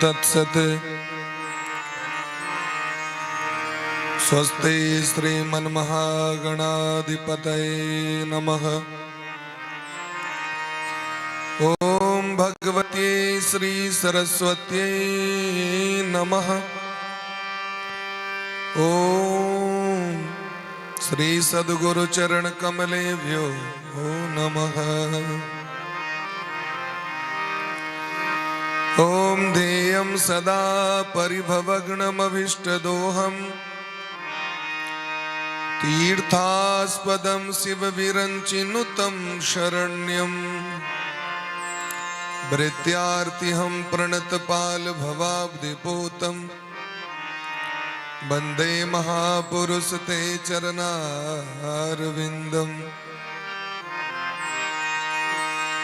तत्सत्। स्वस्ति श्रीमन्महागणाधिपतये नमः। ओम भगवते श्री सरस्वत्यै नमः। ओम श्री सद्गुरु चरण कमलेभ्यो नमः। ओम ध्येयं सदा परिभवग्नमभीष्टदोहम् तीर्थास्पदं शिवविरञ्चिनुतं शरण्यं भृत्यार्तिहं प्रणतपालभवाब्धिपोतं वन्दे महापुरुष ते चरणारविन्दम्।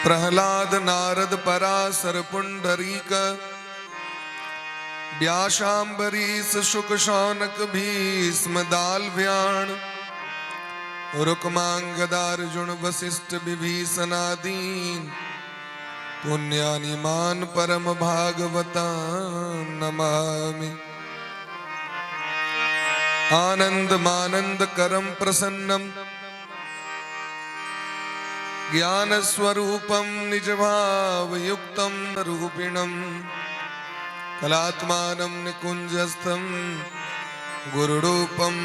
प्रहलाद नारद पराशर पुंडरीक व्यासाम्बरीश शुक शौनक भीष्म दालव्याण रुक्मांगदार्जुन वसिष्ठ विभीषणादीन पुण्यानिमान परम भागवता नमामि। आनंद मानंद करम प्रसन्नम ज्ञान स्वरूपम निज भाव युक्तम रूपिणम कलात्मानं निकुंजस्थं गुरुरूपम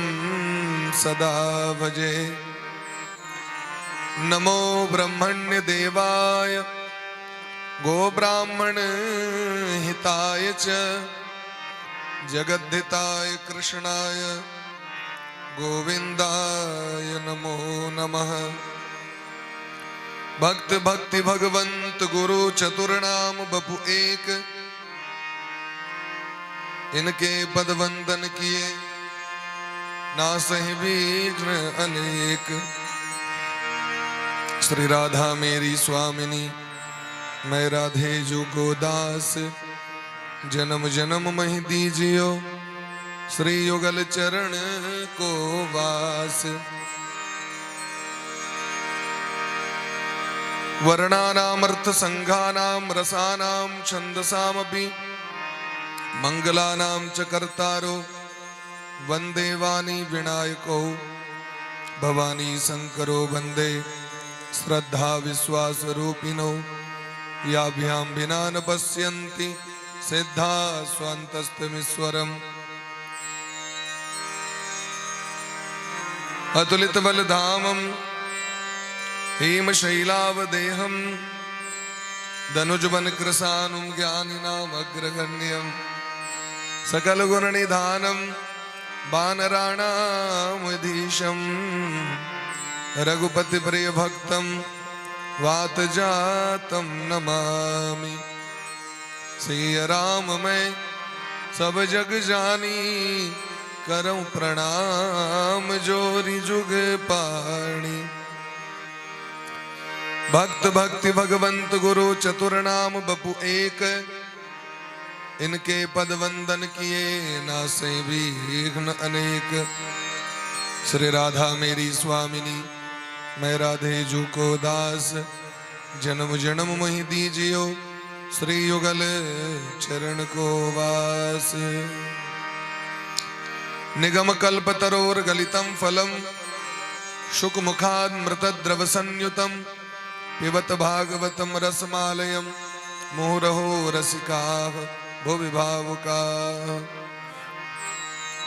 सदा भजे। नमो ब्रह्मण्य देवाय गो ब्राह्मण हिताय च जगद्धिताय कृष्णाय गोविंदाय नमो नमः। भक्त भक्ति भगवंत गुरु चतुर्नाम बपु एक, इनके पद वंदन किए नासहि विघ्न अनेक। श्री राधा मेरी स्वामिनी मैं राधे जो गोदास, जन्म जन्म महि दीजियो श्री युगल चरण को वास। वर्णानामर्थ संघानाम रसानाम छंदसामपि मंगलानाम च कर्तारो वंदे वाणी विनायको भवानी शंकरो वंदे श्रद्धा विश्वास रूपिणो याभ्यां विना न पश्यन्ति सिद्धा स्वान्तस्तमीश्वरम्। अतुलित बलधामम् हेमशैलावदेहं धनुजवन कृशानुं ज्ञानिनामग्रगण्यं सकलगुणनिधानं वानराणामधीशं रघुपतिप्रियभक्तं वातजातं नमामि। सिया राम मैं सब जग जानी करऊं प्रणाम जोरी जुग पाणी। भक्त भक्ति भगवंत गुरु चतुर्नाम बपु एक, इनके पद वंदन किए नासे विघ्न अनेक। श्री राधा मेरी स्वामिनी मैं राधे जू को दास, जन्म जन्म मोहि दीजियो श्री युगल चरण को वास। निगम कल्प तरोर गलितम फलम शुक मुखाद मृत द्रव संयुतम पिबत भागवतम रसमालयम मुहुरहो रसिकाः भुवि भावुकाः।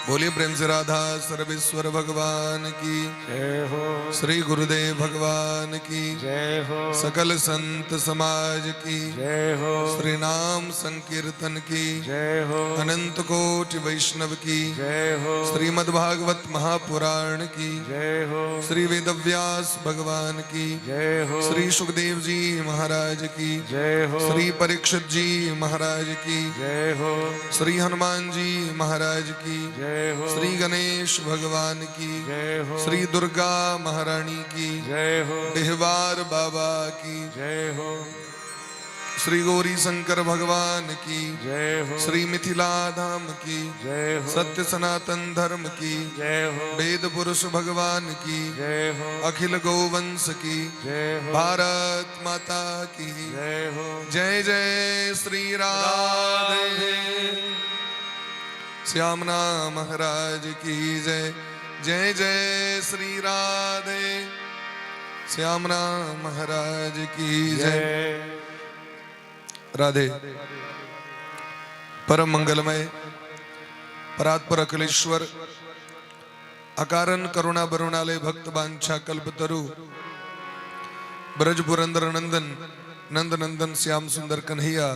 बोलिए प्रेम से राधा सर्वेश्वर भगवान की जय हो। श्री गुरुदेव भगवान की जय हो। सकल संत समाज की जय हो। श्री नाम संकीर्तन की जय हो। अनंत कोटि वैष्णव की जय हो। श्रीमद् भागवत महापुराण की जय हो। श्री वेदव्यास भगवान की जय हो। श्री सुखदेव जी महाराज की जय हो। श्री परीक्षित जी महाराज की जय हो। श्री हनुमान जी महाराज की जय हो। श्री गणेश भगवान की जय हो। श्री दुर्गा महारानी की जय हो। देहवार बाबा की जय हो। श्री गौरी शंकर भगवान की जय हो। श्री मिथिला धाम की जय हो। सत्य सनातन धर्म की जय हो। वेद पुरुष भगवान की जय हो। अखिल गौवंश की जय हो। भारत माता की जय हो। जय जय श्री राधे श्यामना महाराज की जय जय जय श्री राधे श्यामना महाराज की जय। राधे। परम मंगलमय परात्पर अखिलेश्वर अकारण करुणा बरुणालय भक्त बांछा कल्पतरु ब्रज पुरंदर नंदन नंद नंदन श्याम सुंदर कन्हैया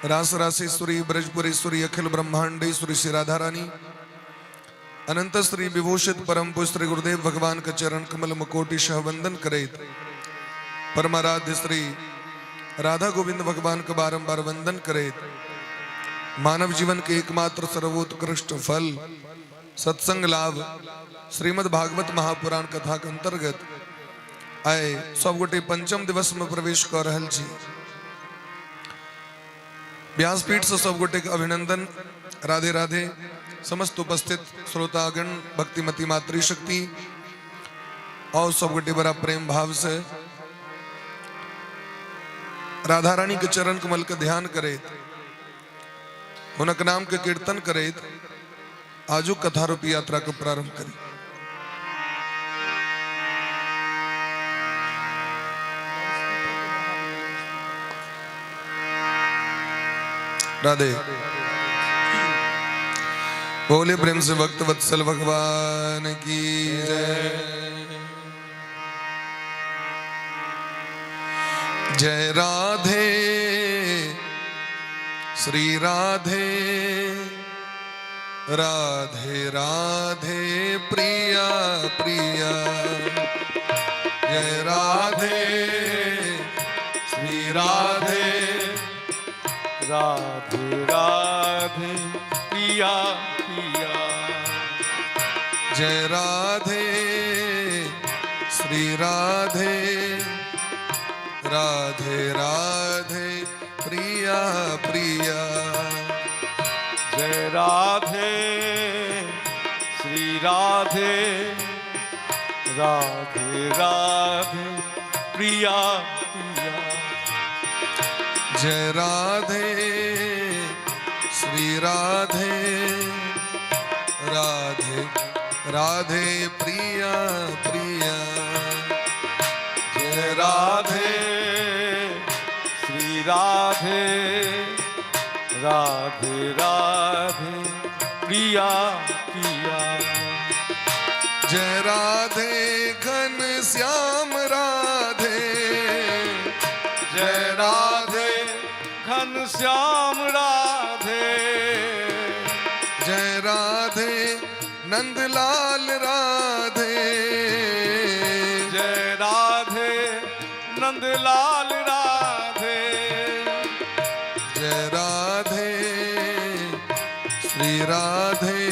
रास रासेश्वरी ब्रजपुरेश्वरी अखिल ब्रह्मांडेश्वरी श्री राधा रानी अनंत श्री विभूषित परम पुत्र गुरुदेव भगवान का चरण कमल मुकोटि सह वंदन करे। परमाराध्य श्री राधा गोविंद भगवान का बारंबार वंदन करे। मानव जीवन के एकमात्र सर्वोत्कृष्ट फल सत्संग लाभ श्रीमद् भागवत महापुराण कथा के अंतर्गत आए सब गोटे पंचम दिवस में प्रवेश कर रहल छी। व्यासपीठ से सब गोटे के अभिनंदन। राधे राधे। समस्त उपस्थित श्रोतागण भक्तिमती मातृशक्ति और सब गोटे बड़ा प्रेम भाव से राधा रानी के चरण कमल का ध्यान करे, उनक नाम के कीर्तन करे, आजू कथा रूपी यात्रा को प्रारंभ करें। राधे। बोले प्रेम से भक्त वत्सल भगवान की जय। जय राधे श्री राधे राधे राधे प्रिया प्रिया। जय राधे श्री राधे राधे राधे प्रिया प्रिया। जय राधे श्री राधे राधे राधे प्रिया प्रिया। जय राधे श्री राधे राधे राधे प्रिया प्रिया। जय राधे श्री राधे राधे राधे प्रिया प्रिया। जय राधे श्री राधे राधे राधे प्रिया प्रिया। जय राधे घन श्याम राधे। जय राधे घन श्याम राधे। जय राधे नंदलाल राधे। जय राधे नंदलाल राधे। जय राधे श्री राधे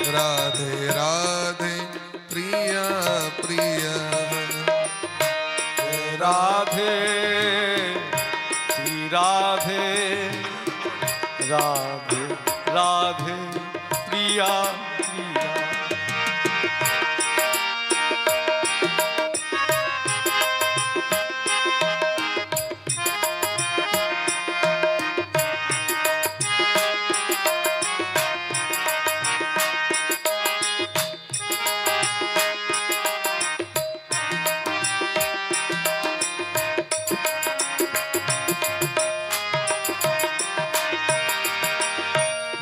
राधे राधे प्रिया प्रिया। जय राधे श्री राधे राधे राधे प्रिया प्रिया।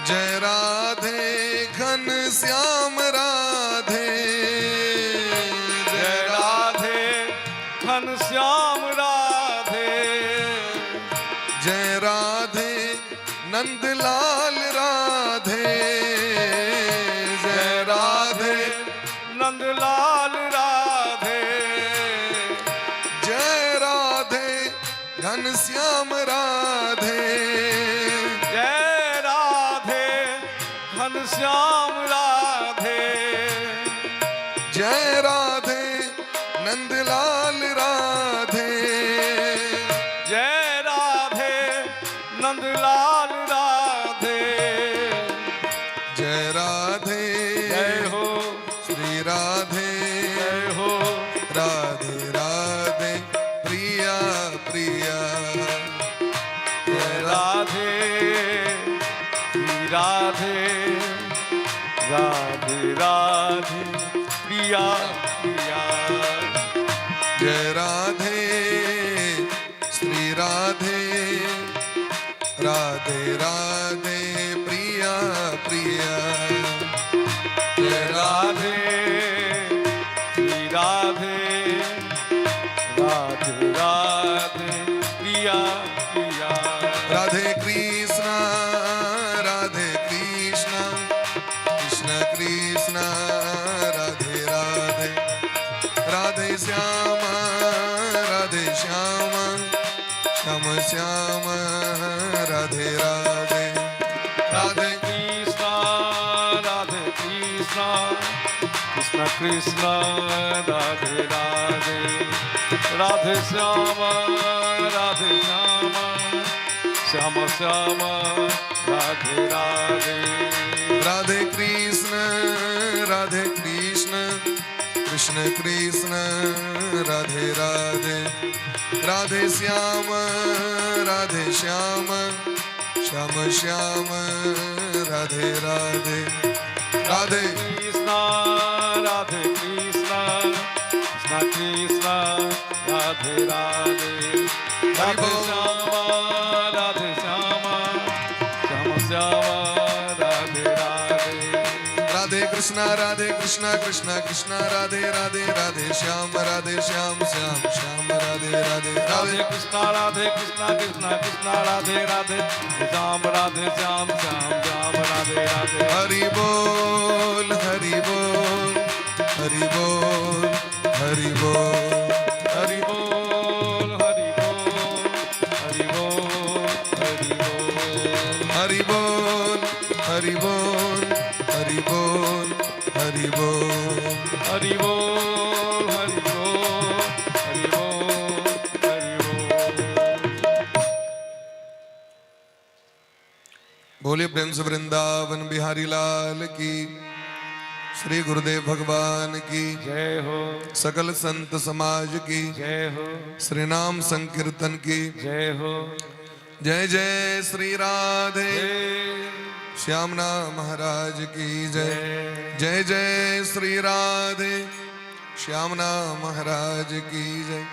जय राधे घन श्याम राधे। जय राधे घन श्याम राधे। जय राधे नंदलाल राधे। जय राधे नंदलाल राधे। जय राधे घन श्याम राधे। जय राधे घन श्याम राधे। जय राधे नंदलाल राधे। प्रिया प्रिया। जय राधे श्री राधे राधे राधे प्रिया प्रिया। जय राधे श्री राधे राधे राधे प्रिया प्रिया। राधे कृष्ण कृष्ण कृष्ण राधे राधे। राधे श्याम श्याम श्याम राधे राधे। राधे कृष्ण कृष्ण कृष्ण राधे राधे। राधे श्याम श्याम श्याम राधे राधे। राधे कृष्ण कृष्ण कृष्ण राधे राधे। राधे श्याम श्याम श्याम राधे राधे। राधे कृष्ण कृष्ण कृष्ण राधे राधे। राधे श्याम श्याम श्याम राधे राधे। राधे कृष्ण कृष्ण कृष्ण राधे राधे। राधे श्याम श्याम श्याम राधे राधे। राधे कृष्ण कृष्ण कृष्ण राधे राधे। श्याम राधे श्याम श्याम राधे राधे। हरि बोल हरि बोल हरि बोल हरि बोल हरि बोल हरि बोल हरि बोल हरि बोल हरि बोल हरि बोल हरि बोल हरि बोल। हरि बोल हरि बोल हरि बोल हरि बोल। बोले प्रेम से वृंदावन बिहारी लाल की। श्री गुरुदेव भगवान की जय हो। सकल संत समाज की जय हो। श्री नाम संकीर्तन की जय हो। जय जय श्री राधे श्यामना महाराज की जय। जय जय श्री राधे श्यामना महाराज की जय।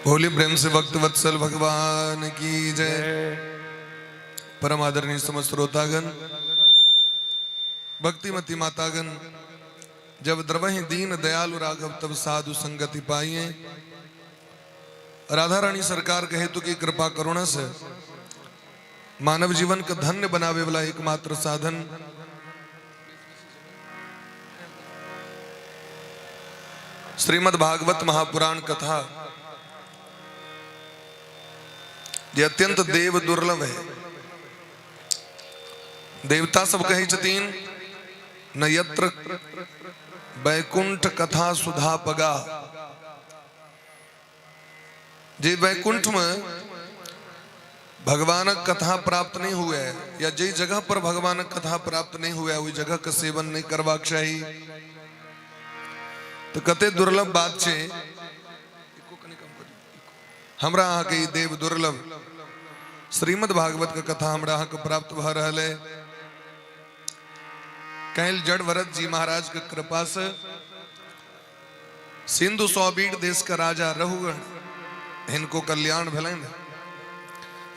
होली प्रेम से भक्त वत्सल भगवान की जय। परम आदरणीय समस्त श्रोतागण, भक्तिमती मातागण, जब द्रवहि दीन दयालु राघव तब साधु संगति पाइए। राधा रानी सरकार कहे तो की कृपा करुणा से मानव जीवन का धन्य बनावे वाला एकमात्र साधन श्रीमद् भागवत महापुराण कथा ये अत्यंत देव दुर्लभ है। देवता सब कहे छतीन न यत्र बैकुंठ कथा सुधा पगा। जे बैकुंठ में भगवान कथा प्राप्त नहीं हुआ है या जिस जगह पर भगवान कथा प्राप्त नहीं हुआ है वही जगह का सेवन नहीं करवाक चाहिए। तो कते दुर्लभ बात छे हमरा अहाँ के देव दुर्लभ श्रीमद् भागवत का कथा हमरा अहाँ के प्राप्त भ रहल है। कैल जड़ भरत जी महाराज के कृपा से सिंधु सौबीड़ देश का राजा रहुगण इनको कल्याण भेलन।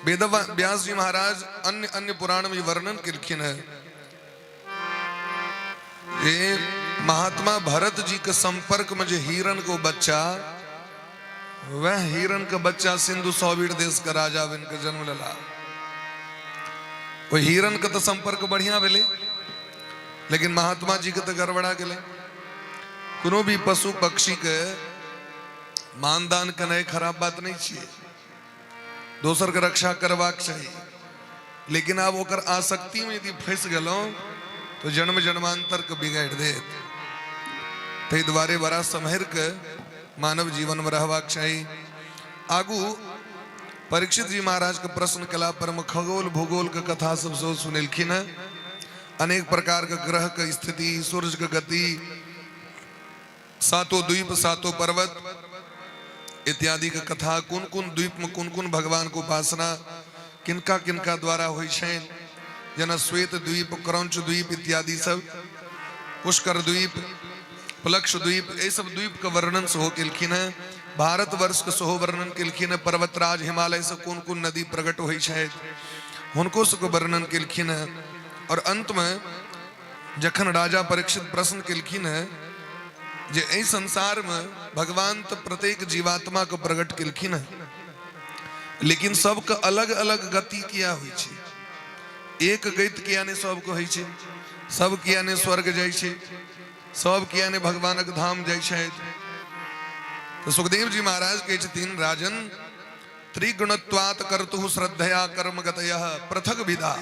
वेद व्यास जी महाराज अन्य अन्य पुराण में वर्णन किलखिन है। ये महात्मा भरत जी के संपर्क में जो हिरण को बच्चा, वह हिरण का बच्चा सिंधु सौबीड़ देश का राजा इनका जन्म लला। वो हिरण का तो संपर्क बढ़िया भेले, लेकिन महात्मा जी के तो गड़बड़ा गए। कोनो भी पशु पक्षी के मानदान करना खराब बात नहीं चाहिए, दोसर के रक्षा करवाक चाहिए। लेकिन अब ओकर आसक्ति में यदि फंस गलो तो जन्म जन्मांतर के बिगाड़ दे। ते द्वारे बड़ा संभर के मानव जीवन में रहवाक चाहिए। आगू परीक्षित जी महाराज के प्रश्न कला पर खगोल भूगोल के कथा सब सो सुनलखिन है। अनेक प्रकार के ग्रह के स्थिति, सूर्य के गति, सातों द्वीप, सातों पर्वत इत्यादि के कथा, कौन कौन द्वीप में कौन कौन भगवान को उपासना किनका किनका द्वारा हुई छेन, जना श्वेत द्वीप, क्रौंच द्वीप इत्यादि सब, पुष्कर द्वीप, प्लक्ष द्वीप, ये सब द्वीप का वर्णन सो किलखिन है। भारत वर्ष का सो वर्णन किलखिन है। पर्वतराज हिमालय से कौन कौन नदी प्रकट हुई शायद उनको सो वर्णन किलखिन है। और अंत में जखन राजा परीक्षित प्रश्न किलखिन है जे इस संसार में भगवान तो प्रत्येक जीवात्मा को प्रकट किलखिन है, लेकिन सबका अलग अलग गति किया हुई छे। एक गति किया ने सबको होइ छे, सब किया ने स्वर्ग जाय छे, सब किया ने भगवानक धाम जाय छे। तो सुखदेव जी महाराज के छथिन राजन त्रिगुणत्वात् कर्तुः श्रद्धया कर्म गतयः पृथक विधा।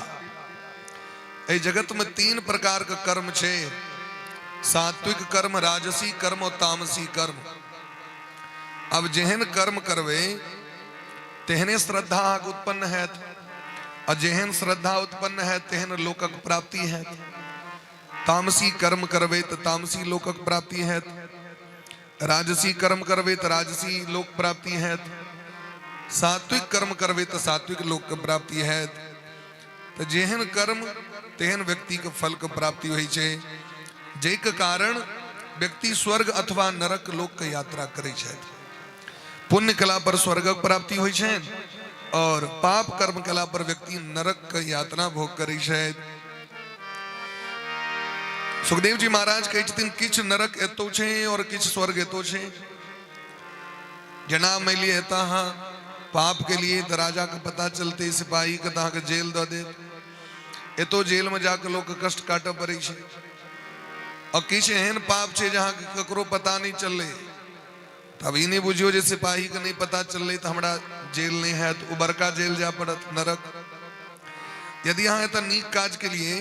ए जगत में तीन प्रकार का कर्म छे, सात्विक कर्म, राजसी कर्म और तामसी कर्म। अब जेहन कर्म करवे तेहने श्रद्धा उत्पन्न है, और जेहन श्रद्धा उत्पन्न है तेहन लोकक प्राप्ति है। तामसी कर्म करवे तो तामसी लोकक प्राप्ति है, राजसी कर्म करवे तो राजसी लोक प्राप्ति है, सात्विक कर्म करवे तो सात्विक लोक की प्राप्ति है। तो जेहन कर्म तेहन व्यक्ति के फल की प्राप्ति हुई छे, जे के कारण व्यक्ति स्वर्ग अथवा नरक लोक की यात्रा करे छे। पुण्य कला पर स्वर्ग प्राप्ति हुई छे और पाप कर्म कला पर व्यक्ति नरक की यातना भोग करे छे। सुखदेव जी महाराज कहे छथिन किछ नरक एतो छे और किछ स्वर्ग एतो छे। जना में लिए एता हाँ पाप के लिए तो राजा का पता चलते सिपाही के तहा के जेल दे दे, एतो जेल में जाकर लोग कष्ट काटे पड़े छे। और किछ एहन पाप छे जहां ककरो पता नहीं चले, तब ई नहीं बुझियो जे सिपाही के नहीं पता चले तो हमरा जेल नहीं है, तो बड़का जेल जा पड़त नरक। यदि यहाँ एता नीक काज के लिए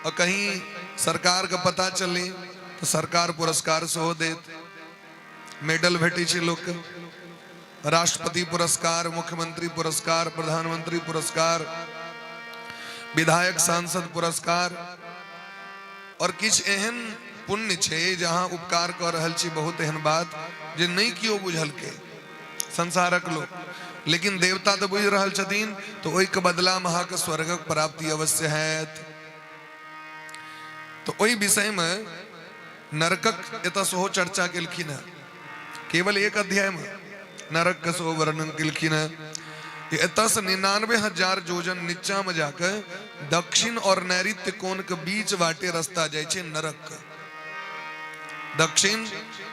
और कहीं सरकार का पता चले तो सरकार पुरस्कार सहो देत, मेडल भेटे छे लोग के, राष्ट्रपति पुरस्कार, मुख्यमंत्री पुरस्कार, प्रधानमंत्री पुरस्कार, विधायक सांसद पुरस्कार। और किछ एहन पुण्य छे जहां उपकार कर रहल छी बहुत एहन बात जे नहीं कियो बुझल के संसारक लोग, लेकिन देवता तो बुझ रहल छथिन, तो ओई के बदला महा के स्वर्गक प्राप्ति अवश्य है। तो ओई विषय में नरकक एत सो चर्चा केलखिन है। केवल एक अध्याय में नरक का सो वर्णन केलखिन है। एत से 99,000 जोजन नीचा में जाकर दक्षिण और नैऋत्य कोण के बीच वाटे रास्ता जाय छे नरक। दक्षिण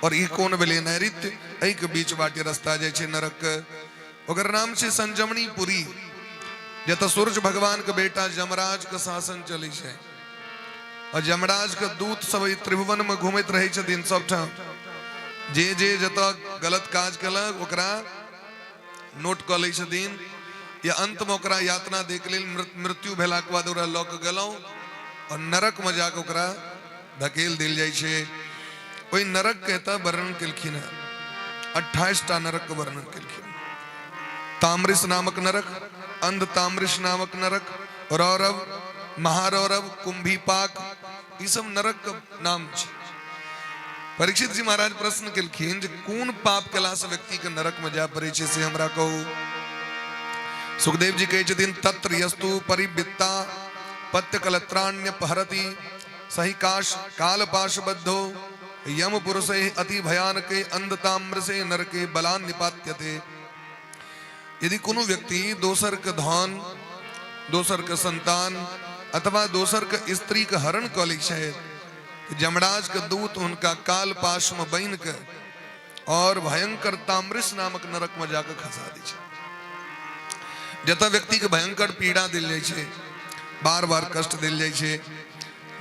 और ई कोण भेले नैऋत्य, एहि के बीच वाटे रास्ता जाय छे नरक। ओकर नाम छे संजमनीपुरी, जत सूर्य भगवान के बेटा जमराज के शासन चले छे। और जमराज के दूत सब त्रिभुवन में घूमत रहे छथिन सब ठाम। जे जे जत गलत काज कलक ओकरा नोट क लै छथिन, या अंत में ओकरा यातना दे के लेल मृत्यु भेला के बाद ओकरा लऽ के गेलौं और नरक में जाके ओकरा धकेल देल जाय छे। ओई नरक के त वर्णन केलखिन है, 28 टा नरक के वर्णन केलखिन। ताम्रिस नामक नरक, अंध ताम्रिस नामक नरक, रौरव, महारौरव, कुंभीपाक, ये सब नरक का नाम छे। परीक्षित जी महाराज प्रश्न केलखिन जे कौन पाप कला से व्यक्ति के नरक में जा पड़े छे से हमरा कहू। सुखदेव जी कहे छथिन तत्र यस्तु परिवित्ता पत्य कलत्राण्य पहरति सही काश काल पाशबद्धो यम पुरुषे अति भयानके अंधताम्रसे नरके बलान निपात्यते। यदि कोनो व्यक्ति दोसर के धन, दोसर के संतान अथवा दोसर के स्त्री के हरण क लै छे, जमराज के दूत उनका काल पाश में बांध के और भयंकर ताम्रिस नामक नरक में जाकर खसा दै छे। जता व्यक्ति के भयंकर पीड़ा दिल जाय छे, बार बार कष्ट दिल जाय छे।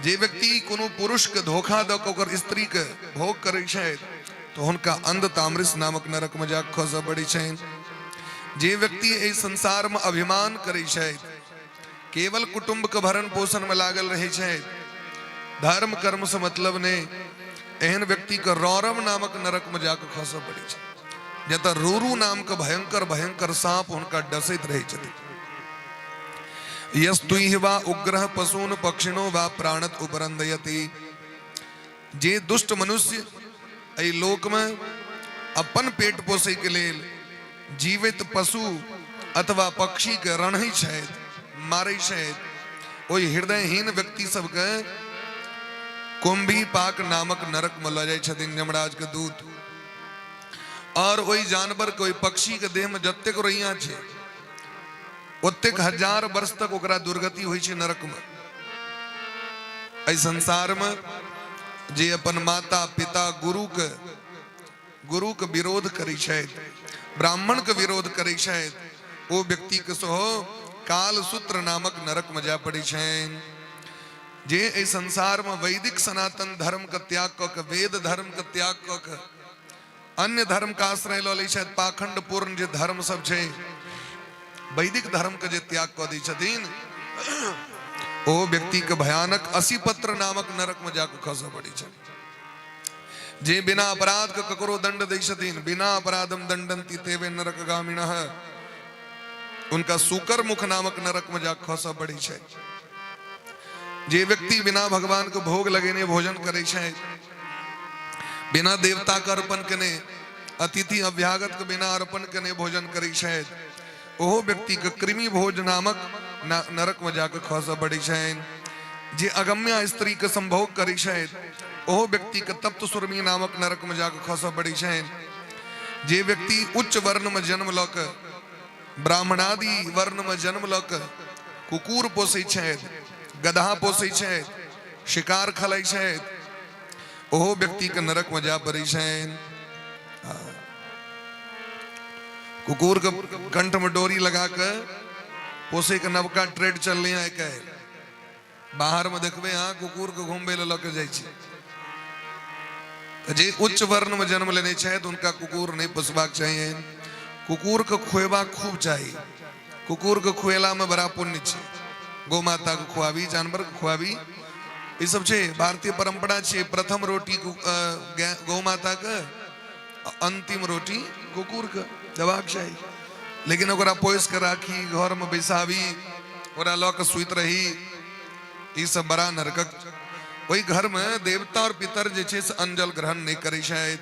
जे व्यक्ति कोनो पुरुष के धोखा द के ओकर स्त्री के भोग करे छे तो उनका अंध ताम्रिस नामक नरक में जाकर खसा पड़े छे। जे व्यक्ति इस संसार में अभिमान करे छे, केवल कुटुंब के भरण पोषण में लागल रहे छे, धर्म कर्म से मतलब ने, एहन व्यक्ति के रौरव नामक नरक में जाकर खसा पड़े छे। जत रोरू नाम का भयंकर भयंकर सांप उनका डसित रहे छथि। यस्तुहि वा उग्रह पशून पक्षिणो वा प्राणत उपरंदयति। जे दुष्ट मनुष्य एहि लोक में अपन पेट पोषे के लेल जीवित पशु अथवा पक्षी के रणहि छथि, मारै छथि, ओहि हृदयहीन व्यक्ति सबके कुंभी पाक नामक नरक में ल जाय छथिन यमराज के दूत। और ओहि जानवर के, ओहि पक्षी के देह में जतेक रोइया छै ओतेक हजार वर्ष तक ओकरा दुर्गति होइ छै नरक में। एहि संसार में जे अपन माता पिता गुरु के विरोध करै छथि, ब्राह्मण के विरोध करै छथि, ओ व्यक्ति के सेहो काल सूत्र नामक नरक में जा पड़ै छनि। जे एहि संसार में वैदिक सनातन धर्म के त्याग क के, वेद धर्म के त्याग क के अन्य धर्म का आश्रय ल लै छथि, पाखंड पूर्ण जे धर्म सब छै, वैदिक धर्म के जे त्याग क दै छथिन, ओ व्यक्ति के भयानक असीपत्र नामक नरक में जाकर खसऽ पड़ै छै। जे बिना अपराध के ककरो दंड दै छथिन, बिना अपराधम दंडन्ति तेवे नरकगामिनः, उनका सूकर मुख नामक नरक में जाकर खसऽ पड़ै छै। जे व्यक्ति बिना भगवान को भोग लगेने भोजन करे छै, बिना देवता के अर्पण केने, अतिथि अभ्यागत के बिना अर्पण केने भोजन करे छै, ओहो व्यक्ति के कृमि भोज नामक नरक में जाकर खसऽ पड़ै छनि। जे अगम्य स्त्री के संभोग करै छथि, ओहो व्यक्ति के तप्त सुरमी नामक नरक में जाकर खसऽ पड़ै छनि। जे व्यक्ति उच्च वर्ण में जन्म ल के, ब्राह्मणादि वर्ण में जन्म ल के कुकुर पोसै छथि, गधा पोसै छथि, शिकार खलै छथि, ओहो व्यक्ति के नरक में जा पड़ै छनि। कुकुर के कंठ में डोरी लगा के पोसे के नवका ट्रेड चल रही है। बाहर में देखबे हाँ कुकुर के घूमबे लके जाइ छै। जे उच्च वर्ण में जन्म लेने छथि उनका कुकुर नहीं पोसबाक चाहिए। कुकुर के खुएबा खूब चाहिए। कुकुर के खुएला में बड़ा पुण्य छै। गौ माता को खुआबी, जानवर को खुआबी, ये सब छै, भारतीय परंपरा छै। प्रथम रोटी गौ माता के, अंतिम रोटी कुकुर के देबाक चाहिए। लेकिन ओकरा पोस के राखी, घर में बैसाबी, ओकरा लऽ के सुइत रही, ये सब बड़ा नरकक। वही घर में देवता और पितर जे छै से अंजल ग्रहण नहीं करे छथि।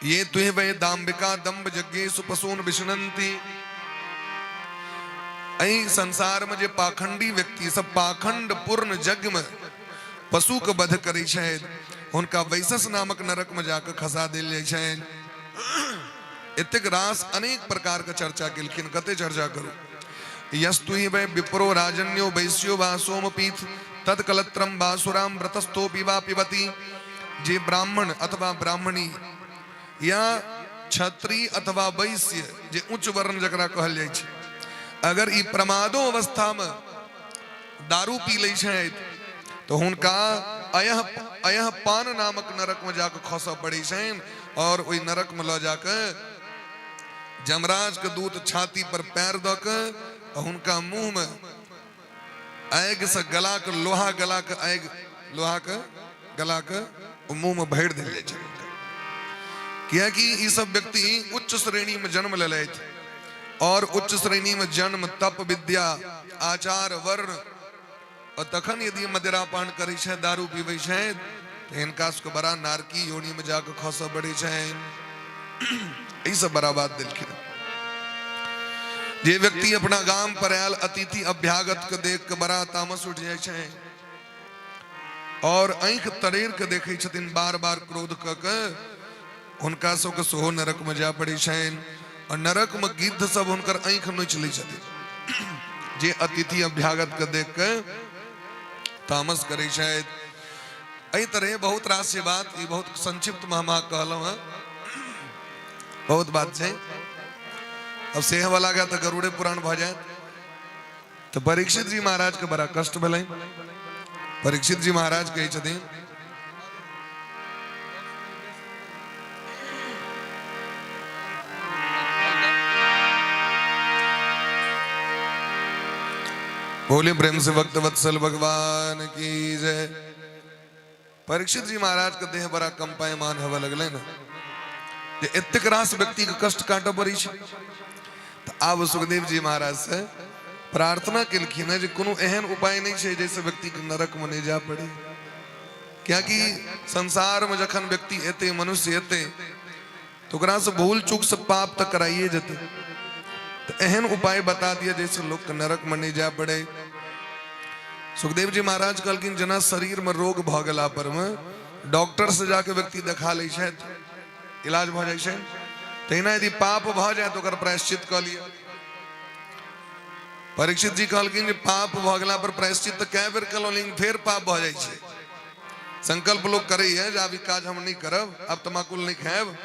ये तुहे वे दाम्बिका दम्भ यज्ञेषु पशून विष्णन्ति। एहि संसार में जे पाखंडी व्यक्ति सब पाखंड पूर्ण यज्ञ में पशु के वध करे छथि, उनका वैशस नामक नरक में जाकर खसा देल जाइ छनि। एतेक रास अनेक प्रकार के चर्चा केलखिन, कते चर्चा करू। यस्तुहि वै विप्रो राजन्यो वैश्यो वा सोमपीठ तत्कलत्रम बासुराम व्रतस्थोपि वा पिबति। जे ब्राह्मण अथवा ब्राह्मणी या क्षत्रिय अथवा वैश्य, जे उच्च वर्ण जकरा कहल जाइ छै, अगर ई प्रमादो अवस्था में दारू पी लै छथि तो हुनका अयह पान नामक नरक में जाकर खसऽ पड़ै छनि। और ओहि नरक में ल जाकर जमराज के दूत छाती पर पैर द के हुनका मुंह में आग से गला के, लोहा गला के, आग लोहा के गला के मुंह में भरि देल जाइ छै। कियाकि ई सब व्यक्ति उच्च श्रेणी में जन्म लेलथि, और उच्च श्रेणी में जन्म, तप, विद्या, आचार, वर्ण, और तखन यदि मदिरापान करे छै, दारू पीबै छै, तो हिनका सबके बड़ा नारकी योनि में जाकर खसऽ पड़ै छनि। ई सब बड़ा बात देलखिन। जे व्यक्ति अपना गांव पर आयल अतिथि अभ्यागत के देख के बड़ा तामस उठ जाइ छै, और आंख तरेर के देखे छथिन, बार बार क्रोध क के, हुनका सबके सेहो नरक में जा पड़ै छनि। और नरक में गिद्ध सब हुनकर आंख नोचि लै छथिन। जे अतिथि अभ्यागत के देख के तामस करे छथि। एहि तरह बहुत रास बात, ई बहुत संक्षिप्त में हम कहलहुं हैं, बहुत बात छै। अब सेह वाला का तो गरुड़े पुराण भ जाए। तो परीक्षित जी महाराज के बड़ा कष्ट भेलै। परीक्षित जी महाराज कहै छथिन, बोले प्रेम से भक्त वत्सल भगवान की जय। परीक्षित जी महाराज के देह बड़ा कंपायमान हवा लगले ना। जे एतेक रास व्यक्ति के कष्ट काटऽ पड़ै छै। तऽ आब सुखदेव जी महाराज से प्रार्थना केलखिन है जे कोनो एहन उपाय नहीं छै जैसे व्यक्ति के नरक में नहीं जा पड़े। क्या कि संसार में जखन व्यक्ति एते, मनुष्य एते, तो ओकरा से भूल चूक से पाप तक कराइए जते। तो एहन उपाय बता दिया जैसे लोग के नरक में नहीं जा पड़े। सुखदेव जी महाराज कहलखिन जना शरीर में रोग भ गेला पर में डॉक्टर से जाके व्यक्ति देखा ले छै, इलाज भ जाय छै। तहिना यदि पाप भ जाए तो ओकर प्रायश्चित क लिया। परीक्षित जी कहलखिन जे पाप भ गेला पर प्रायश्चित तो कई बेर कलौ, लेकिन फिर पाप भ जाय छै। संकल्प लोग करे है जे आब ई काज हम नहीं करब, अब तमाकुल नहीं खाएब,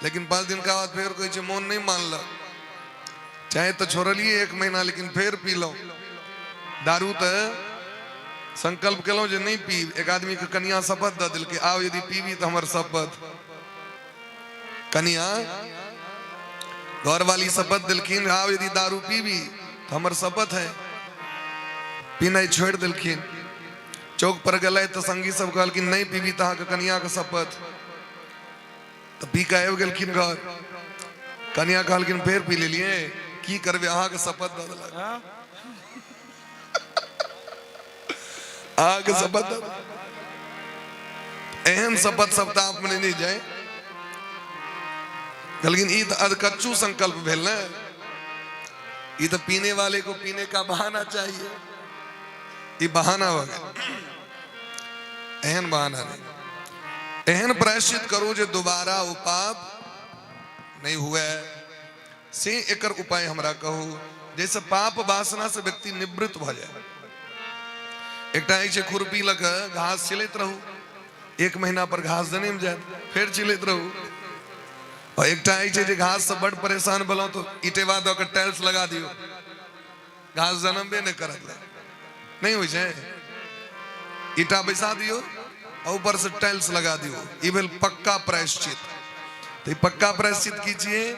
लेकिन 5 दिन का बाद फिर कहै छै मोन नहीं मानल, चाहे तो छोड़लिए 1 महीना लेकिन फिर पी लो। दारू तो संकल्प केलौ जे नहीं पीब। एक आदमी के कनिया शपथ द दिलकै, आब यदि पीबी तो हमर शपथ। कनिया घर वाली शपथ दिलखिन, आब यदि दारू पीबी तो हमर शपथ है। पीनाइ छोड़ दिलखिन। चौक पर गए तो संगी सब कहलखिन नहीं पीबी तो अहाँके कनिया के शपथ। तो पी के आबि गेलखिन घर। कनिया कहलखिन फिर पी लेलिए, की करबे अहाँके शपथ द देलक। अहाँके शपथ एहन शपथ सप्ताह में नहीं जाए। कहलखिन ई तो अधकच्चू संकल्प भेल न, ये तो पीने वाले को पीने का बहाना चाहिए। ये बहाना हो गया, एहन बहाना नहीं। एहन प्रायश्चित करो जो दोबारा वो पाप नहीं हुए से एकर उपाय हमरा कहो। जैसे पाप वासना से व्यक्ति निवृत्त हो जाए। एक ऐसे खुरपी लग घास छिलैत रहू, 1 महीना पर घास जन्म जाए, फिर छिलैत रहू। और एक ऐसे जे घास से बड़ परेशान भलो तो ईटेवा दो के टाइल्स लगा दियो, घास जन्मबे नहीं करत, नहीं हो जाए। ईटा बैसा दियो और ऊपर से टाइल्स लगा दियो, ये भेल पक्का प्रायश्चित। तो पक्का प्रायश्चित कीजिए।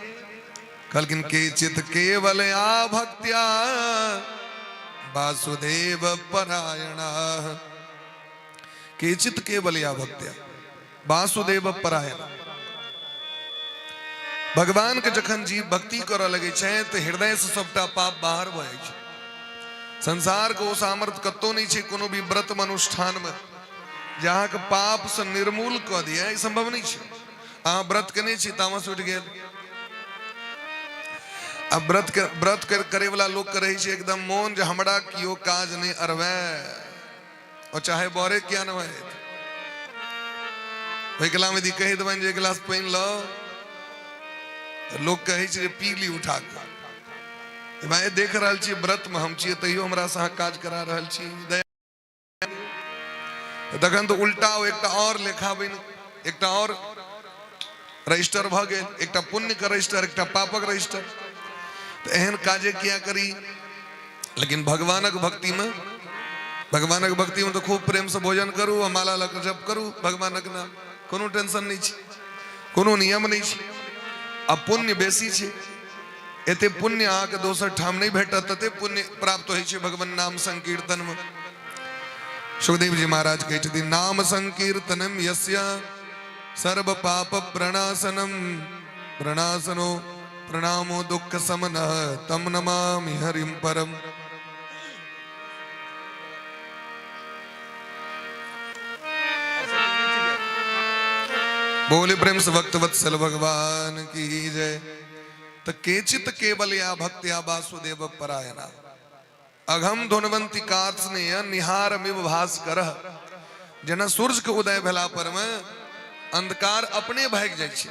कहलखिन के चित केवल आ भक्त्या वासुदेव परायणा। के चित केवल आ भक्त्या वासुदेव परायणा। भगवान के जखन जीव भक्ति करऽ लगे छै तो हृदय से सबटा पाप बाहर भ जाय छै। संसार को सामर्थ्य कतो नहीं छै कोनो भी व्रत अनुष्ठान में जहाँ के पाप से निर्मूल क दिया, संभव नहीं छै। अहाँ व्रत केने छी तामस उठ गेल। अब व्रत करे वाला लोग करे छै एकदम मोन जे हमरा कियो काज नहीं अरवे, और चाहे बोरे किया न होए। ओइ गला में यदि कहि देबनि जे एक गिलास पानि लो, लोग कहे छै पी ली उठा के। भाई देख रहल छी व्रत में हम छी, तैयो हमरा से काज करा रहल छी। तखन तो उल्टा एकटा और लेखा बन, एकटा और रजिस्टर भ गेल, एकटा पुण्य के रजिस्टर, एकटा पापक रजिस्टर। तो एहन काजे किया करी। लेकिन भगवानक भक्ति में तो खूब प्रेम से भोजन करू, माला लग जप करू भगवानक नाम, कोनो टेंशन नहीं छै, कोनो नियम नहीं छै। अब पुण्य बेसी छै, एते पुण्य अहाँके दोसर ठाम नहीं भेटत, तते पुण्य प्राप्त होइ छै भगवान नाम संकीर्तन में। सुखदेव जी महाराज कहै छथिन नाम संकीर्तनम यस्य सर्व पाप प्रणाशनम प्रणाशनो प्रणामो दुख समनः तम नमामि हरिम परम। बोले प्रेम से भक्त वत्सल भगवान की जय। तो केचित केवल या भक्त्या वासुदेव परायणा। अघम धुनवंती कार्त्स्नेय निहारमिव भास्करः। जेना सूर्य के उदय भेला पर में अंधकार अपने भाग जाय छै।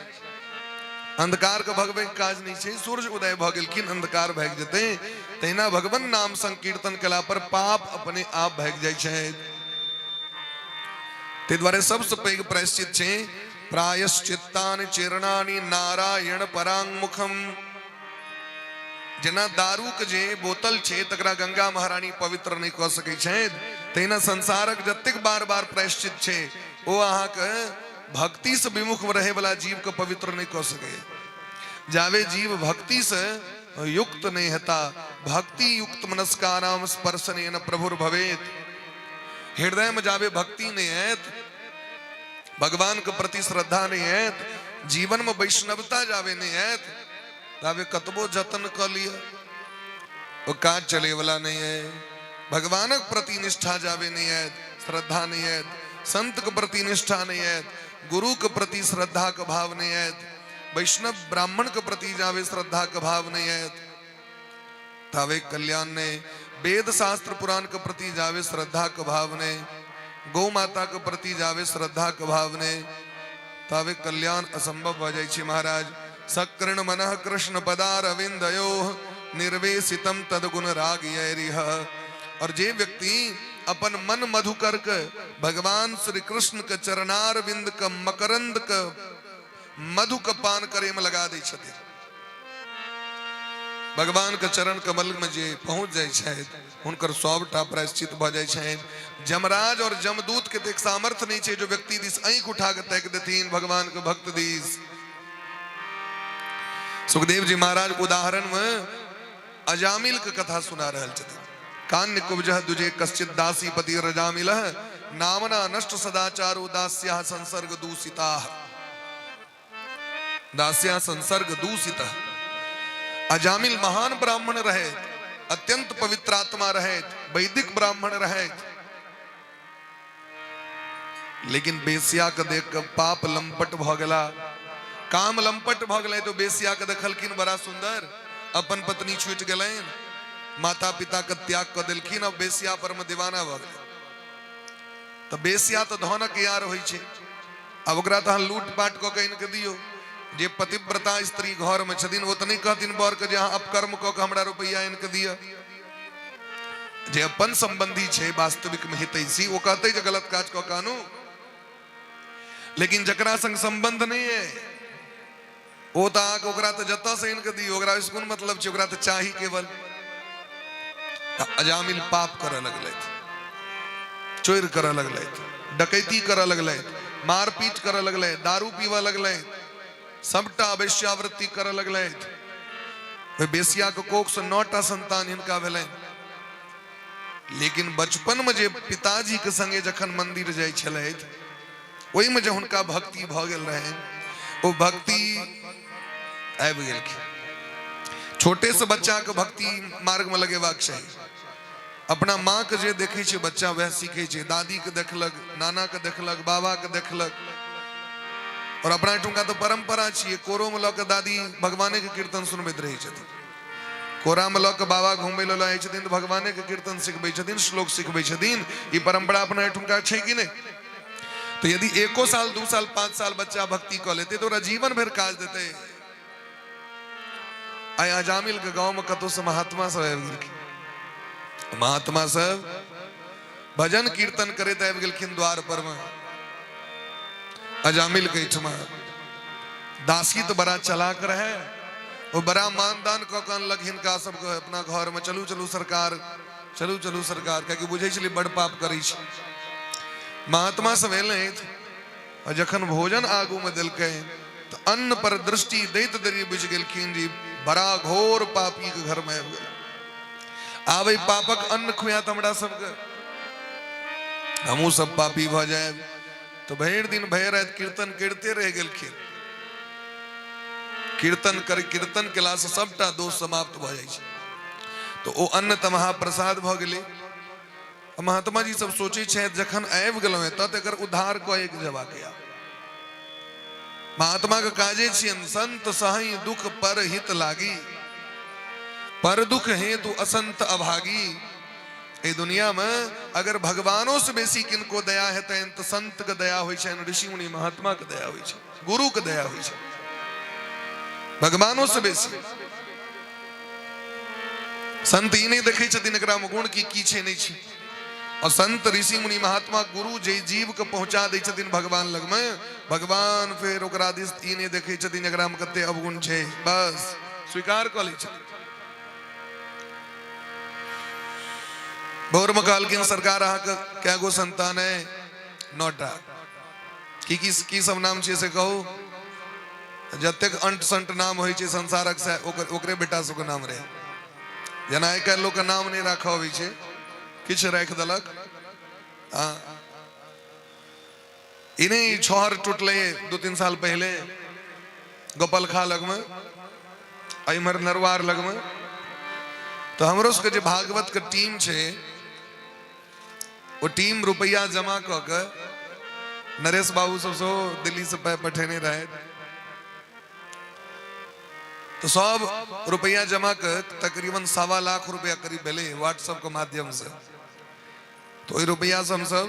अंधकार के भगवे के काज नहीं छै, सूर्य उदय भ गेलखिन अंधकार भाग जेतै। तहिना भगवान नाम संकीर्तन केला पर पाप अपने आप भाग जाय छै। ते द्वारे सबसे पैघ प्रायश्चित छै प्रायश्चित्तानि चीर्णानि नारायण परांगमुखम। जेना दारू के जे बोतल छे तकरा गंगा महारानी पवित्र नहीं क सकै छै, तहिना संसारक जतेक बार बार प्रायश्चित छे ओ अहाँ के भक्ति से विमुख रहे वाला जीव के पवित्र नहीं क सके। जावे जीव भक्ति से युक्त नहीं हेता, भक्ति युक्त मनस्कानाम स्पर्शनेन प्रभुर भवेत। हृदय में जावे भक्ति नहीं है भगवान के प्रति श्रद्धा नहीं है, जीवन में वैष्णवता जावे नहीं है, तावे कतबो जतन कर लिया वो काज चले वाला नहीं है। भगवान के प्रति निष्ठा जावे नहीं है, श्रद्धा नहीं है, संत के प्रति निष्ठा नहीं है, गुरु के प्रति श्रद्धा का भाव नहीं है, वैष्णव ब्राह्मण के प्रति जावे श्रद्धा का भाव नहीं है, तावे कल्याण ने वेद शास्त्र पुराण के प्रति जावे श्रद्धा का भाव ने, गौ माता के प्रति जावे श्रद्धा के भाव ने, तावे कल्याण असंभव हो जाए। महाराज सक्रण मनः कृष्ण पदार अविंदयो निर्वेशितम तदगुण राग यरिह। और जे व्यक्ति अपन मन मधुकर के भगवान श्री कृष्ण के चरणार बिंद के मकरंद के मधु के पान करे में लगा दै छथि, भगवान के चरण कमल में जे पहुंच जाए छथि हुनकर सबटा प्रायश्चित भ जाए छथि। जमराज और जमदूत के एक सामर्थ्य नहीं छे जो व्यक्ति दिस आंख उठा के तक देथिन भगवान के भक्त दिस। सुखदेव जी महाराज उदाहरण में अजामिल के कथा सुना रहल छथिन। कान्य कुब्जः दुजे कश्चित दासी पति रजामिलः नामना नष्ट सदाचारो दास्या संसर्ग दूषिता। दास्या संसर्ग दूषिता। अजामिल महान ब्राह्मण रहे, अत्यंत पवित्र आत्मा रहे, वैदिक ब्राह्मण रहे, लेकिन बेसिया के देख कर पाप लंपट भ गेला, काम लंपट भ गेलै। तो बेसिया के देखलखिन बड़ा सुंदर, अपन पत्नी छूट गेलैन, माता पिता के त्याग कर देलखिन, अब बेसिया पर में दीवाना भ गेलै। तो बेसिया तो धनक यार होइ छै, अब ओकरा तो लूट पाट क के इनके दियो। जे पतिव्रता स्त्री घर में छथिन वो तो नहीं कहथिन बर के जहाँ अपकर्म क के हमरा रुपया इनके दिया। जे अपन संबंधी छे वास्तविक में हितैषी वो कहते जे गलत काज क कानू, लेकिन जकरा संग संबंध नहीं है वो तो आके ओकरा तो जता से इनके दियो, ओकरा इसकुन मतलब छे, ओकरा तो चाही केवल। अजामिल पाप करे लगलैथ, चोर करे लगलैथ, डकैती करे लगलैथ, मारपीट करे लगलैथ, दारू पीवा लगलैथ, सबटा वेश्यावृत्ति करे लगलैथ। बेसिया के कोख से 9टा संतान हिनका भेलैन, लेकिन बचपन में जे पिताजी के संगे जखन मंदिर जाय छलैथ ओहि में जे हुनका भक्ति भ गेल रहैन, वो भक्ति आबि गेलखिन। छोटे से बच्चा के भक्ति मार्ग में लगेबाक चाही। अपना माँ के जे देखे छे बच्चा वह सीखे छे, दादी के देखलक, नाना के देखलक, बाबा के देखलक। और अपना एठुका तो परंपरा छिए, कोरो में लऽ दादी भगवाने के कीर्तन सुनबैत रहै छथिन, कोरा में लऽ बाबा घुमै लऽ जाइ छथिन तो भगवाने के कीर्तन सिखबै छथिन, श्लोक सिखबै छथिन। ई परंपरा अपना एठुका छै कि नहीं? तो यदि 1 साल 2 साल 5 साल बच्चा भक्ति क लेते तो ओकरा जीवन भर काज देते। आइ अजामिल के गांव में कतौ से महात्मा सब आबि गेलखिन, महात्मा सब भजन कीर्तन करैत आबि गेलखिन द्वार पर में। अजामिल के इठमा दासी तो बड़ा चलाक रहे, वो बड़ा मानदान कन लग हिनका सबके अपना घर में, चलू चलू सरकार, चलू चलू सरकार, क्या बुझे छे बड़ पाप करै छै। महात्मा सब एलैथ और जखन भोजन आगू में देलकै तो अन्न पर दृष्टि दैत देरी बुझ गेलखिन जी बड़ा घोर पापी के घर में आबि गेल। आबै पापक अन्न खुआत हमरा सबके, हमहूँ सब पापी भ जाए। तो भरि दिन भरि रात कीर्तन करते रह गेलखिन। कीर्तन केला से सबटा दोष समाप्त भ जाइ छै। तो ओ अन्न त महाप्रसाद भ गेलै। महात्मा जी सब सोचे छथि जखन आबि गेलहुँ हैं तत एकर उद्धार क एक जबाक या। महात्मा के काजे छियनि संत सहई दुख पर हित लागी, पर दुख हेतु असंत अभागी। ए दुनिया में अगर भगवानों से बेसी किनको दया हेतै तो संत के दया होइ छनि, ऋषि मुनि महात्मा के दया होइ छै, गुरु के दया होइ छै, भगवानों से बेसी। संत ई नहीं देखै छथिन एकरा में गुण की छै नहीं छै। और संत ऋषि मुनि महात्मा गुरु जे जीव के पहुंचा दै छथिन भगवान लग में, भगवान फिर ओकरा दिस ई नहीं देखै छथिन एकरा में कते अवगुण छै, बस स्वीकार क लै छथिन। भोर में कहलखिन सरकार अहाँके क्या गो संतान है? 9टा। की सब नाम छै से कहू। जतेक अंट संट नाम होइ छै संसारक से ओकरे बेटा सबके नाम रहे। जेना आइ काल्हि लोक के नाम नहीं राखऽ अबै छै, किछु राखि देलक। इन्हें छोहर टूटले 2-3 साल पहले गोपाल खा लगम अमर नरवार लगम। तो हमरो के जो भागवत के टीम छे वो टीम रुपया जमा क के नरेश बाबू सब सो दिल्ली से पठेने रहे। तो सब रुपया जमा कर तकरीबन 1.25 लाख रुपया करीब भेले व्हाट्सएप के माध्यम से। तो रुपया से हम सब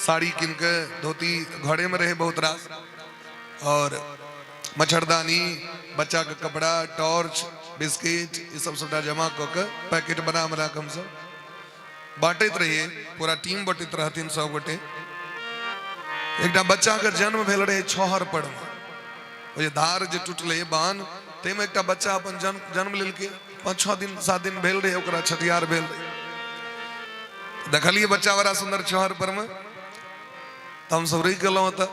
साड़ी किन के धोती घड़े में रहे बहुत रास और मच्छरदानी बच्चा का कपड़ा टॉर्च बिस्किट ये सब सबटा जमा क के पैकेट बना बना के हम सब बांटत रहिए। पूरा टीम बटत रहथिन 100 गोटे। एक बच्चा का जन्म भेल रहे छोहर पर में धार जो टूटले बांध ते में एक बच्चा अपन जन्म लेलके 5-6 दिन 7 दिन भेल रहे ओकरा छठियार भेल रहे। देखलिए बच्चा बड़ा सुंदर छोहर पर में तो हम सब रही गलौ त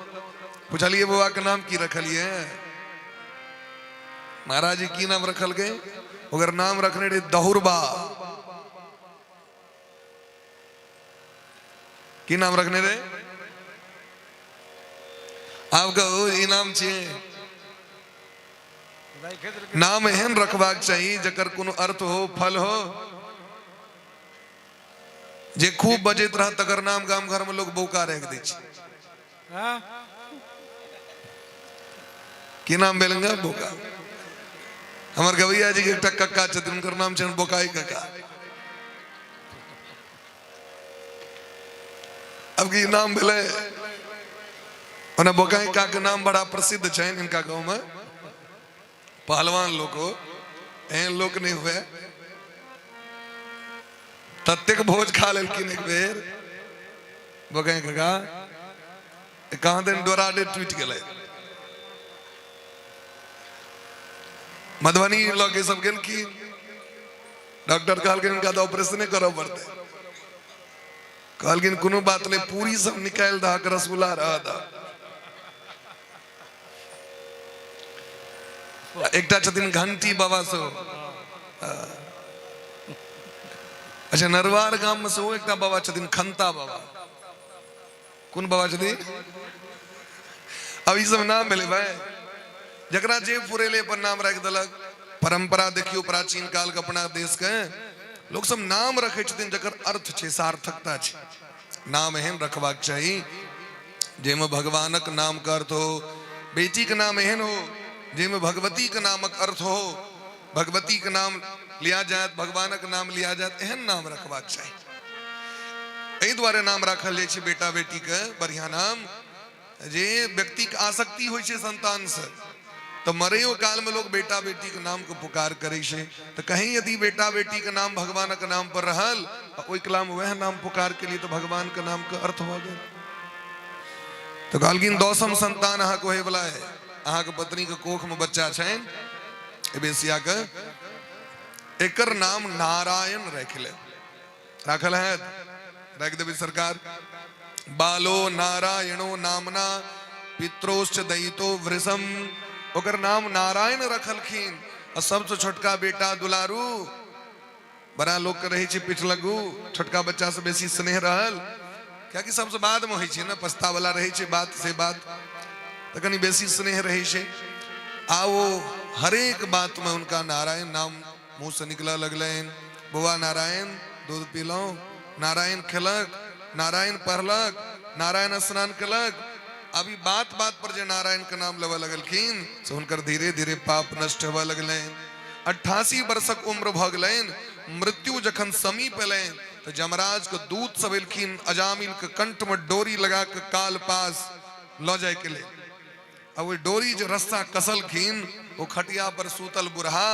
पूछलिए बउआ के नाम की रखलिए महाराज जी की नाम रखल गए ओकर नाम रखने रहे दहुरबा। की नाम रखने रहे आप कहो इनाम चाहिए नाम एहन रखबाक चाहिए जकर कोनो अर्थ हो फल हो जे खूब बजत रह तकर नाम गाम घर में लोग बौका रख दे की नाम बेलंगा बोका। हमार गवैया जी के एक कक्का छथिन उनकर नाम छन बोकाई कक्का। अब की नाम भेले बोकाई का के नाम बड़ा प्रसिद्ध है इनका गांव में। पहलवान लोग को एहन लोग नहीं हुए तत्क भोज खा लेकिन एक बेर बोकाई कक्का कहाँ दिन डोराडे टूट गए। मधुबनी लोग सब गेल की डॉक्टर कहलकिन इनका तो ऑपरेशन करो पड़ते कहलकिन कोनो बात नहीं पूरी सब निकाल दा के रसगुल्ला रहा था। एकटा छथिन घंटी बाबा सो अच्छा नरवार गांव में से वो एकटा बाबा छथिन खंता बाबा। कौन बाबा छथिन अब ई सब नाम मिले भाई जकरा जे पुरेले पर नाम रख दलक। परंपरा देखियो प्राचीन काल के अपना देश के लोग सब नाम रखे छथिन जकर अर्थ छे सार्थकता छे। नाम एहन रखबाक चाहिए जेमे भगवानक नाम का अर्थ हो। बेटी के नाम एहन हो जेमे भगवती के नामक अर्थ हो। भगवती के नाम लिया जाए भगवानक नाम लिया जाए एहन नाम रखबाक चाहिए। एहि द्वारे नाम रखल जाय छे बेटा बेटी के बढ़िया नाम जे व्यक्ति के आसक्ति होय छे संतान से तो मरेयो काल में लोग बेटा बेटी के नाम को पुकार करे छे। तो कहीं यदि बेटा बेटी के नाम भगवान के नाम पर रहल ओई कलाम वह नाम पुकार के लिए तो भगवान के नाम का अर्थ हो गया। तो कहलकिन 200 संतान अहा को होय वाला है। अहा के पत्नी के कोख में बच्चा छैन बेसिया के एकर नाम नारायण राखल है रख देवी सरकार। बालो नारायणो नामना पित्रोश्च दयितो वृषम ओकर नाम नारायण रखलखिन। और सबसे छोटका बेटा दुलारू बड़ा लोग के रहे पीठ लगू छोटका बच्चा से बेसी स्नेह रहल क्या कि सबसे बाद में होय ना पछता वाला रहे बात से बात तो कनी बेसी स्नेह रहे। आओ हरेक बात में उनका नारायण नाम मुंह से निकला लगलन। बुआ नारायण दूध पीलो नारायण खेलक नारायण पढ़लक नारायण स्नान कलक। अभी बात बात पर जो नारायण का नाम लेवा लगलखिन से उनकर धीरे धीरे पाप नष्ट होवा लगलन। 88 वर्षक उम्र भ गलन। मृत्यु जखन समीप अलन तो जमराज को दूत सब एलखिन अजामिल के कंठ में डोरी लगा के काल पास ल जाए के लिए। अब वो डोरी जो रस्सा कसलखिन वो खटिया पर सूतल बुढ़ा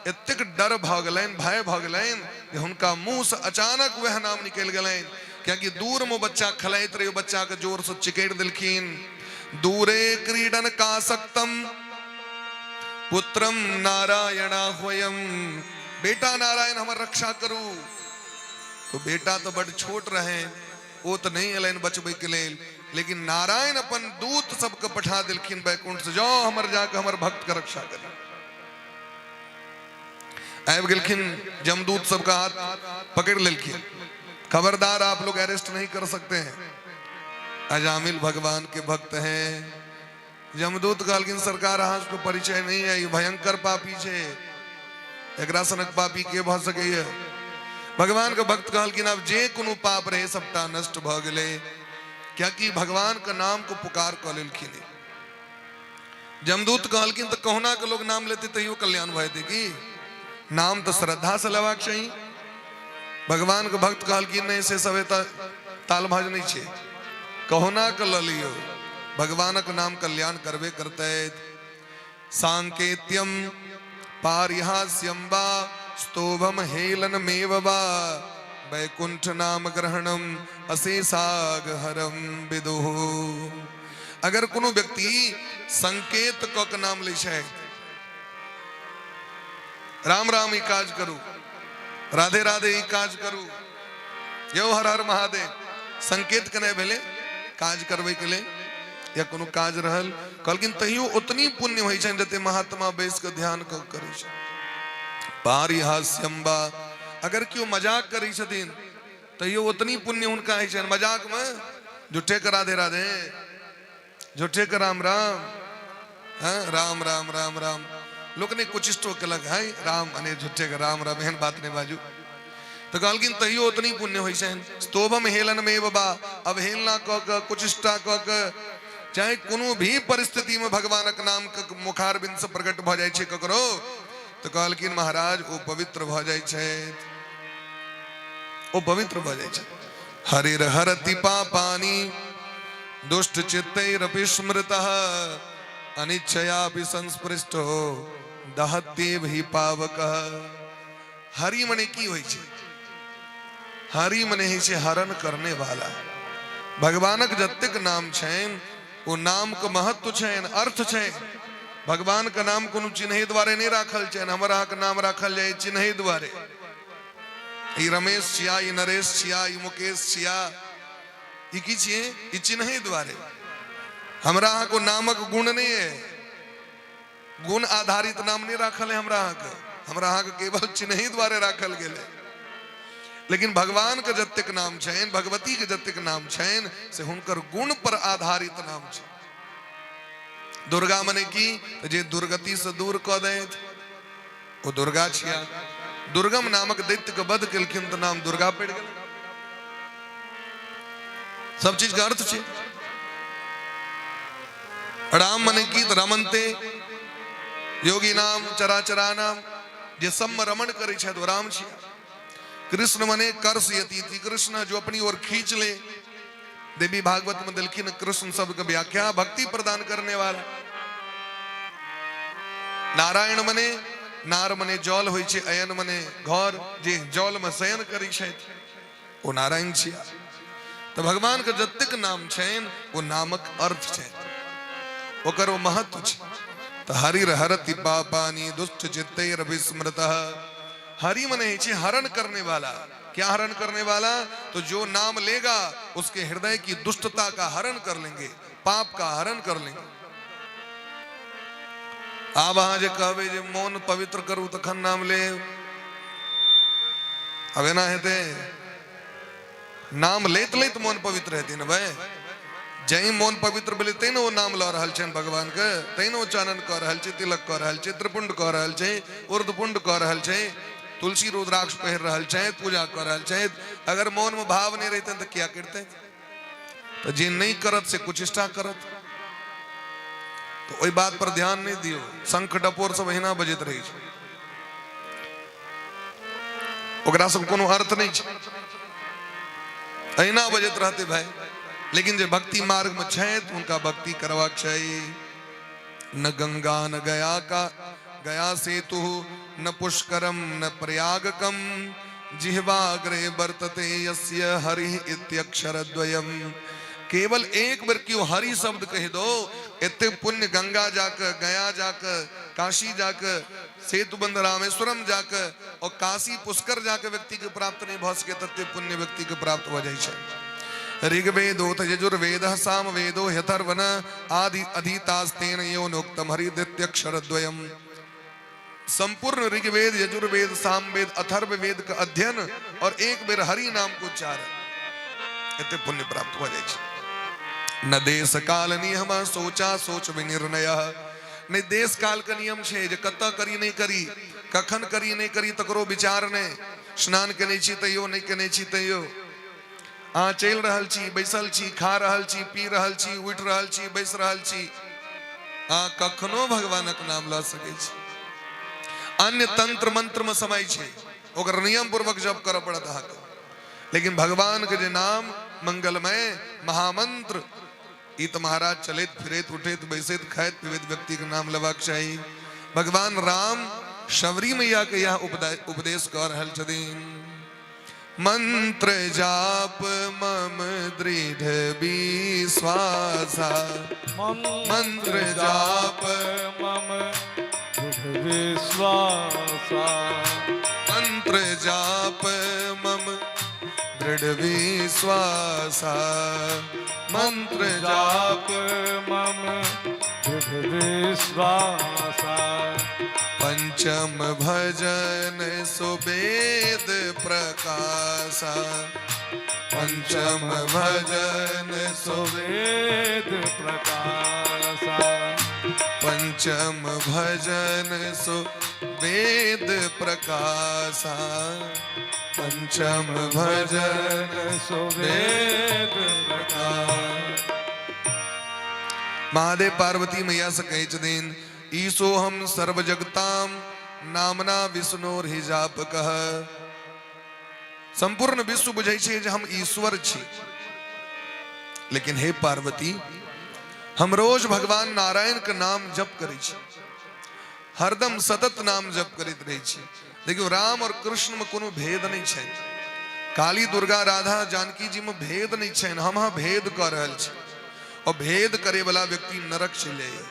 एतेक डर भ गलन भय भ गलन कि हुनका मुंह से अचानक वह नाम निकल गलन। क्या कि दूर में बच्चा खलैत रहे बच्चा के जोर से चिकेट दिलखिन। दूरे क्रीडन कासक्तम पुत्रम नारायणा होयम बेटा नारायण हमर रक्षा करू। तो बेटा तो बड़ छोट रहे वो तो नहीं अलन बचबे के लेल लेकिन नारायण अपन दूत सबके पठा दिलखिन बैकुंठ से जाओ हमर जाके हमर भक्त का रक्षा करी। आब गेलखिन जमदूत सबका हाथ पकड़ लेलखिन खबरदार आप लोग अरेस्ट नहीं कर सकते हैं। अजामिल भगवान के भक्त हैं। यमदूत कहलखिन सरकार अहाँ को परिचय नहीं है, ये भयंकर पापी छे, एकरा सनक पापी के भ सकैया। भगवान के भक्त कहलखिन अब जे कोनो पाप रहे सबटा नष्ट भ गेले, क्या कि भगवान के नाम को पुकार क लेलखिन। जमदूत कहलखिन तो कहुना के लोग नाम लेते तैयो कल्याण भयते की, नाम तो श्रद्धा से लेबाक चाहिए। भगवान के भक्त कहलखिन नहीं से सब ताल भाज नहीं छे, कहुना के ल लियो, भगवान के नाम कल्याण करबे करते। सांकेत्यम पारिहास्यम वा स्तोभम हेलन मेव वा वैकुंठ नाम ग्रहणम अशेषाग हरम विदुः। अगर कोनो व्यक्ति संकेत क नाम ले छे, राम राम ई काज करू, राधे राधे ई काज करू, यो हर हर महादेव, संकेत कने भेले काज करबे के लिए या कोनो काज रहल, कहलखिन तहियो उतनी पुण्य होइ छनि जते महात्मा बैस के ध्यान करै छै। पारिहास्यम वा, अगर क्यों मजाक करै छथिन तहियो उतनी पुण्य हुनका होइ छनि। मजाक में झूठे के राधे राधे, झूठे के राम राम, हाँ राम राम राम राम, लोग ने कुछ केलक है राम अने झूठे के राम राम, एहन बात नहीं बाजू। तो कहलखिन तहियो उतनी पुण्य होइ छनि। स्तोभम हेलन मेव वा, अब हेलना क के कुचिष्टा क के चाहे कोनो भी परिस्थिति में भगवानक नाम के मुखारबिंद से प्रकट भ जाय छै ककरो, तो कहलखिन महाराज ओ पवित्र भ जाय छै, ओ पवित्र भ जाय छै। हरिर हरति पापानि दुष्ट चित्तैरपि स्मृतः अनिच्छयापि संस्पृष्टो दहत्येव हि पावकः। हरि मने की होइ छै? हरि मने है छै हरण करने वाला। भगवानक जतेक नाम छनि वो नाम के महत्व छनि, अर्थ छनि। भगवान का नाम कोनो चिन्हे द्वारे नहीं राखल छनि, हमरा के नाम राखल जाए चिन्हे द्वारे। ई रमेश छिया, ई नरेश छिया, ई मुकेश छिया, ई की छिए? ई चिन्हे द्वारे। हमरा अहाँ को नामक गुण नहीं है, गुण आधारित नाम नहीं राखल है हमरा अहाँ के, हमरा अहाँ के केवल चिन्हे द्वारे राखल गेले। लेकिन भगवान के जतेक नाम छनि, भगवती के जतेक नाम छनि से हुनकर गुण पर आधारित नाम छै। दुर्गा मने की? जे दुर्गति से दूर क दैत वो दुर्गा छिया। दुर्गम नामक दैत्य के वध केलखिन तो नाम दुर्गा पड़ गेल। सब चीज का अर्थ छै। राम मने की? तो रमनते योगी नाम चराचरा नाम, जे सब रमण करे छै तो राम छिया। कृष्ण मने कर्षयति, कृष्ण जो अपनी ओर खींच ले। देवी भागवत में दिलखिन कृष्ण शब्द का व्याख्या भक्ति प्रदान करने वाला। नारायण मने, नार मने जल होइ छै, अयन मने घर, जे जल में शयन करै छथि वो नारायण छिया। तो भगवान के जतेक नाम छनि वो नामक अर्थ छै, ओकर वो महत्व छै। तो हरिर हरति पापानि दुष्ट चित्तैरपि स्मृतः। हरि मने है हरण करने वाला। क्या हरण करने वाला? तो जो नाम लेगा उसके हृदय की दुष्टता का हरण कर लेंगे, पाप का हरण कर लेंगे। आप अहाँ जे कहबे जे मौन पवित्र करू तखन नाम ले, अब एना हेते? नाम लेत लेत मौन पवित्र हेतै न भाई। जै मौन पवित्र भेलै तै न वो नाम लऽ रहल छनि भगवान के, तै न वो चानन कऽ रहल छै, तिलक कऽ रहल छै, त्रिपुंड कऽ रहल छै, ऊर्ध्वपुंड कऽ रहल छै, तुलसी रुद्राक्ष पहिर रहल छै, पूजा कर रहल छै। अगर मौन में भाव नहीं रहते तो क्या करते? तो जे नहीं करत से कुचिष्टा करत। तो ओई बात पर ध्यान नहीं दियो। शंख डपोर सब अहिना बजत रही छै, ओकरा सब कोनो अर्थ नहीं छै, अहिना बजत रहते भाई। लेकिन जो भक्ति मार्ग में छै उनका भक्ति करवाक चाहिए। न गंगा न गया का गया सेतु, न पुष्करम न प्रयागकम, जिह्वाग्रे वर्तते यस्य हरि इत्यक्षरद्वयम। केवल एक बार क्यों हरि शब्द कह दो, इतने पुण्य गंगा जाकर, गया जाकर, काशी जाकर, सेतु बंध रामेश्वरम जाकर और काशी पुष्कर जाकर व्यक्ति के प्राप्त नहीं भ सके, तत्ते पुण्य व्यक्ति के प्राप्त हो जाए। ऋग्वेदोथ यजुर्वेद सामवेदो ह्यथर्वन आदि अधीतास्तेन यो नोक्तम हरिदित्यक्षरद्वयम। संपूर्ण ऋग्वेद यजुर्वेद सामवेद अथर्ववेद का अध्ययन और एक बेर हरि नाम को उच्चारण, इतने पुण्य प्राप्त हो जाए। न देश काल नियम सोचा सोच विनिर्णय। नहीं देश काल का नियम छे जे कत करी नहीं करी, कखन करी नहीं करी तकरो विचार ने। स्नान केने छी तैयो नहीं केने छी तैयो चल रहल छी, बैसल छी, खा रहल छी, पी रहल छी, उठ रहल छी, बैस रहल छी, कखनो भगवानक नाम ल सके छी। अन्य तंत्र मंत्र में समय छे, ओकर नियम पूर्वक जप कर पड़त अहाँके। लेकिन भगवान के जे नाम मंगलमय महामंत्र, ई तो महाराज चलित फिरत उठित बैसित खाइत पीवित व्यक्ति के नाम लेबाक चाहिए। भगवान राम शबरी मैया के यहाँ उपदेश कर रहल छथिन। मंत्र जाप मम दृढ़ विश्वासा, मंत्र जाप मम दृढ़ विश्वासा, मंत्र जाप मम दृढ़ विश्वासा, मंत्र जाप मम दृढ़ विश्वासा। पंचम भजन सुवेद प्रकाशा, पंचम भजन सुवेद प्रकाशा, पंचम भजन सुवेद प्रकाशा, पंचम भजन सुवेद प्रकाश। महादेव पार्वती मैया से कहे छथिन ईसो हम सर्व जगताम नामना विष्णुर ही जाप कह। संपूर्ण विश्व बुझै छै जे हम ईश्वर छी, लेकिन हे पार्वती हम रोज भगवान नारायण के नाम जप करै छी, हरदम सतत नाम जप करैत रहै छी। देखियो राम और कृष्ण में कोनो भेद नहीं छै, काली दुर्गा राधा जानकी जी में भेद नहीं छै, हम भेद कर रहल छी। और भेद करे वाला व्यक्ति नरक चले जाए,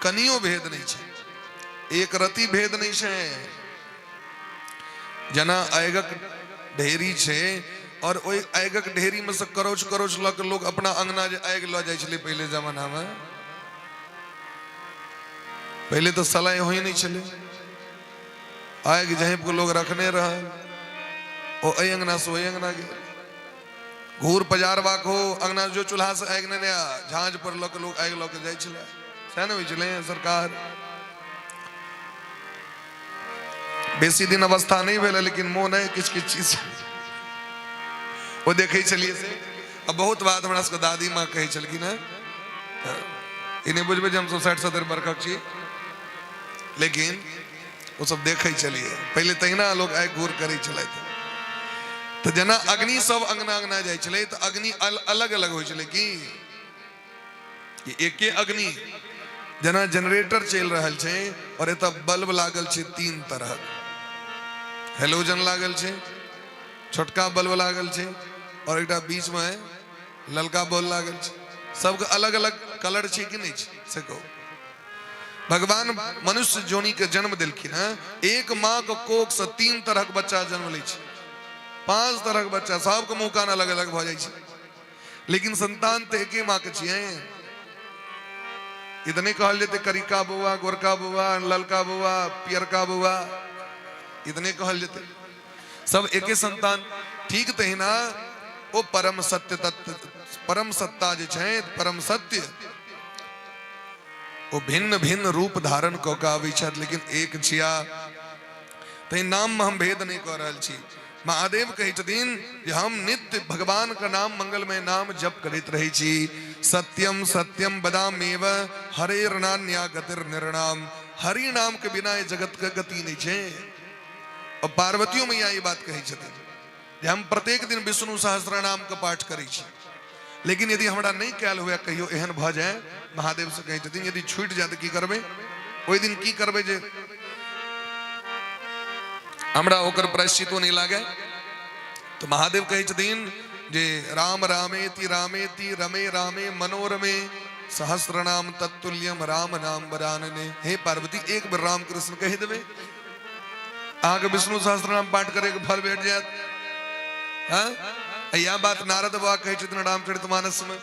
कनियो भेद नहीं छे, एक रति भेद नहीं छे। जना आयगक ढेरी छे और ओई आयगक ढेरी में से करोच करोच लक लोग अपना अंगना जे आयग ल जाय छले पहले जमाना में। पहले तो सलाह होई नहीं चले, आयग जहीं को लोग रखने रहा ओ अय अंगना से ओय अंगना के घूर पजारबाक हो अंगना जो चूल्हा से आयग ने झांझ पर लक लोग आयग ल के जाय छले चले सरकार। बेसी दिन अवस्था नहीं भेल, लेकिन मोन है किछ किछ चीज वो देखे चलिए से। अब बहुत बात हमरा सबके दादी माँ कहे छलखिन है, इन्हें बुझबे हम 60-70 बरखक छी, लेकिन वो सब देखे चलिए। पहले तहिना लोग आय घूर करे चले, तो जना अग्नि सब अंगना अंगना जाय छले तो अग्नि अलग अलग होय छले कि एके अग्नि जना जनरेटर चल रहा छे और एत बल्ब लागल छे 3 तरह, हेलोजन लागल छे, छोटका बल्ब लागल छे और एकटा बीच में ललका बल्ब लागल छे। सबके अलग अलग कलर छे कि नहीं छे से कहो। भगवान मनुष्य जोनी के जन्म दिलखिन है, एक माँ के कोख से 3 तरह के बच्चा जन्म ले छे, 5 तरह के बच्चा, सबके मुंह कान अलग अलग भ जाय छे, लेकिन संतान तो एके माँ के छिए। इतने कहल जेते करिका बउआ, गोरका बउआ, ललका बउआ, पियरका बउआ, इतने कहल जेते, सब एके संतान। ठीक तही ना ओ परम सत्य तत्व, परम सत्ता जे छै, परम सत्य ओ भिन्न भिन्न रूप धारण क के आबै छै, लेकिन एक छिया। तै नाम में हम भेद नहीं कर रहल छी। महादेव कहे छथिन जे हम नित्य भगवान का नाम मंगलमय नाम जप करैत रही छी। सत्यम सत्यम बदामेव हरेर्नान्या गतिर निर्णाम, हरि नाम के बिना ये जगत का गति नहीं छे। और पार्वतियों मैया ये बात कही छथिन जे हम प्रत्येक दिन विष्णु सहस्त्र नाम का पाठ करै छी, लेकिन यदि हमरा नहीं कैल हुए कहियो एहन भ जाए, महादेव से कहे छथिन यदि छूट जाए तो की करबे, ओई दिन की करबे जे हमरा ओकर प्रायश्चितो नहीं लागे। तो महादेव कहे छथिन जे राम रामेति रामेति रमे रामे मनोरमे सहस्र नाम तत्तुल्यम राम नाम बरानने। हे पार्वती एक बार राम कृष्ण कह देवे, आगे विष्णु सहस्त्र नाम पाठ करे के फल भेट जात। यह बात नारद बाबा कहे छथिन रामचरितमानस में।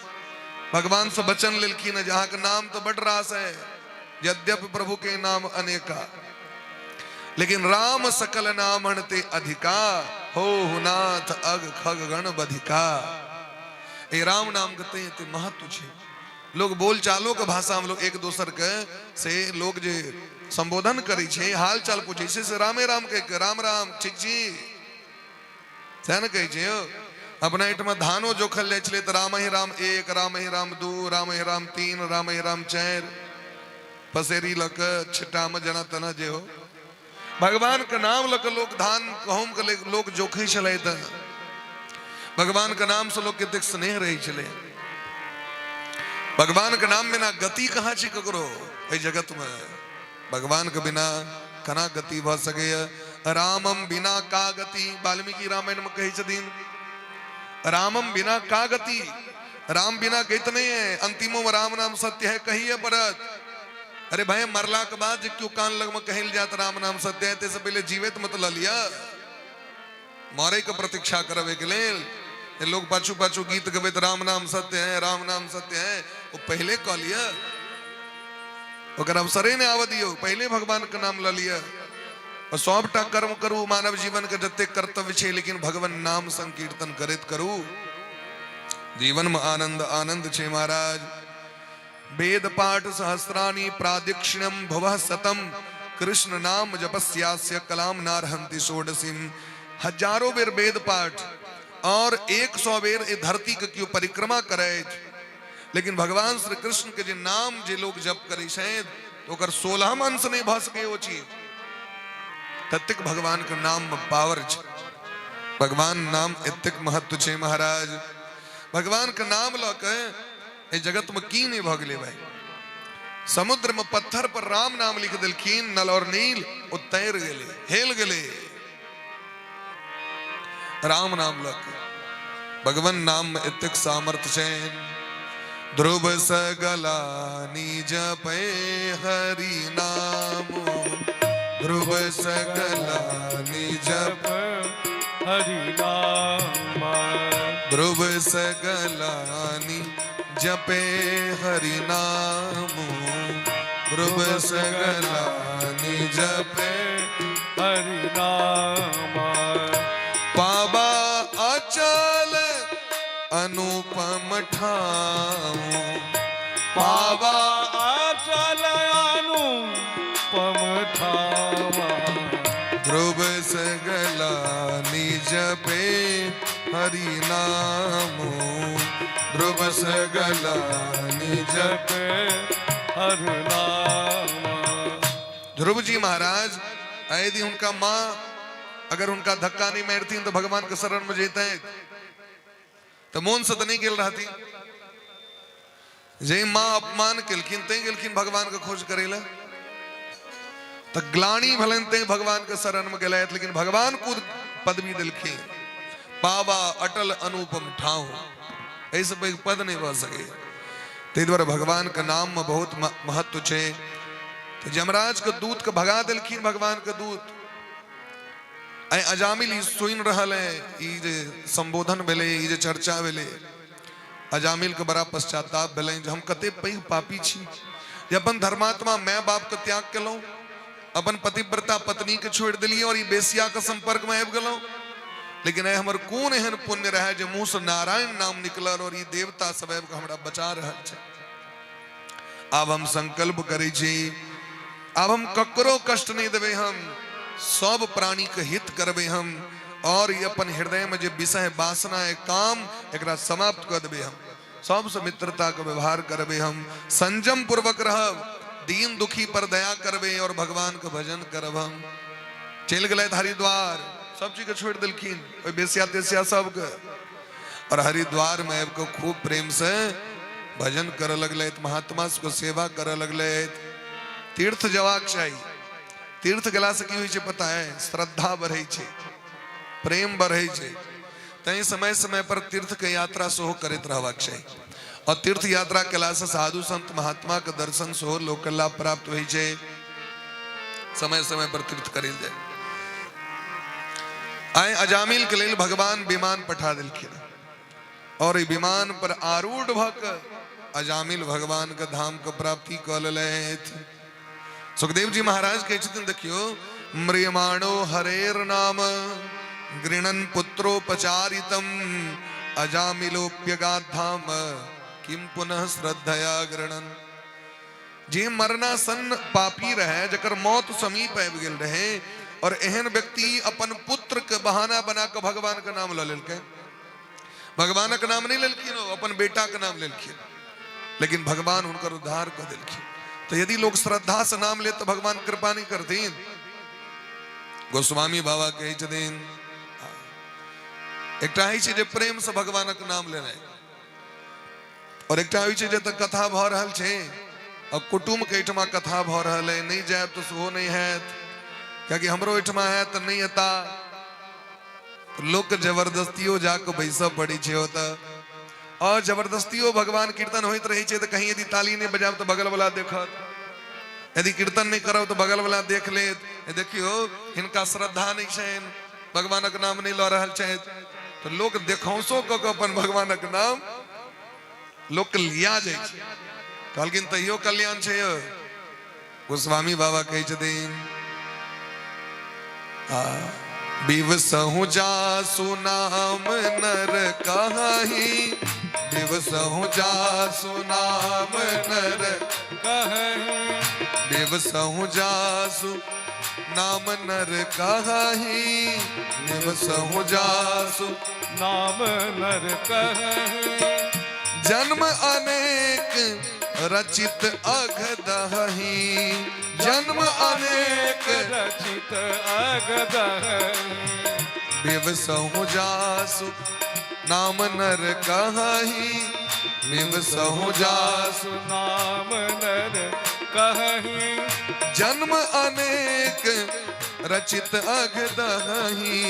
भगवान से वचन लेलखिन जहाँ के नाम तो बड़ रास है, यद्यपि प्रभु के नाम अनेका, लेकिन राम सकल नामन ते अधिका, हो नाथ अग खग गण बधिका। ए राम नाम कते ते महत्व छे। लोग बोल चालो के भाषा में लोग एक दूसर के से लोग जे संबोधन करी छे, हाल चाल पूछे से रामे राम के राम राम ठीक छी न कहे छे। अपना इट में धानो जोखल जाए छले तो राम ही राम एक, राम ही राम दू, राम ही राम तीन, राम ही राम चार, पसेरी लक छिटा में जना तना जे हो भगवान का नाम लक लोग धान गहूम के लोग जोखे चले था। भगवान का नाम से लोग कितने स्नेह रही चले। भगवान के नाम बिना गति कहाँ छी ककरो ए जगत में। भगवान के बिना कना गति भ सके। रामम बिना का गति, वाल्मीकि रामायण में कही छथिन रामम बिना का गति। राम बिना गति नहीं है। अंतिमो में राम नाम सत्य है कहिए परत। अरे भाई मरला के बाद क्यों कान लग में कहल जात राम नाम सत्य है, तेसे पहले जीवित मत ल लिया मारे के प्रतीक्षा करवे के लेल। ये लोग पाछू पाछू गीत गवे राम नाम सत्य है, राम नाम सत्य है, वो पहले कह लिया अवसरे ने आव दियो, पहले भगवान का नाम ल लिया। और सबटा कर्म करू मानव जीवन के जते कर्तव्य छे, लेकिन भगवान नाम संकीर्तन करित करू। जीवन में आनंद आनंद छे महाराज। वेद पाठ सहस्राणि प्रादिक्षिण्यम भवः शतम, कृष्ण नाम जपस्यास्य कलाम नारहंति षोडशीम। हजारों बेर वेद पाठ और 100 बेर ए धरती के क्यों परिक्रमा करे, लेकिन भगवान श्री कृष्ण के जे नाम जे लोग जप करे शायद तो ओकर 16 अंश नहीं भ सके। वो चीज तत्क भगवान के नाम में पावर छे। भगवान नाम एतक महत्व छे महाराज। भगवान के नाम लके ए जगत में की नहीं भ गेले भाई। समुद्र में पत्थर पर राम नाम लिख दिलखीन, नल और नील वो तैर गेले, हेल गेले। राम नाम लके भगवान नाम में एतक सामर्थ्य छे। ध्रुव सगला निज पे हरि नाम, ध्रुव सगला निज हरि नाम, ध्रुव सगला निज पे हरि नाम, ध्रुव सगला निज पे हरि नाम। पावा अचल अनुपम ठाऊं, पावा अचल अनुपम ठावा, ध्रुव सगला निज पे हरि नाम, ध्रुव सगला निज पे हरि नाम। ध्रुव जी महाराज यदि उनका माँ अगर उनका धक्का नहीं मारती तो भगवान के शरण में जेते तो मोन से तो नहीं गिल रहती। जे माँ अपमान किलखिन ते गिलखिन भगवान के खोज करेला तो ग्लानी भलन ते भगवान के शरण में गलायत, लेकिन भगवान को पदवी दिलखिन पावा अटल अनुपम ठाऊ, ऐसे पद नहीं बह सके। ते द्वारा भगवान के नाम में बहुत महत्व छे। तो जमराज के दूत के भगा दिलखिन भगवान के दूत। अजामिल सुन रहल है ई जे संबोधन भेले, ई जे चर्चा भेले। अजामिल के बड़ा पश्चाताप भेले जे हम कते पैघ पापी छी, जे अपन धर्मात्मा माय बाप के त्याग केलौं, अपन पतिव्रता पत्नी के छोड़ दिलिए और ई बेसिया के संपर्क में आबि गेलौं। लेकिन हमर कोन एहन पुण्य रहे जे मुंह से नारायण नाम निकलल और ई देवता सब आबि के हमरा बचा रहल छै। अब हम संकल्प करै छी, अब हम ककरो कष्ट नहीं देवे, हम सब प्राणी के हित करबे हम, और ये अपन हृदय में जो विषय वासना है काम एकरा समाप्त कर देबे हम। सबसे मित्रता का व्यवहार करबे हम, संयम पूर्वक रहब, दीन दुखी पर दया करबे और भगवान का भजन करब हम। चल गए हरिद्वार, सब चीज के छोड़ दिलखिन बेसिया तेसिया सब के, और हरिद्वार में को खूब प्रेम से भजन करे लगले, महात्मा को सेवा करे लगले। तीर्थ जवाक चाहिए। तीर्थ गेला से की होई छे पता है? श्रद्धा बढ़े छे, प्रेम बढ़े छे। तई समय समय पर तीर्थ के यात्रा सोह करत रहबाक चाहिए। और तीर्थ यात्रा केला से साधु संत महात्मा के दर्शन सोह लोक लाभ प्राप्त होई छे। समय समय पर तीर्थ करिल जाए। आए अजामिल के लेल भगवान विमान पठा दिलखिन, और विमान पर आरूढ़ भक अजामिल भगवान के धाम के प्राप्ति क लेलैथ। सुखदेव जी महाराज कहै छथिन देखियो, म्रियमाणो हरेर नाम गृणन पुत्रोपचारितम अजामिलोप्यगाधाम किम पुनः श्रद्धया गृणन। जे मरना सन पापी रहे, जकर मौत समीप आबि गेल रहे, और एहन व्यक्ति अपन पुत्र के बहाना बना के भगवान के नाम ल लेलकै। भगवान के नाम नहीं लेलखिन, अपन बेटा के नाम लेलखिन, लेकिन भगवान उनकर उद्धार कर देलखिन। तो यदि लोग श्रद्धा से नाम ले तो भगवान कृपा नहीं करतीन। गोस्वामी बाबा कहे छथिन एकटा होइ छै जे प्रेम से भगवान के नाम लेना, और एकटा होइ छै जे त कथा भ रहल छै और कुटुंब के एठमा कथा भ रहल है, नहीं जाए तो सेहो नहीं हैत, क्योंकि हमरो एठमा है तो नहीं एता। लोग के जबरदस्तियों जाके बैसा पड़ी छे होता, और जबरदस्तियों भगवान कीर्तन होइत रही छे तो कहीं यदि ताली नहीं बजाब तो बगल वाला देखत, यदि कीर्तन नहीं करब तो बगल वाला देख लेत, देखियो हिनका श्रद्धा नहीं छेन, भगवान के नाम नहीं ल रहल छे, तो लोग देखौसो क के अपन भगवान के नाम लोग के लिया जाय छे। कहलखिन तैयो कल्याण छे। गोस्वामी बाबा कहै छथिन बिवसहु जासु नाम नर कहि, बिवसहु जासु नाम नर कहि, बिवसहु जासु नाम नर कहि, बिवसहु जासु नाम नर कहि। जन्म अनेक रचित अघदहि, जन्म अनेक रचित अघदहि। बिवसहु जासु नाम नर कहि, बिवसहु जासु नाम नर कहि। जन्म अनेक रचित अघदहि,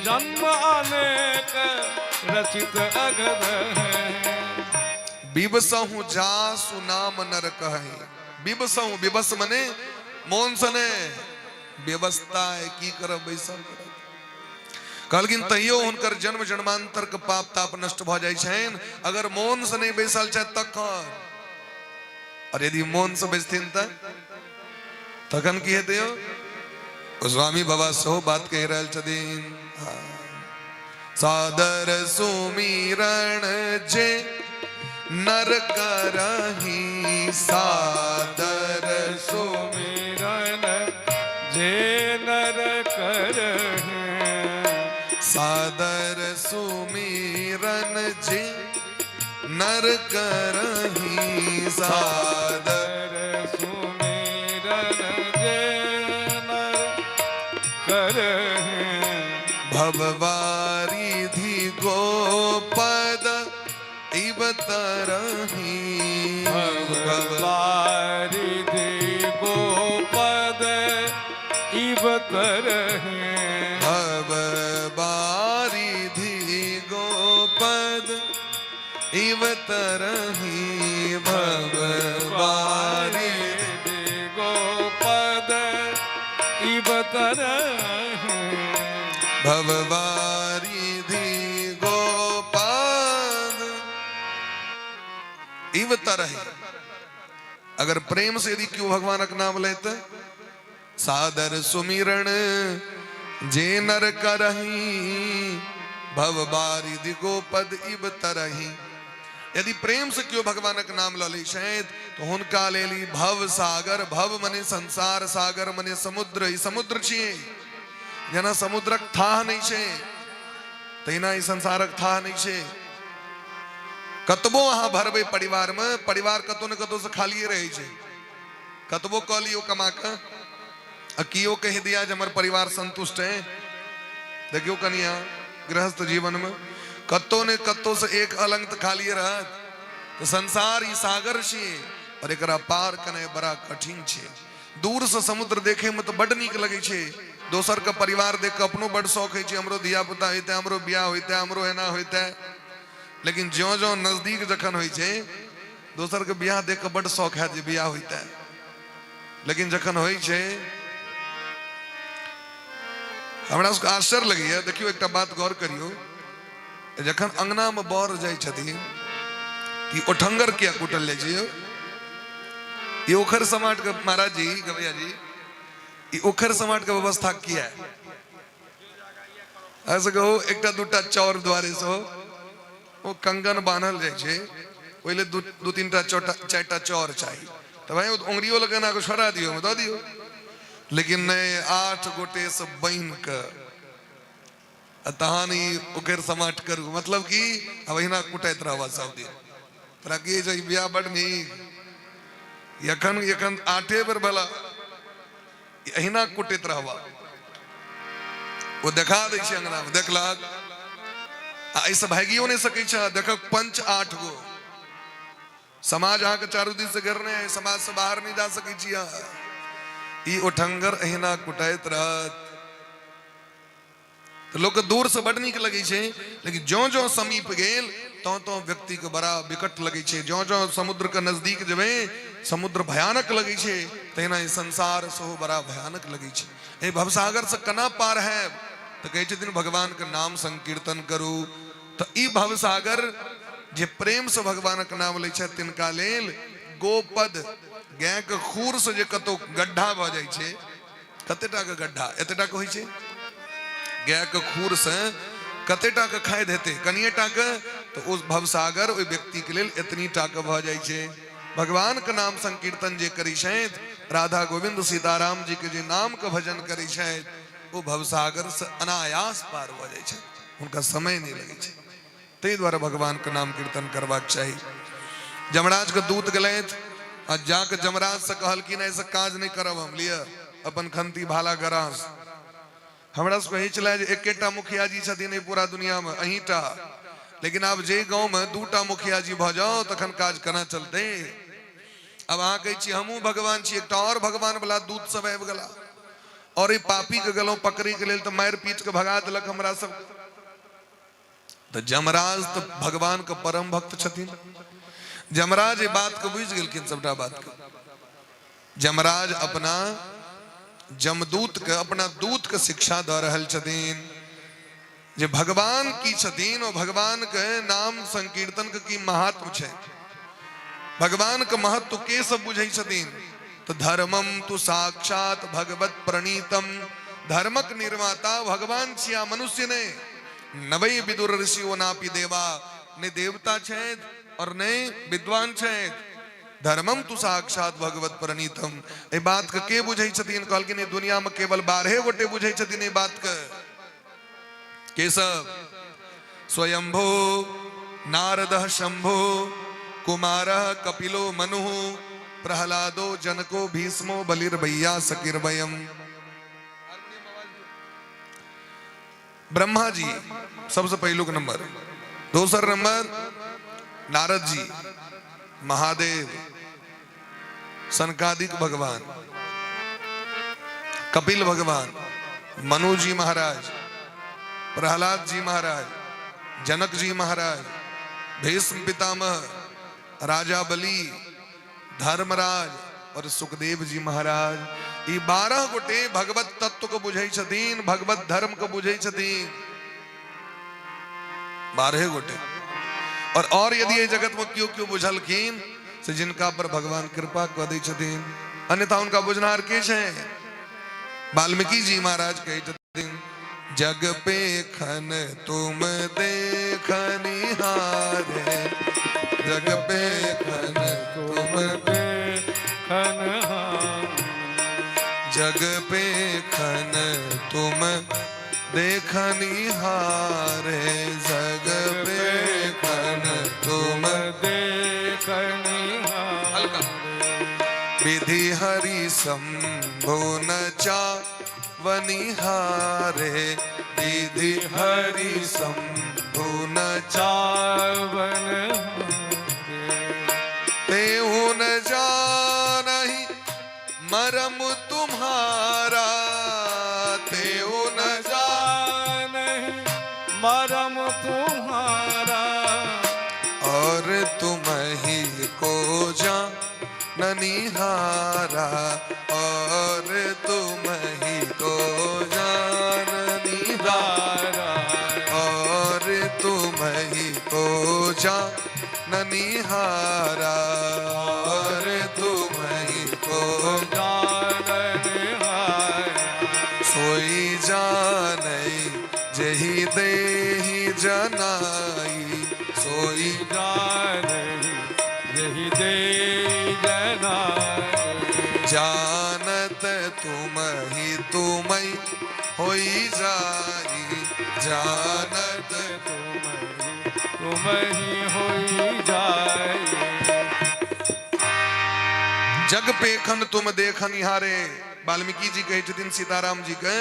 जन्म अनेक रचित अघदहि। बिवसहु जासु नाम नर कहि। बिवसहु, बिवस मने मौन सने, व्यवस्था है की करब बैसल। कहलखिन तैयो हुनकर जन्म जन्मांतर के पाप ताप नष्ट भ जाय छनि अगर मौन से नहीं बैसल छथि तखन। और यदि मौन से बैसथिन तखन की हेतै? गोस्वामी बाबा सेहो बात कहि रहल छथिन। सादर सुमिरण जे नर करहि, सादर सुमिरन जे नर करहि। सादर सुमिरन जे नर करहि, सादर सुमिरन जे नर करहि। भववारिधि गोपद इब तरहि, भववारिधि गोपद इब तरहि। भववारिधि गोपद इब तरहि, भववारिधि गोपद इब तरहि। भववारिधि गोपद इव तरहि। अगर प्रेम से यदि क्यों भगवान का नाम लेते, सादर सुमिरण जे नर करहि, भववारिधि गोपद इव तरहि। यदि प्रेम से क्यों भगवान का नाम ल लै छथि तो हुनका लेली भव सागर, भव मने संसार, सागर मने समुद्र। ई समुद्र छियै, जेना समुद्रक थाह नहीं छे तहिना ई संसारक थाह नहीं छे। कतबो अहाँ भरबै परिवार में, परिवार कतौ न कतौ से खालिए रहे छे। कतबो कह लियो कमा के, कियो कह दिया जे हमर परिवार संतुष्ट है। देखियो कनिया गृहस्थ जीवन में कतौ ने कतौ से एक अलंग त खालिए रहत। तो संसार ई सागर छे और एकरा पार कने बड़ा कठिन छे। दूर से समुद्र देखे में तो बड़ नीक लगे छे, दोसर का परिवार देख के अपनो बड़ शौक है, हमरो धिया पुता होते, हमरो बियाह होते, हमरो एना होते। लेकिन ज्यो ज्यो नजदीक जखन होइ छे दोसर के बियाह देख के बड़ शौक है जे बियाह होते। लेकिन जखन होइ छे हमरा उसका आश्चर्य लगैया। देखियो एकटा बात गौर करियो, जखन अंगना में बर जाय छथिन कि ओठंगर किया कुटल ले छियो, ये उखर समाट के महाराज जी गवैया जी ये उखर समाट के व्यवस्था किया है। ऐसे कहो एकटा दूटा चौर द्वारे सो वो कंगन बांधल जाए छे पहले दू तीन टा चारटा चौर चाहिए तो भाई उंगलियों लगना को छोड़ा दियो में दो दियो लेकिन नहीं 8 गोटे से बहन के तहानी उकेर समाट कर मतलब कि अब हिना कुटैत रहवा सब दिन तोरा के जो बियाह बड़ नीक यखन यखन 8 बेर भला हिना कुटैत रहवा वो देखा दै छै अंगना में देखलक ऐसे भागियो नहीं सकै छै देखक पंच 8 गो समाज अहाँ के चारू दिस से घेरने है समाज से बाहर नहीं जा सकै छी ई ओठंगर अहिना कुटैत रहत तो लोग दूर से बड़ नीक लगे छे लेकिन जो जो समीप गेल तो व्यक्ति के बड़ा विकट लगे छे जो जो समुद्र के नजदीक जबे समुद्र भयानक लगे छे तहिना संसार सेहो बड़ा भयानक लगे छे ए भवसागर से कना पार है तो कहे दिन भगवान के नाम संकीर्तन करू तो ई भवसागर जे प्रेम से भगवान के नाम ले छे तिनका लेल गोपद गाय के खूर से जे कतो गड्ढा भ जाय छे कतेटा के गड्ढा एतेटा के होय छे गाय के खूर से कतेटा के खाय देते कनिएटा के तो उस भवसागर ओइ व्यक्ति के लेल इतनी टा के भ जाय छे भगवान के नाम संकीर्तन जे करी छथि राधा गोविंद सीताराम जी के जे नाम के भजन करी छथि वो भवसागर से अनायास पार हो जाय छे उनका समय नहीं लगे छे तै द्वारा भगवान के नाम कीर्तन करबाक चाहिए जमराज के दूत गलैथ आ जाके जमराज से कहलखिन ऐसे काज नहीं करब हम लिया अपन खंती भाला गरास हमरा से कही चला एकेटा मुखिया जी छथिन पूरा दुनिया में अहीटा लेकिन अब जे गांव में 2टा मुखिया जी भ जाओ तखन काज केना चलते अब अहाँ कहे छी हमहू भगवान छी एकटा और भगवान वाला दूत सब आबि गेला और ई पापी के गलो पकड़ी के लेल तो मार पीट के भगा देलक हमरा सब तो जमराज तो भगवान के परम भक्त छथिन जमराज ये बात को बुझ गेलखिन सबटा बात के जमराज अपना जमदूत के अपना दूत के शिक्षा द रहल छथिन जे भगवान की छथिन और भगवान के नाम संकीर्तन के की महात्म छे भगवान के महत्व के सब बुझै छथिन तो धर्मम तु साक्षात भगवत प्रणीतम धर्मक निर्माता भगवान छिया मनुष्य ने नवै विदुर ऋषियो नापि देवा ने देवता छेद और ने विद्वान छेद धर्मम तु साक्षात भगवत प्रणीतम ए बात के बुझै छथिन कहलखिन दुनिया में केवल 12 गोटे बुझै छथिन ए बात के सब स्वयंभो नारदः शंभो कुमारः कपिलो मनुः प्रहलादो जनको भीष्मो बलिर्भैया सकिर्भयम् ब्रह्मा जी सबसे पहलू का नंबर दूसरा नंबर नारद जी महादेव सनकादिक भगवान कपिल भगवान मनु जी महाराज प्रहलाद जी महाराज जनक जी महाराज भीष्म पितामह राजा बलि धर्मराज और सुखदेव जी महाराज ये 12 गोटे भगवत तत्व को बुझै छथिन भगवत धर्म को बुझै छथिन 12 गोटे और यदि ये जगत में क्यों क्यों बुझलखिन से जिनका पर भगवान कृपा कर दै छथिन अन्यथा उनका बुझनार के छे वाल्मीकि जी महाराज कहे छथिन जग पे खन तुम देखनिहारे जग पे खन तुम जग पे खन तुम देखनिहारे जग पे खन तुम देखनिहारे विधि हरि शंभो न चावनिहारे विधि हरि शंभो न चावनिहारे तेहु न जानहि मरम तुम्हारा तेहु न जानहि मरम तुम्हारा और तुम ही को जाननिहारा और तुम ही को जाननिहारा और तुम ही को जाननिहारा और तुम ही को सोई जानई जही देहि जनाई यही दे जनाए। जानत तुम ही होई जाई, जानत तुम ही होई जाए। जग पेखन तुम देखन निहारे। वाल्मीकि जी कहे छथिन सीताराम जी के,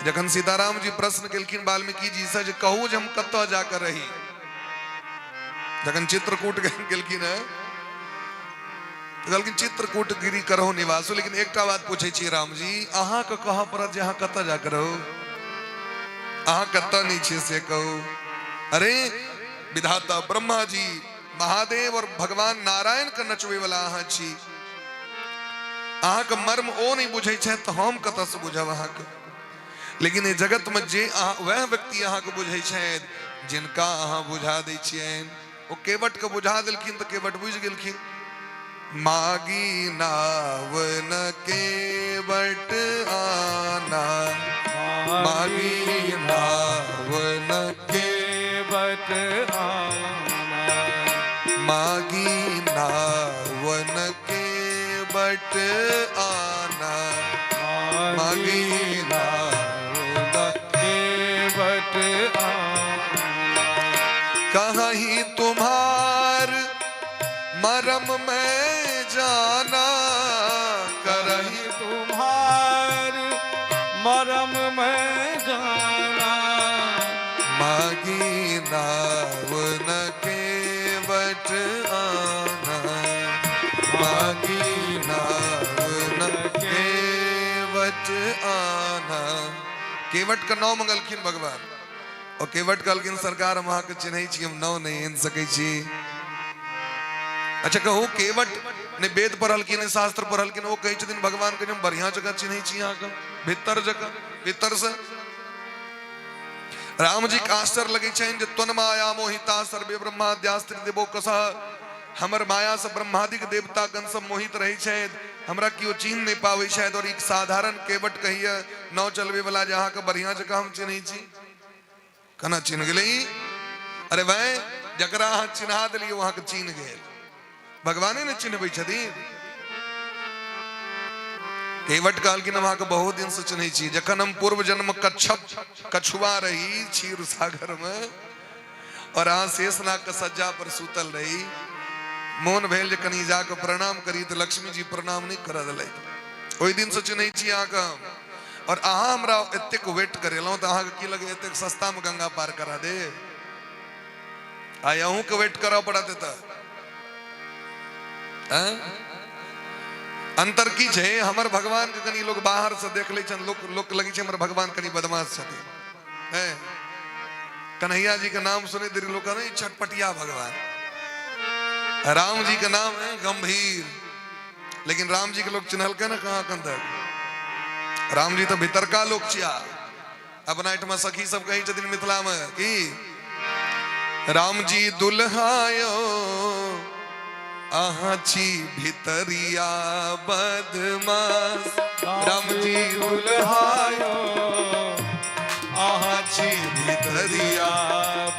जखन सीताराम जी प्रश्न केलखिन वाल्मीकि जी से, कहू जे हम कत जाकर रही, जखन चित्रकूट गेलखिन है कहलखिन चित्रकूट गिरी करहो निवासो। लेकिन एकटा बात पूछे छी राम जी, अहाँ के कह पड़त जे अहाँ कत जाकर रहो, अहाँ कत नहीं छे से कहू। अरे विधाता ब्रह्मा जी, महादेव और भगवान नारायण के नचवे वाला अहाँ छी, अहाँ के मर्म ओ नहीं बुझे छे तो हम कत से बुझब अहाँ के। लेकिन ये जगत में जे वह व्यक्ति अहाँ के बुझे छे जिनका अहाँ बुझा दै छियन, ओ केवट के बुझा देलखिन तो केवट बुझ गेलखिन। मागी नावन केवट आना, मागी नावन केवट आना, मागी नावन केवट आना, मागी नावन केवट आना। कहीं तुम्हार मरम में जाना, करही तुम्हार मरम में जाना। मागी नावन केवट आना, मागी नावन केवट आना। केवट का नाम मंगलखिन भगवान, और केवट कहलखिन सरकार हम अहाँ के चिन्है छी, हम नाव नहीं आनि सकै छी। अच्छा कहू, केवट ने वेद पढ़लखिन, शास्त्र पढ़लखिन, वो कहे छथिन भगवान के हम बढ़िया जगह चिन्है छी अहाँ के, भीतर जगह भीतर से। राम जी के आश्चर्य लगे छन जे त्वन माया मोहिता सर्वे ब्रह्माद्यास्त्रि देवो कसह। हमर माया से ब्रह्मादि के देवता गण सब मोहित रहे छे, हमरा कियो चिन्ह नहीं पावे छे। और एक साधारण केवट कहिए नाव चलवे वाला जहाँ के बढ़िया जगह हम चिन्है छी, कना चिन्ह गेलै। अरे वह जकरा अहाँ चिन्हा दिलिए वहां के चिन्ह गेल, भगवाने ने चिन्हबै छथिन। केवट कहलखिन हम अहाँ के बहुत दिन से चिन्है छी, जखन हम पूर्व जन्म कच्छप कछुआ रही क्षीर सागर में, और अहाँ शेषनाग के सज्जा पर सुतल रही, मोन भेल जे कनी जाके प्रणाम करी तो लक्ष्मी जी प्रणाम नहीं कर दिले। ओहि दिन से चिन्है छी अहाँ के। और अहाँ हमरा एतेक वेट करेलहुँ तो अहाँ के की लगे एतेक सस्ता में गंगा पार करा दे। आइ अहूँ के वेट करऽ पड़त त अंतर की छे। हमर भगवान के कनी लोग बाहर से देख ले छन, लोक लगी छे हमर भगवान कनी बदमाश छथिन। हैं कन्हैया जी के नाम सुने देरी लोग नहीं छटपटिया भगवान। राम जी के नाम है गंभीर, लेकिन राम जी के लोग चिन्हल के ना कहाँ कन तक। राम जी तो भीतर का लोग छिया। अपना एठमा सखी सब कही छथिन मिथिला में कि राम जी दुल्हायो आहा छी भितरिया बदमाश। राम जी दुल्हायो आहा छी भितरिया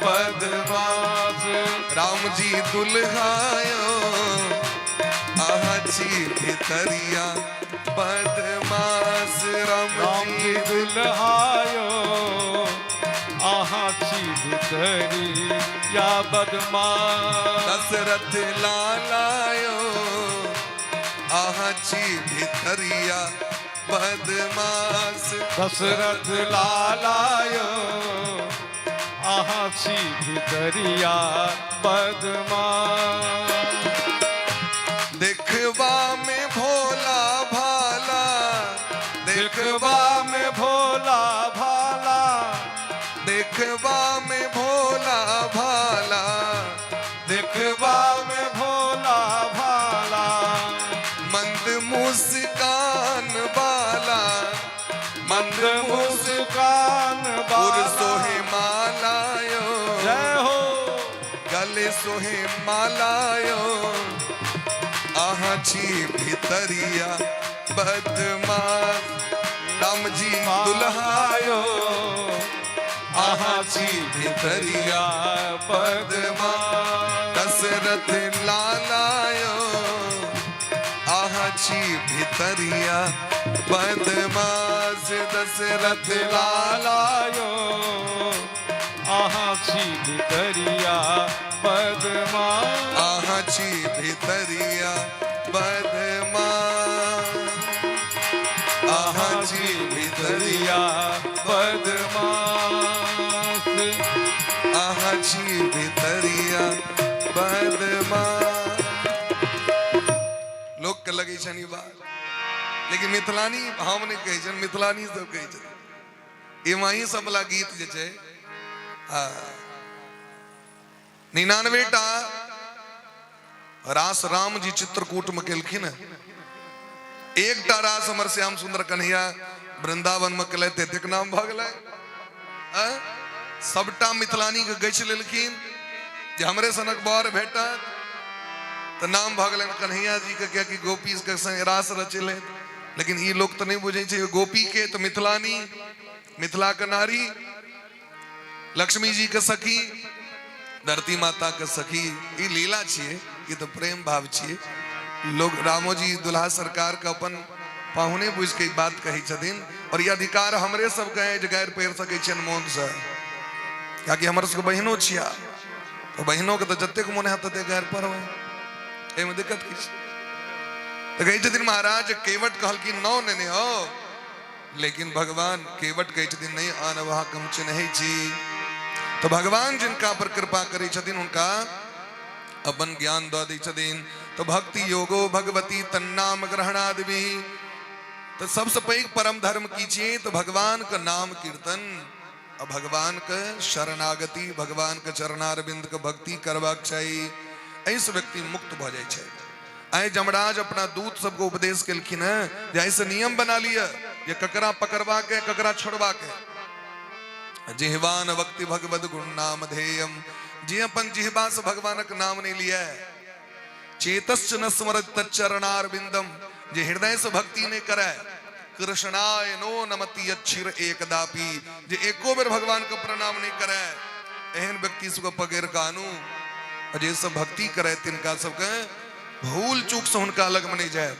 बदमाश। राम जी दुल्हायो आहा छी भितरिया बदमाश। राम जी दुल्हायो आहा छी भितरिया बदमाश। दशरथ लालायो आहा छी भितरिया बदमाश। दशरथ लालायो आहा छी भितरिया बदमाश। देखवा में भोला भाला, देखवा में भोला भाला, देखवा में भोला भाला, देखवा में भोला भाला। मंद मुस्कान बाला, मंद मुस्कान पुर बाला। सोहे मालायो, जय हो गले सोहे मालायो आहा छी भितरिया बदमाश। राम जी दुल्हायो आहा छी भितरिया बदमाश। दशरथ लालायो आहाची भितरिया बदमाश दशरथ लालायो आहाची भितरिया बदमाश आहाची भितरिया बदमाश आहाची भितरिया बदमाश आहाची भितरिया बदमाश लोग के लगे छनी बात लेकिन मिथिलानी हम नहीं कहे छन मिथिलानी सब कहे छन ए वही सबला गीत जे छे 99 टा रास राम जी चित्रकूट में केलखिन एक टा रास हमर श्याम सुंदर कन्हैया वृंदावन में कले तेतेक नाम भगले सबटा मिथिलानी के गछ लेलखिन जे हमरे सनक बर भेटत तो नाम भगले कन्हैया जी के क्या कि गोपी के संग रास रचले लेकिन ये लोग तो नहीं बुझे छे गोपी के तो मिथिलानी मिथिला के नारी लक्ष्मी जी के सखी धरती माता के सखी ये लीला छिए ये तो प्रेम भाव छिए लोग रामो जी दुल्हा सरकार का अपन पाहुने बुझ के बात कही छथिन और ये अधिकार हमरे सब कहे जे गैर पैर सके छन मोन से क्या कि हमर सब बहिनो छिया तो बहिनो के तो जतेक मोन है तते गैर पर हो एमे दिक्कत की तो कही छथिन महाराज केवट कहल की नौ ने हो लेकिन भगवान केवट कही छथिन नहीं आन वहा कम चिन्है छी तो भगवान जिनका पर कृपा करी छथिन उनका अपन ज्ञान दो दी छथिन तो भक्ति योगो भगवती तन्नाम ग्रहणादि भी तो सबसे पैघ परम धर्म कीजिए तो भगवान का नाम कीर्तन और भगवान का शरणागति भगवान का चरणारविंद का भक्ति करवाक चाहिए ऐसे व्यक्ति मुक्त हो जाए छे आए जमराज अपना दूत सबको उपदेश केलखिन है जैसे नियम बना लिया ये ककरा पकड़वा के ककरा छोड़वा के जिह्वान भक्ति भगवद गुण नाम धेयम जी अपन जिह्वा से भगवान का नाम नहीं लिया है चेतश्च न स्मरत तच्चरणारविंदम जे हृदय से भक्ति नहीं करे कृष्णाय नो नमति यच्छिर एकदापि जे एको बेर भगवान का प्रणाम नहीं करे एहन व्यक्ति सब पगेर कानू जे सब भक्ति करे तिनका सबके भूल चूक से उनका अलग में नहीं जाए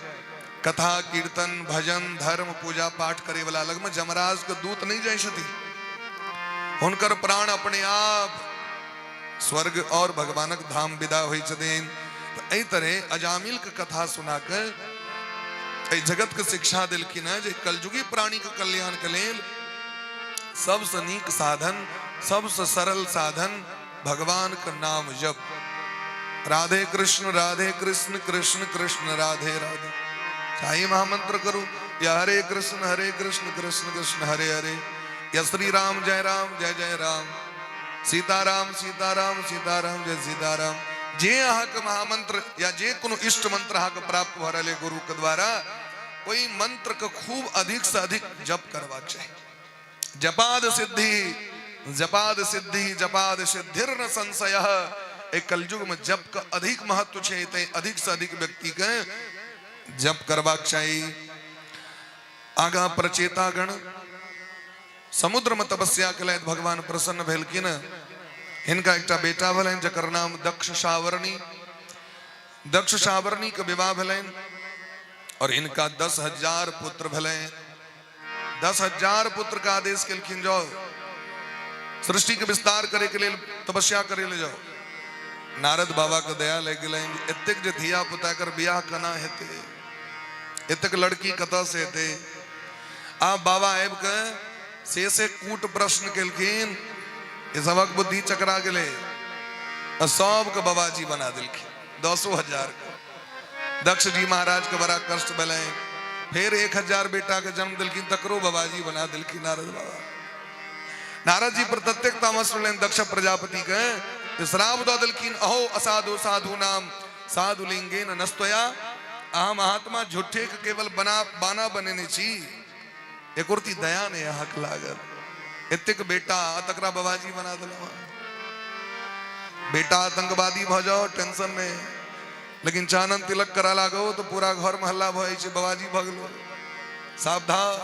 कथा कीर्तन भजन धर्म पूजा पाठ करे वाला अलग में जमराज के दूत नहीं जाए छथि हुनकर प्राण अपने आप स्वर्ग और भगवानक धाम विदा होई छथिन तो एहि तरह अजामिल के कथा सुनाकर जगत के शिक्षा दिलखिन है जे कलयुगी प्राणी के कल्याण के लेल सबसे नीक साधन सबसे सरल साधन भगवान का नाम जप राधे कृष्ण कृष्ण कृष्ण राधे राधे चाहे महामंत्र करो या हरे कृष्ण कृष्ण कृष्ण हरे हरे या श्री राम जय जय राम सीताराम सीताराम सीताराम जय सीताराम जे अहाँ के महामंत्र या जे कोनो इष्ट मंत्र अहाँ के प्राप्त भ रहले गुरु के द्वारा कोई मंत्र के खूब अधिक से अधिक जप करवा चाहिए जपाद सिद्धि जपाद सिद्धिर न संशय एक कलयुग में जप का अधिक महत्व है अधिक से अधिक व्यक्ति के जप करवाक चाहिए आगा प्रचेता गण समुद्र में तपस्या के लिए भगवान प्रसन्न भेलखिन इनका एक बेटा भेलन जकर नाम दक्ष सावरणी के विवाह भेलन और इनका 10,000 पुत्र भेलन 10,000 पुत्र का आदेश केलखिन जाओ सृष्टि के विस्तार करे के लिए तपस्या करे ले जाओ नारद बाबा के दया लग गए एतेक जे धिया पुता कर बियाह कना हेते एतेक लड़की कतऽ से हेते आप बाबा आबि के से कूट प्रश्न केलखिन सबक बुद्धि चकरा गेले सबके बाबाजी बना दिलखिन 10,000 दक्ष जी महाराज के बड़ा कष्ट भेलै फिर 1,000 बेटा के जन्म दिलखिन तकरो बाबाजी बना दिलखिन नारद बाबा नारद जी पर प्रत्येक तामस दक्ष प्रजापति के श्राप दो दिलखिन अहो असाधु साधु नाम साधु लिंगेन नस्तया अहा महात्मा झूठे के केवल बाना बनेने छी एक उर्ती दया ने हक लागल एतेक बेटा तकरा बाबाजी बना दिला बेटा आतंकवादी भ जाओ टेंशन में लेकिन चानन तिलक करा लागो तो पूरा घर महल्ला भय छै बाबाजी भ गेलो सावधान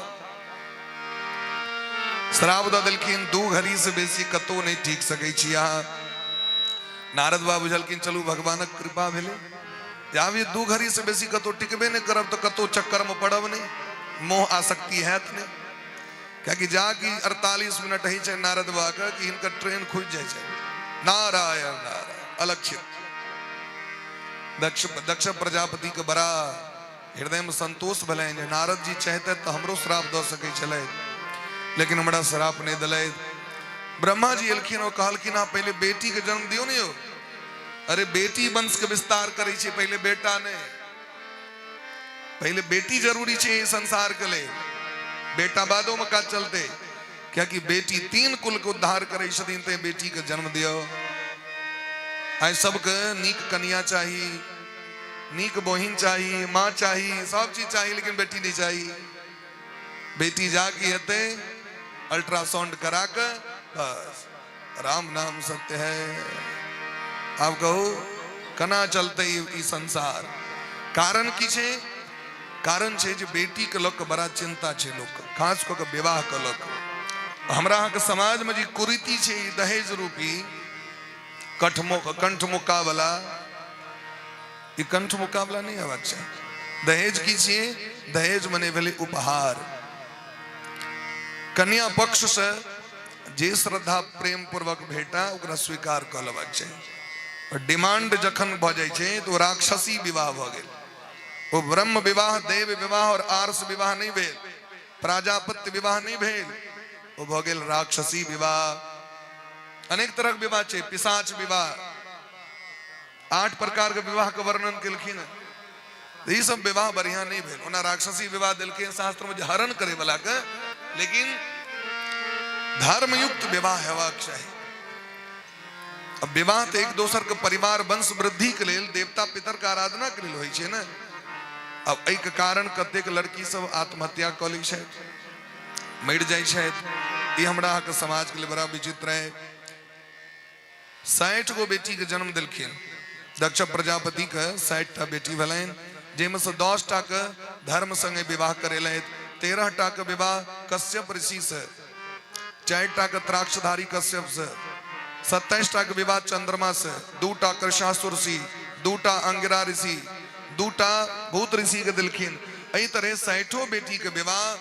श्राप द दिलखिन 2 घड़ी से बेसी कतो नहीं ठीक सकै छी यहाँ नारद बाबू बुझलखिन चलू भगवानक कृपा भेले जाब ये दू घड़ी से बेसी कतो टिकबे नहीं करब तो कतो चक्कर में पड़ब नहीं, मोह आसक्ति हैत नहीं। क्या कि जाकि 48 मिनट ही चाहे नारद बाबा का कि इनका ट्रेन खुज जाए छे। नारायण नारायण अलक्षित दक्ष प्रजापति के बड़ा हृदय में संतोष भले नारद जी चाहते तो हमरो श्राप द सके चले, लेकिन हमरा श्राप नहीं दिले। ब्रह्मा जी एलखिन और कहलखिन आप पहले बेटी के जन्म दियो नहीं हो। अरे बेटी वंश के विस्तार करे छे, पहले बेटा ने, पहले बेटी जरूरी छे संसार के लिए, बेटा बादों में का चलते। क्या कि बेटी 3 कुल को उद्धार करे छथिन ते बेटी के जन्म दियो। आई सबके नीक कन्या चाहिए, नीक बहिन चाहिए, माँ चाहिए, सब चीज चाहिए, लेकिन बेटी नहीं चाहिए। बेटी जाके हते अल्ट्रासाउंड करा के बस राम नाम सत्य है। आप कहो कना चलते ई संसार। कारण की छे? कारण छे जे बेटी के लोग बड़ा चिंता छे, लोग खास को के विवाह के लोग। हमरा के समाज में जी कुरीति छे दहेज रूपी कंठ मुकाबला। ये कंठ मुकाबला नहीं है बच्चा। दहेज की छे? दहेज मने भेले उपहार। कन्या पक्ष से जे श्रद्धा प्रेम पूर्वक भेटा ओकरा स्वीकार कर लेबाक चाही। डिमांड जखन भ जाय छै तो राक्षसी विवाह भ गेल। वो ब्रह्म विवाह, देव विवाह और आर्ष विवाह नहीं भेल, प्राजापत्य विवाह नहीं भेल, वो भ गेल राक्षसी विवाह। अनेक तरह के विवाह छै, पिशाच विवाह, 8 प्रकार के विवाह के वर्णन केलखिन। ये सब विवाह बढ़िया नहीं भेल। ओना राक्षसी विवाह दिलके शास्त्र में हरण करे वाला के, लेकिन धर्मयुक्त विवाह हेबाक चाही। अब विवाह तो एक दोसर के परिवार वंश वृद्धि के लिए, देवता पितर के आराधना के लिए होई छै ना। अब एक कारण कतेक लड़की सब आत्महत्या क लै छै, मर जाय छै। ये हमरा के समाज के लिए बड़ा विचित्र है। 60 गो बेटी के जन्म दिलखिन दक्ष प्रजापति के। 60 टा बेटी भेलैन, जेमे से 10 टा के धर्म संगे विवाह करेलैथ, 13 टा के विवाह कश्यप ऋषि से, 4 टा के त्राक्षधारी कश्यप से, 27 टा के विवाह चंद्रमा से, 2 टा कृशासुर ऋषि, 2 टा अंगिरा ऋषि, 2 टा भूत ऋषि के दिलखिन। एही तरह 60 बेटी के विवाह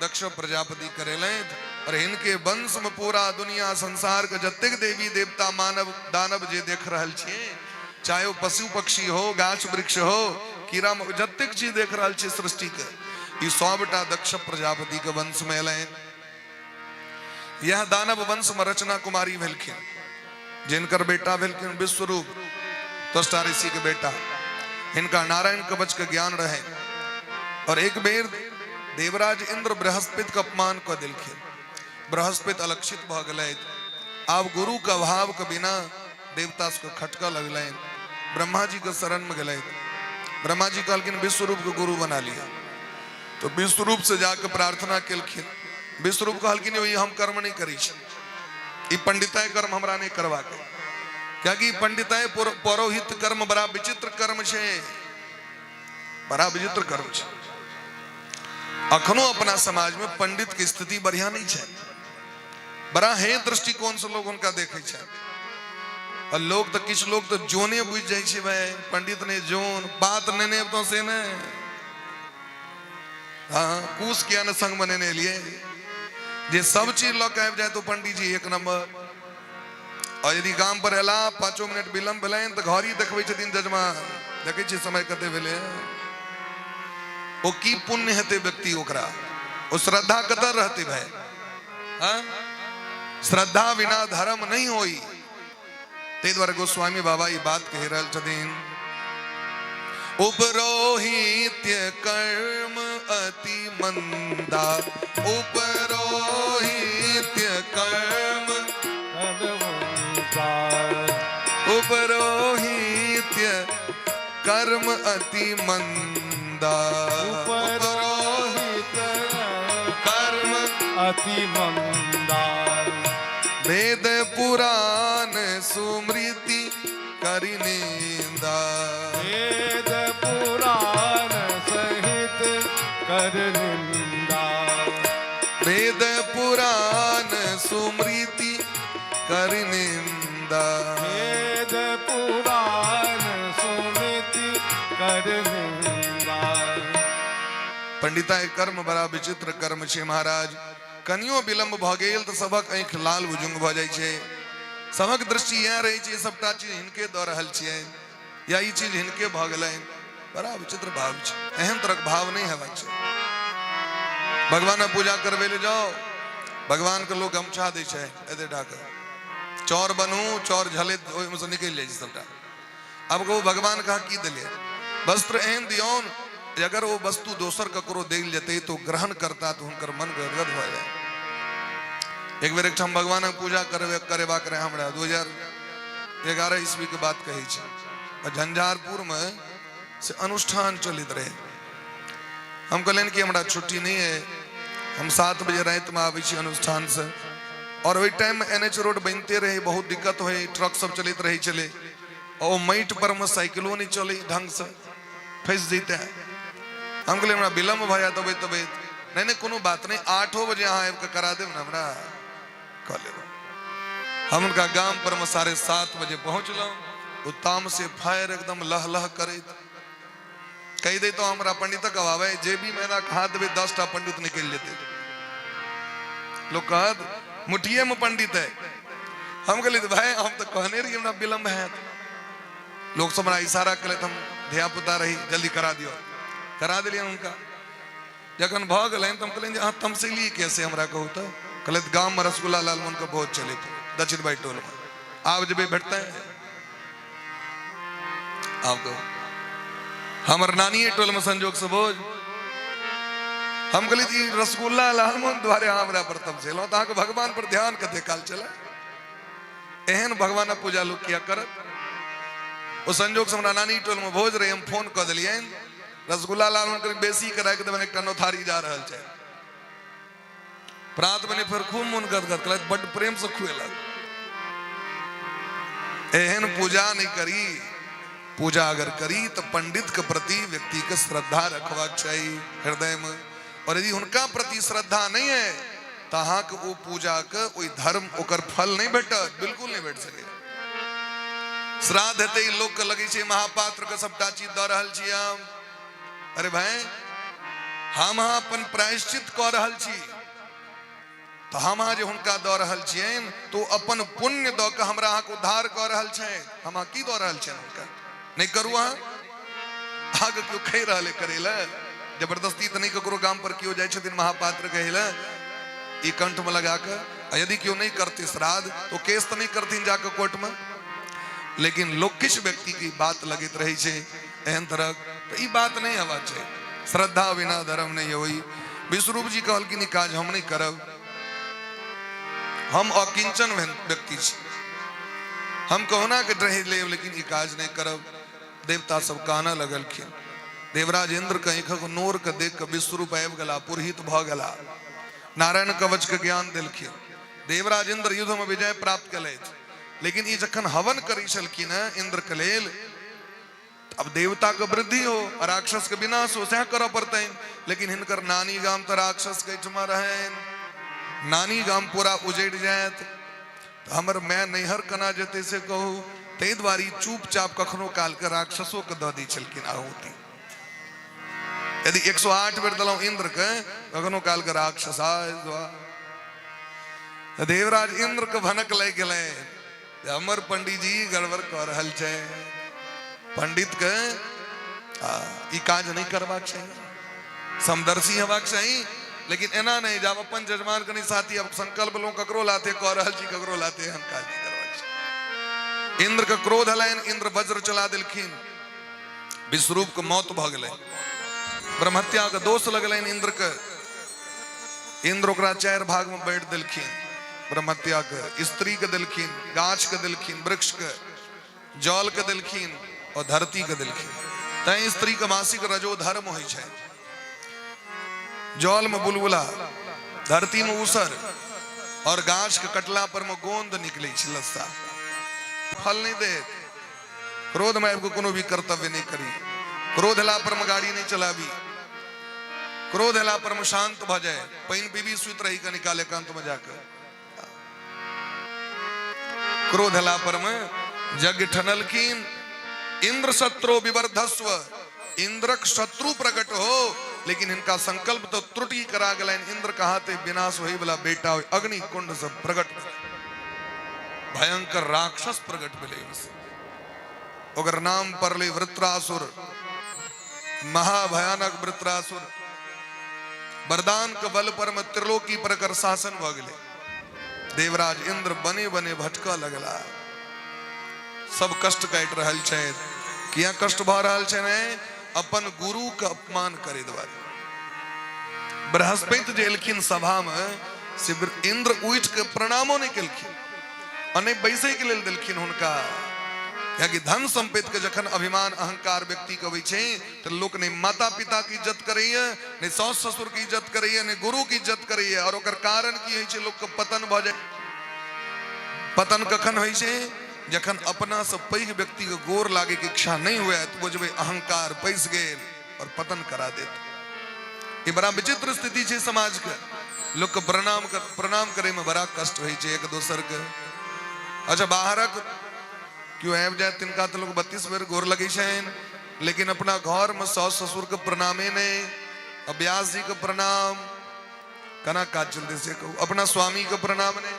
दक्ष प्रजापति करेलैथ। और इनके वंश में पूरा दुनिया संसार के जतेक देवी देवता मानव दानव जे देख रहल छे, चाहे वो पशु पक्षी हो, गाछ वृक्ष हो, कीड़ा जतेक चीज देख रहल छे सृष्टि के, ये 100 दक्ष प्रजापति के वंश में एलैन। यह दानव वंश में रचना कुमारी भेलखिन, जिनकर बेटा भेलखिन विश्वरूप, त्वष्टा ऋषि के बेटा। इनका नारायण कवच के ज्ञान रहे। और एक बेर देवराज इंद्र बृहस्पति का अपमान कर दिलखिन। बृहस्पति अलक्षित भ गेलैथ। अब गुरु का भाव के बिना देवता से खटका लगलैन। ब्रह्मा जी के शरण में गेलैथ। ब्रह्मा जी कहलखिन विश्वरूप को गुरु बना लिया। तो विश्वरूप से जाकर प्रार्थना केलखिन। विश्वरूप कहलखिन ये हम कर्म नहीं करी छी, ई पंडिताय कर्म हमरा नहीं करवा के। क्या कि पंडिताय पौरोहित कर्म बड़ा विचित्र कर्म छे, बड़ा विचित्र कर्म छे। अखनो अपना समाज में पंडित की स्थिति बढ़िया नहीं छे। बड़ा है दृष्टिकोण से लोग उनका देखे छे। और लोग तो किछ लोग तो जोने बुझ जाय छे, भाई पंडित ने जोन बात नेने तो से ने हाँ कूस किया न संग बनेने लिए जे सब चीज लग आबि जाए तो पंडित जी 1 नंबर। और यदि काम पर एला 5 मिनट विलंब भेलैन तो घर ही देखबै छथिन जजमान, देखे छी समय कते भेले। ओ की पुण्य हेते व्यक्ति ओकरा, ओ श्रद्धा कतर रहते भाई। हाँ श्रद्धा बिना धर्म नहीं होई। ते द्वारा गोस्वामी बाबा ये बात कह रहल छथिन। उपरोहित्य कर्म अति मंदा, उपरोहित्य कर्म उपरोहित्य कर्म अति मंदा, उपरोहित कर्म अति मंदा। वेद पुराण सुमृति करि निंदा, वेद पुराण सहित कर निंदा। वेद पुराण सुमृति करि निंदा। वेद कर निंदा। पंडिता कर्म बड़ा विचित्र कर्म छे महाराज। कनियो विलंब भ गेल तो सबक आंख लाल बुजुंग भ जाय छे। सबक दृष्टि यहाँ रही छे सबटा चीज हिनके द रहल छियै या ई चीज हिनके भ गेलै। बड़ा विचित्र भाव छे। एहन तरह भाव नहीं हेबाक छे। भगवान पूजा करबे ले जाओ भगवान के लोग गमछा दै छै एते ढाक चौर बनू चौर झले ओहि में से निकल जाय छै सबटा। अब को भगवान कहा की दिले वस्त्र एहन दियौन अगर वो वस्तु दोसर ककरो देल जते तो ग्रहण करता तो हुनकर मन गदगद भ जाए। एक बेर हम भगवान के पूजा करेबा करे हमरा 2011 ईस्वी के बात कही छै। झंझारपुर में से अनुष्ठान चलित रहे। हम कहलन कि हमरा छुट्टी नहीं है हम 7 बजे रात में आवे छी अनुष्ठान से। और वही टाइम में NH रोड बनते रहे बहुत दिक्कत हुए ट्रक सब चलित रही चले और माइट पर में साइकिलों नहीं चले ढंग से फंस जीते हैं। हम कहले हमरा विलंब भया तबे नहीं नहीं कोनो बात नहीं 8 बजे अहाँ आबि के करा देब ना हमरा कह लेब। हम उनका गांव पर में 7:30 बजे पहुंचलौं। उत्तम से फायर एकदम लह लह करे कह दे तो हमरा पंडित कहावे जे भी मेरा खा देवे 10टा पंडित निकल जेते। लोग कहत मुठिए में पंडित है। हम कहले भाई हम तो कहने रही हमरा विलंब है। लोग सब हमरा इशारा करे हम धिया पुता रही जल्दी करा दियो करा दिलियन उनका। जखन भ गेलन त हम कहलिन जे तमसिली कैसे हमरा कहू तो कहले गांव में रसगुल्ला लालमोहन के बहुत चले दक्षिण बाई टोल में आप जब बैठते हैं आपको हमर नानी टोल में संजोग से भोज हम कहली जी रसगुल्ला लालमोहन द्वारे हमरा पर तमसिलो त के भगवान पर ध्यान कते काल चला एहन भगवान पूजा लोग किया करत। वो संजोग से हमरा नानी टोल में भोज रहे हम फोन क दिलियन रसगुल्ला लालमोहन करीब बेसी करा के देवन एकटा नौथारी जा रहल छै। प्रात बने फिर खूब मन गदगद कलत बड़ प्रेम से खुएलक। एहन पूजा नहीं करी। पूजा अगर करी तो पंडित के प्रति व्यक्ति के श्रद्धा रखवाक चाहिए हृदय में। और यदि उनका प्रति श्रद्धा नहीं है तो अहाँ के वो पूजा के कोई धर्म ओकर फल नहीं भेटत बिल्कुल नहीं भेट सके। श्राद्ध हेते लोग के लगे छे महापात्र के सबटा चीज द रहल छी हम। अरे भाई हम अपन प्रायश्चित क रहल छी तो हम जे हुनका द रहल छियन तो अपन पुण्य द के हमरा अहाँ के उद्धार क रहल छै। हम की द रहल छियन हुनका नहीं करू अहाँ आगे क्यों खै रहले करेला जबरदस्ती तो नहीं ककरो गांव पर क्यों जाय छथिन महापात्र कहेला ई कंठ में लगा के। यदि क्यों नहीं करते श्राद्ध तो केस तो नहीं करथिन जाके कोर्ट में। लेकिन लोग किस व्यक्ति की बात लगित रही छे एहन तरह तो ई बात नहीं हवा छे। श्रद्धा बिना धर्म नहीं होई। विश्वरूप जी कहल कि काज हम नहीं करब। हम अकिंचन व्यक्ति छी हम कहना के रह ले लेकिन ई काज नहीं करब। देवता सब काना लगलखिन। देवराज इंद्र कहीं नोर के देख के विश्वरूप आबि गेला पुरहित भ गेला। नारायण कवच के ज्ञान देलखिन। देवराज इंद्र युद्ध में विजय प्राप्त कलैथ। लेकिन ई जखन हवन करी छलखिन इंद्र के लेल अब देवता के वृद्धि हो और राक्षस के विनाश हो सह कर पड़ते। लेकिन हिनकर नानी गाम तो राक्षस के ठमा रहेन। नानी गाम पूरा उजड़ जाए तो हमर मैं नैहर कना जते से कहू ते द्वारी चुपचाप कखनो काल के राक्षसों के द दी छलखिन आहुति। यदि 108 बेर दलौ इंद्र के कखनो काल के राक्षस देवराज इंद्र के भनक लग गए हमर पंडित जी गड़बड़ कर रहल छै। पंडित के ई काज नहीं करबाक चाहिए समदर्शी हेबाक चाहिए। लेकिन एना नहीं जब अपन जजमान के साथी अब संकल्प लो ककरो लाते कह रहल छी ककरो लाते हम काज नहीं करबाक चाहिए। इंद्र के क्रोध हलैन इंद्र वज्र चला देलखिन। विश्वरूप के मौत भ गेलै। ब्रह्महत्या के दोष लगलैन इंद्र के। इंद्र ओकरा 4 भाग में बांट देलखिन। ब्रह्महत्या के स्त्री के देलखिन गाछ के देलखिन वृक्ष के जल के देलखिन और धरती के देलखिन। तै स्त्री के मासिक रजो धर्म होइ छै। जल में बुलबुला धरती में उसर और गाछ के कटला पर में गोंद निकले लस्सा फल नहीं दे। क्रोध में आबि कोनो भी कर्तव्य नहीं करी। क्रोध हला पर में गाड़ी नहीं चलाबी। क्रोध हला पर में शांत भ जाए पैन पीबी सुत रही का निकाले कांत में जाकर। क्रोध हला पर में जग ठनलखिन इंद्र शत्रु विवर्धस्व इंद्रक शत्रु प्रकट हो, लेकिन इनका संकल्प तो त्रुटि करा गए। इंद्र कहाते विनाश वही बोला बेटा हो, अग्नि कुंड सब प्रकट, भयंकर राक्षस प्रकट मिले। अगर नाम पर ले वृत्रासुर, महाभयानक वृत्रासुर, वरदान के बल पर में त्रिलोकी पर कर शासन भ गए। देवराज इंद्र बने बने भटका लगला, सब कष्ट काट रहल छे। किया कष्ट भ रहल छे ने, अपन गुरु के अपमान करे द्वारे। बृहस्पति जे एलखिन सभा में, से इंद्र उठ के प्रणामो नहीं केलखिन, अने बैसे के लेल देलखिन हुनका। कि धन संपत्ति के जखन अभिमान अहंकार व्यक्ति के होइ छे, तो लोक ने माता पिता की इज्जत करैया, ने सास ससुर की इज्जत करैया, ने गुरु की इज्जत करैया। और ओकर कारण की होइ छे, लोक के पतन भ जाय। पतन कखन होइ छे, जखन अपना से पैघ व्यक्ति के गोर लागे के इच्छा नहीं हुए, तो बुझबे अहंकार पैस गेल और पतन करा देत। ये बड़ा विचित्र स्थिति छे समाज के। लोक के प्रणाम करे में बड़ा कष्ट होइ छे एक दोसर के। अच्छा बाहरक क्यों आबि जाए, तिनका तो लोग 32 बेर गोर लगे छेन, लेकिन अपना घर में सास ससुर के प्रणामे नहीं, अभ्यास जी के प्रणाम कना काज चलते से कहू, अपना स्वामी के प्रणाम ने,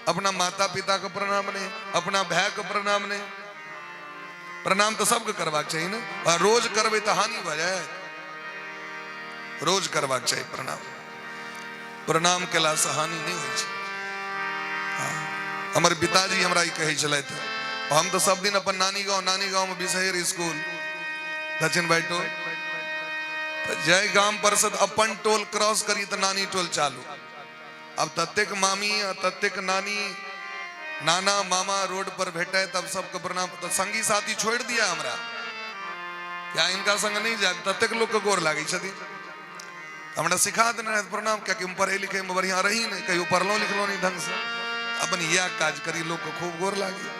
अपना माता पिता के प्रणाम ने, अपना भाई के प्रणाम ने। प्रणाम तो सबके करवाक चाहिए ना, और रोज करबे तो हानि भ जाए। रोज करवाक चाहिए प्रणाम, प्रणाम केला से हानि नहीं होइ छे। हमारे पिताजी हमरा ई कहै छलथि, हम तो सब दिन अपन नानी गांव में बिसहर स्कूल दक्षिण भाई टोल, जय गांव परिषद अपन टोल क्रॉस करी तो नानी टोल चालू। अब तत्तेक मामी तत्तेक नानी नाना मामा रोड पर भेटे, तब सबके प्रणाम। तो संगी साथी छोड़ दिया हमरा, क्या इनका संग नहीं जाए, तत्तेक लोग के गोर लागे छथि। हमरा सिखा देना प्रणाम, क्या कि हम पढ़े लिखे में बढ़िया रही नहीं, कहीं पढ़लो लिखलो नहीं ढंग से, अपन यह काज करी, लोग को खूब गोर लागे।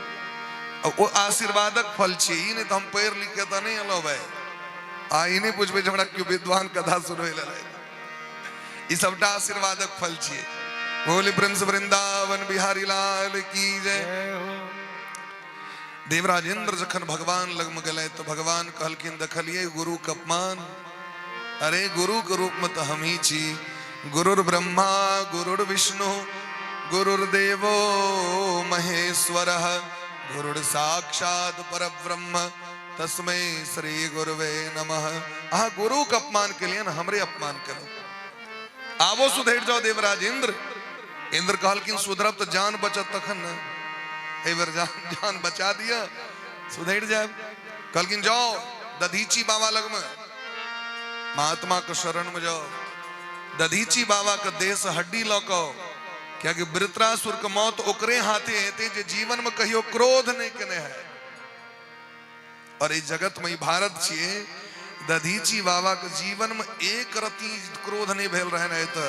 वो आशीर्वादक फल छे, ई नहीं तो हम पैर लिख के तो नहीं अलो भाई। आ ई नहीं पूछबे जे हमरा क्यों विद्वान कथा सुनवे ले, ई सबटा आशीर्वादक फल छे। बोले प्रिंस वृंदावन बिहारी लाल की जय। देवराज इंद्र जखन भगवान लग में गए, तो भगवान कहलखिन देखलिए गुरु के अपमान। अरे गुरु के रूप में तो हम ही छी। गुरुर ब्रह्मा गुरुर विष्णु गुरुर्देवो महेश्वरः गुरुर साक्षात परब्रह्म तस्मै श्री गुरुवे नमः। गुरु का अपमान के लिए हमरे अपमान करो, आवो सुधेर जाओ। देवराज इंद्र इंद्र कहलखिन सुधरब तो जान बचत तखन न, एबर जान बचा दिया सुधेर जाए। कहलखिन जाओ दधीची बाबा लग में, महात्मा के शरण में जाओ। दधीची बाबा के देह से हड्डी लौको, क्या कि वृत्रासुर के मौत ओकरे हाथे हेते जे जीवन में कहियो क्रोध नहीं कने है। और इस जगत में भारत छिए, दधीची बाबा के जीवन में एक रति क्रोध नहीं भेल रहे न। तो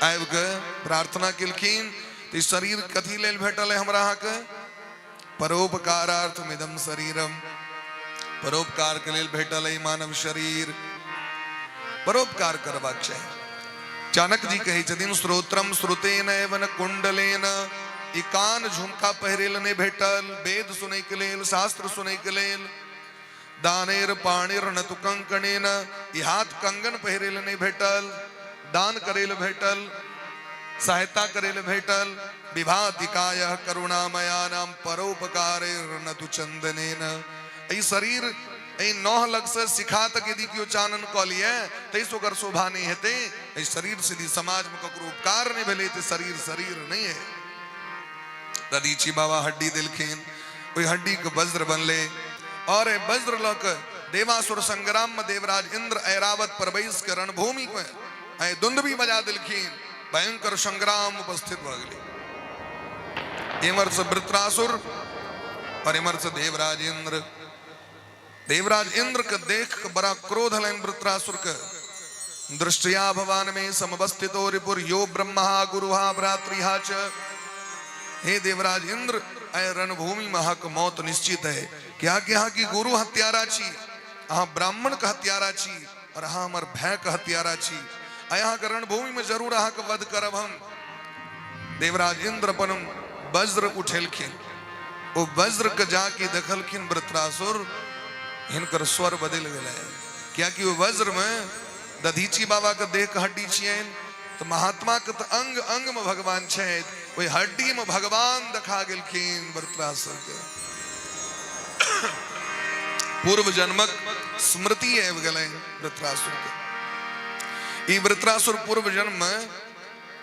आबि के प्रार्थना केलखिन, तो शरीर कथी लेल भेटल है हमरा के? परोपकारार्थ मिदम शरीरम, परोपकार के लेल भेटल है मानव शरीर, परोपकार करबाक चाहिए। चाणक जी कहे छथिन श्रोत्रम श्रुतेन एवं कुंडलेन, ई कान झुमका पहिरेल नहीं भेटल, वेद सुनै के लेल शास्त्र सुनै के लेल। दानेर पाणिर न तु कंकणेन, ई हाथ कंगन पहिरेल नहीं भेटल, दान करेल भेटल, सहायता करेल भेटल। विभातिकाय करुणामया नाम परोपकारेर न तु चंदनेन। ई शरीर ई नौह लग से सिखा तक यदि क्यों चानन क लिए तैस ओकर शोभा नहीं हेते। ई शरीर से यदि समाज में ककरो उपकार नहीं भेले तो शरीर शरीर नहीं है। दधीची बाबा हड्डी दिलखिन, ओई हड्डी के वज्र बनले, और वज्र लक देवासुर संग्राम में देवराज इंद्र ऐरावत पर बैस के रणभूमि में दुंदुभी बजा दिलखिन। भयंकर संग्राम उपस्थित भ गेलै। इमर से वृत्रासुर और इमर से देवराज इंद्र। देवराज इंद्र के देख के बड़ा क्रोध हलन वृत्रासुर के। दृष्टिया भवान में समवस्थितो रिपुर यो ब्रह्मा गुरुहा भ्रातृहा च। हे देवराज इंद्र, रणभूमि में हक मौत निश्चित है। क्या क्या की गुरु हत्यारा छी, अहाँ ब्राह्मण का हत्यारा छी, और अहाँ हमर भय का हत्यारा छी। यहाँ के रणभूमि में जरूर अहाँ के वध करब हम। देवराज इंद्र अपन वज्र उठेलखिन, वो वज्र के जाके देखलखिन वृत्रासुर, हिनकर स्वर बदल गए, क्या कि वो वज्र में दधीची बाबा के देह के हड्डी छियन, तो महात्मा के तो अंग अंग में भगवान छे, वही हड्डी में भगवान देखा गेलखिन वृत्रासुर के। पूर्व जन्मक स्मृति आबि गेलैन वृत्रासुर के। ई वृत्रासुर पूर्व जन्म में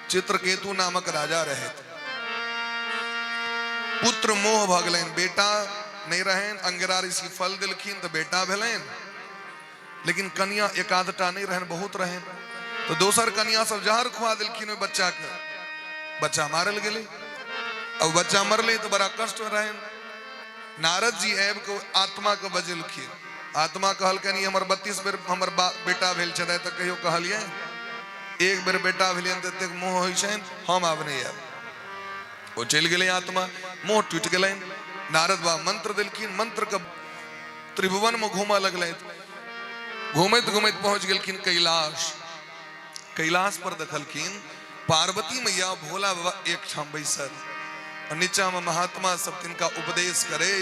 चित्रकेतु नामक राजा रहे, पुत्र मोह भ गेलैन, बेटा नहीं रहन, अंगिरा ऋषि फल दिलखिन तो बेटा भेलैन, लेकिन कन्या एकाधटा नहीं रहन, बहुत रहन, तो दोसर कन्या सब जहर खुआ दिलखिन ओइ बच्चा के, बच्चा मारल गेलै। अब बच्चा मरले तो बड़ा कष्ट रहन। नारद जी आबि के आत्मा के बजेलखिन, आत्मा कहलकनि हमर 32 बेर हमर बेटा भेल छलै, तऽ कहियो कहलियै एक बेर बेटा भेलियन तऽ एतेक मोह होइ छनि, हम आब नहि आयब। ओ चलि गेलै आत्मा, मोह टूटि गेलनि। नारद बाबा मंत्र देलखिन, मंत्र के त्रिभुवन में घूमऽ लगलथि, घूमैत घूमैत पहुंच गेलखिन कैलाश। कैलाश पर देखलखिन पार्वती मैया भोला बाबा एक ठाम बैसल, और नीचा में महात्मा सब तिनका उपदेश करे।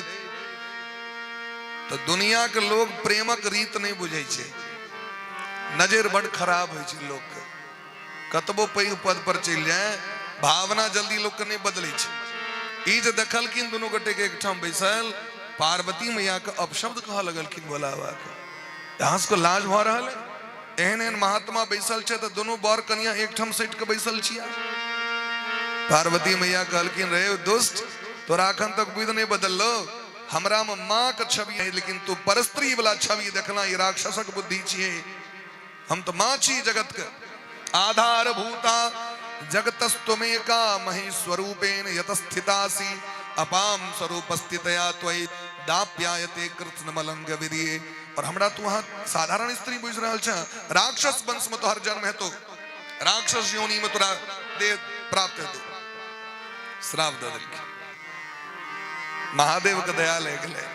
तो दुनिया के लोग प्रेमक रीत नहीं बुझे छे, नजर बड़ खराब होइ छे लोग के, कतबो पैघ पद पर चल जाए भावना जल्दी लोग के नहीं बदले छे। ई जे देखलखिन दोनों गोटे के एक ठाम बैसल, पार्वती मैया के अपशब्द कह लगलखिन भोला बाबा के, यहाँ से लाज भ रहल है, एहन एहन महात्मा बैसल छे तो दोनों बर कन्या एक ठाम सट के बैसल छिया। पार्वती मैया कहलखिन रे दुष्ट, तोरा अखन तक बुद्धि नहीं बदललो, हमरा में माँ के छवि है, लेकिन तू परस्त्री वाला छवि देखला, ये राक्षसक बुद्धि छिए। हम तो माँ छी जगत के, आधार भूता जगतस्तुमेका महेश्वरूपेण यतस्थितासि अपाम स्वरूपस्थितया त्वयि दाप्यायते कृत्स्नमलंग विदिये। और हमरा तू वहां साधारण स्त्री बुझ रहल छ, राक्षस वंश में तोहर जन्म है, तो राक्षस योनि में तोरा देह प्राप्त है, तो श्राप दे देलखिन। महादेव के दया ले गेलै,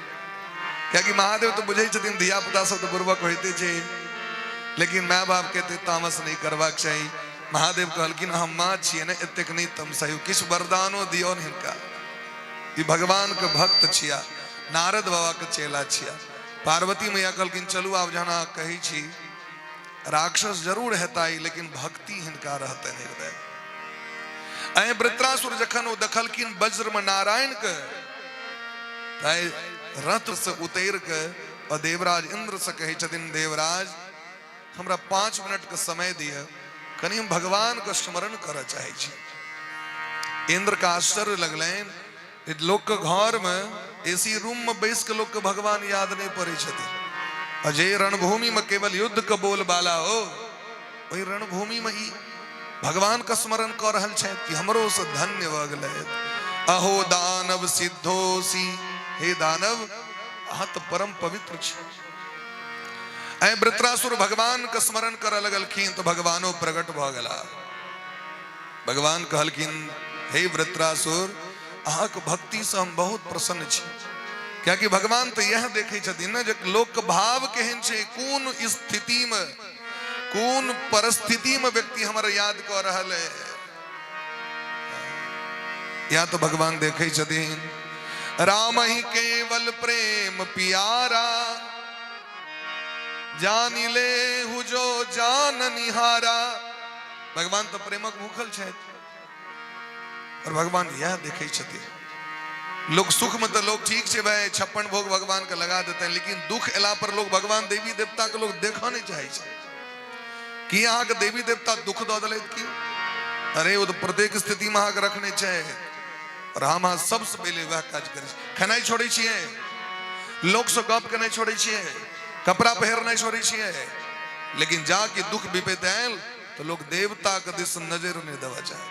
क्या कि महादेव तो बुझे छथिन धिया पुता सब तो बुर्बक होइते छै, लेकिन माय बाप के तामस नहीं करबाक चाहिए। महादेव कहलखिन हम माँ छिए ने, एतेक नहीं तमसायु, किछु वरदानो दियो हिनका, ई भगवान के भक्त छिया, नारद बाबा के चेला छिया। पार्वती मैया कहलखिन चलू आब जना कही छी, राक्षस जरूर हेताई, लेकिन भक्ति हिनका रहते हृदय। ऐ वृत्रासुर जखन ओ देखलखिन वज्र में नारायण के, रथ से उतर के और देवराज इंद्र से कहे छथिन देवराज हमरा 5 मिनट के समय दिए, कनी हम भगवान का स्मरण करे चाहे छी। इंद्र का आश्चर्य लगलैन, लोग के घर में एसी रूम में बैस के लोग के भगवान याद नहीं पड़े छथिन, अजय रणभूमि में केवल युद्ध के बोलबाला हो, वही रणभूमि में ही भगवान का स्मरण कर रहल छै कि हमरो से धन्य भ गेलै। अहो दानव सिद्धोसी, हे दानव अहाँ तो परम पवित्र छी। ऐ वृत्रासुर भगवान का स्मरण करे लगलखिन तो भगवानो प्रकट भ गेला। भगवान कहलखिन हे वृत्रासुर अहाँ के भक्ति से हम बहुत प्रसन्न छी, क्या कि भगवान तो यह देखे छथिन न जे लोक के भाव केहन छै, कोन स्थिति में कोन परिस्थिति में व्यक्ति हमारा याद कर रहल है, या तो भगवान देखे छथिन। राम ही केवल प्रेम प्यारा, जानी ले हु जो जान निहारा। भगवान तो प्रेमक भूखल छथि, और भगवान यह देखे छथिन। लोग सुख में तो लोग ठीक है भाई 56 भोग भगवान का लगा देते हैं, लेकिन दुख एला पर लोग भगवान देवी देवता के लोग देखा नहीं चाहे कि यहाँ के देवी देवता दुख दो दले की, अरे वो तो प्रत्येक स्थिति में आगे रखने चाहिए। और हम सबसे पहले वह काज करे, खेनाई छोड़े छिए, लोग से गप के नहीं छोड़े छिए, कपड़ा पहर नहीं छोड़े छिए, लेकिन जाके दुख विपद आयल तो लोग देवता के दिस नजर नहीं देवा चाहे,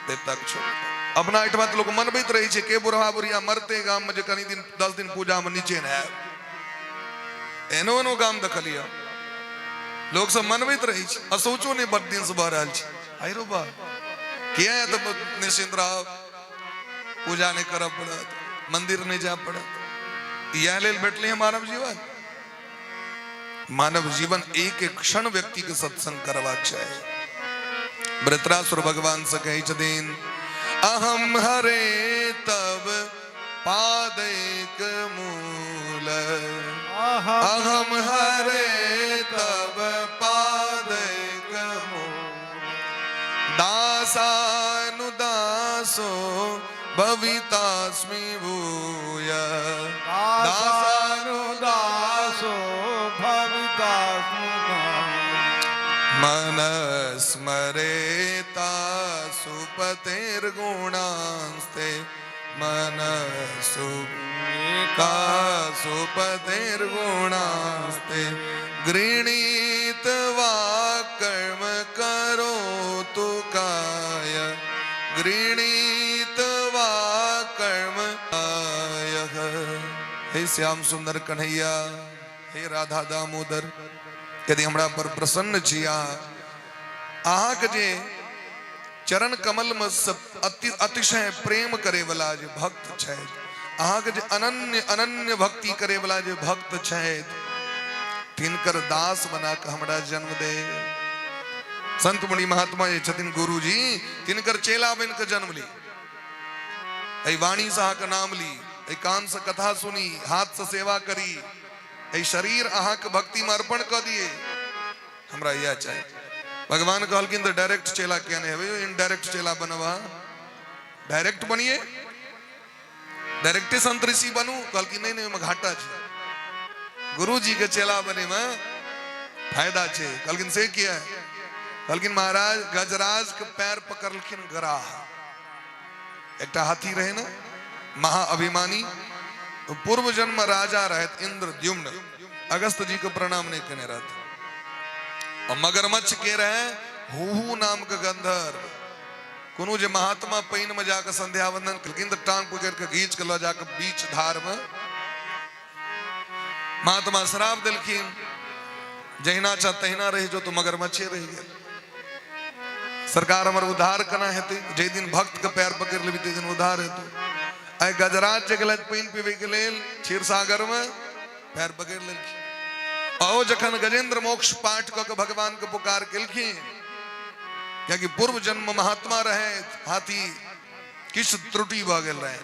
देवता को छोड़ अपना एठमा तो लोग मनबैत रही है के बुढ़वा बुढ़िया मरते गाम में कनी दिन 10 दिन पूजा में नीचे न आए, एनो एनो गाम देखलिए लोग सब मनबैत रही है, असोचो नहीं बड़ दिन से बह रहा है। आई रो बा किया है तो निश्चिंत रहो, पूजा नहीं कर पड़त, मंदिर नहीं जा पड़त, यह लेल बैठले हैं मानव जीवन। मानव जीवन एक एक क्षण व्यक्ति के सत्संग करवाक चाहिए। वृत्रासुर भगवान से कही छथिन अहम हरे तब पादैक मूल, अहम हरे तब पाद कमो दासानुदासो भवितास्मि भूय दासानुदासो भवितास्मि मनस्मरेता सुपतिर्गुणांस्ते मनसुका सुपतिर्गुणास्ते गृणीत वा कर्म करो तु काय गृणीत वा कर्म काय। हे श्याम सुंदर कन्हैया, हे राधा दामोदर, यदि हमरा पर प्रसन्न छिया, अहाँ के जे चरण कमल में अतिशय प्रेम करे वाला जे भक्त छै, अहाँ के जे अनन्य अनन्य भक्ति करे वाला जे भक्त छै, तिनकर दास बना के हमरा जन्म दे। संत मुनि महात्मा जे छथिन गुरु जी, तिनकर चेला बन के जन्म ली, ऐ वाणी से अहाँ के नाम ली, ऐ कान से कथा सुनी, हाथ से सेवा करी, ऐ शरीर अहाँ के भक्ति में अर्पण कर दिए। हमरा यह चाहिए। भगवान कहलकिन तो डायरेक्ट चेला क्या नहीं है, इनडायरेक्ट चेला बनवा, डायरेक्ट बनिए, डायरेक्ट संत ऋषि बनू। कहलकिन नहीं नहीं घाटा छे, गुरु जी के चेला बने में फायदा छे। कहलकिन से किया है? कहलकिन महाराज गजराज के पैर पकड़लखिन गराह, एकटा हाथी रहे ना महाअभिमानी, पूर्व जन्म राजा रहत इंद्रद्युम्न, अगस्त जी को प्रणाम नहीं करने रहते। और मगरमच्छ के रहे हूहू नाम के गंधर्व, कोनो जे महात्मा पैन में जाकर संध्या वंदन करकिन तो टांग पकड़ के घींच के लो जाकर बीच धार में महात्मा श्राप दिलखिन, जहिना चा तहिना रही जो तो मगरमच्छे रह गए। सरकार हमर उद्धार कना हेते, जे दिन भक्त के पैर पकड़ लेबी ते दिन उद्धार हेतु। आई गजराज जे गलत पैन पीवे के लेल क्षीर सागर में पैर पकड़ लेलखिन। आओ जखन गजेंद्र मोक्ष पाठ क के भगवान के पुकार केलखिन, क्योंकि पूर्व जन्म महात्मा रहे, हाथी किछ त्रुटि भ गेल रहे,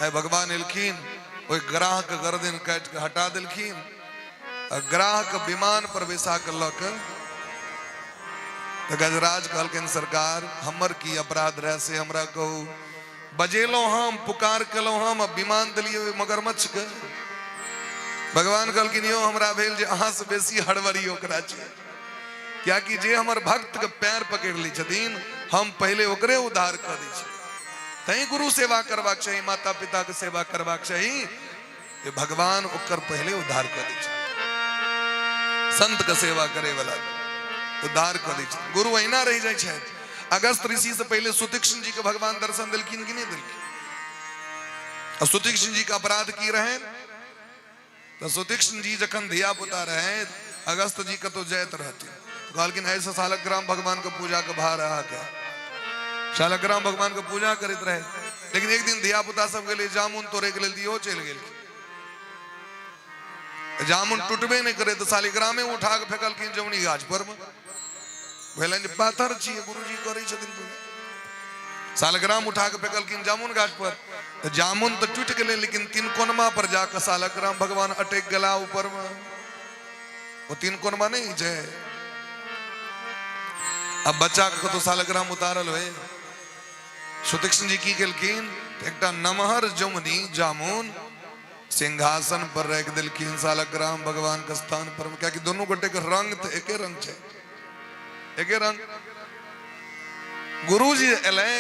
आई भगवान एलखिन, ओइ ग्राह के गर्दन काट के हटा देलखिन, ग्राह के विमान पर बैसा के ल के गजराज कहलखिन सरकार हमर की अपराध रहे से हमरा कहू, बजेलो हम, पुकार केलो हम, विमान दिलिए मगरमच्छ के। भगवान कहलखिन यो हमरा भेल जे अहाँ से बेसी हड़बड़ी ओकरा छै, कियाकि जे हमर भक्त के पैर पकड़ ली छथिन, हम पहले ओकरे उद्धार कर दै छी। तई गुरु सेवा करबाक चाहिए, माता पिता के सेवा करबाक चाहिए, ये भगवान ओकर पहले उद्धार कर दै छै। संत के सेवा करे वाला उद्धार कर दै छै। गुरु अहिना रह जाय छै। अगस्त ऋषि से पहले सुतीक्ष्ण जी के भगवान दर्शन दिलखिन कि नहीं दिलखिन? और सुतीक्ष्ण जी का अपराध की रहे, तो सुतीक्ष्ण जी जखन धिया पुता रहे, अगस्त जी का तो जयत रहते, तो कहलकिन ऐसा शालग्राम भगवान का पूजा के भार रहा क्या? शालग्राम भगवान का पूजा करित रहे, लेकिन एक दिन धिया पुता सब गेले जामुन तोड़े के लेल दियो चल गेल, जामुन टूटबे नहीं करे, तो शालिग्रामे उठा के फेंकलखिन जमुनी गाछ पर में। भेलन जे पाथर छिए, गुरुजी करै छथिन पूजा, शालग्राम उठा के फेंकलखिन जामुन गाछ पर, तो जामुन तो टूट गेले, लेकिन तीन कोनमा पर जाकर शालग्राम भगवान अटक गला ऊपर में। वो तीन कोनमा नहीं छै, अब बच्चा को तो शालग्राम उतारल हुए। सुतीक्ष्ण जी की केलखिन, एकटा नमहर जमुनी जामुन सिंहासन पर रख दिलखिन शालग्राम भगवान के स्थान पर, क्या कि दोनों गोटे के रंग तो एके रंग छै, एके रंग। गुरु जी एलै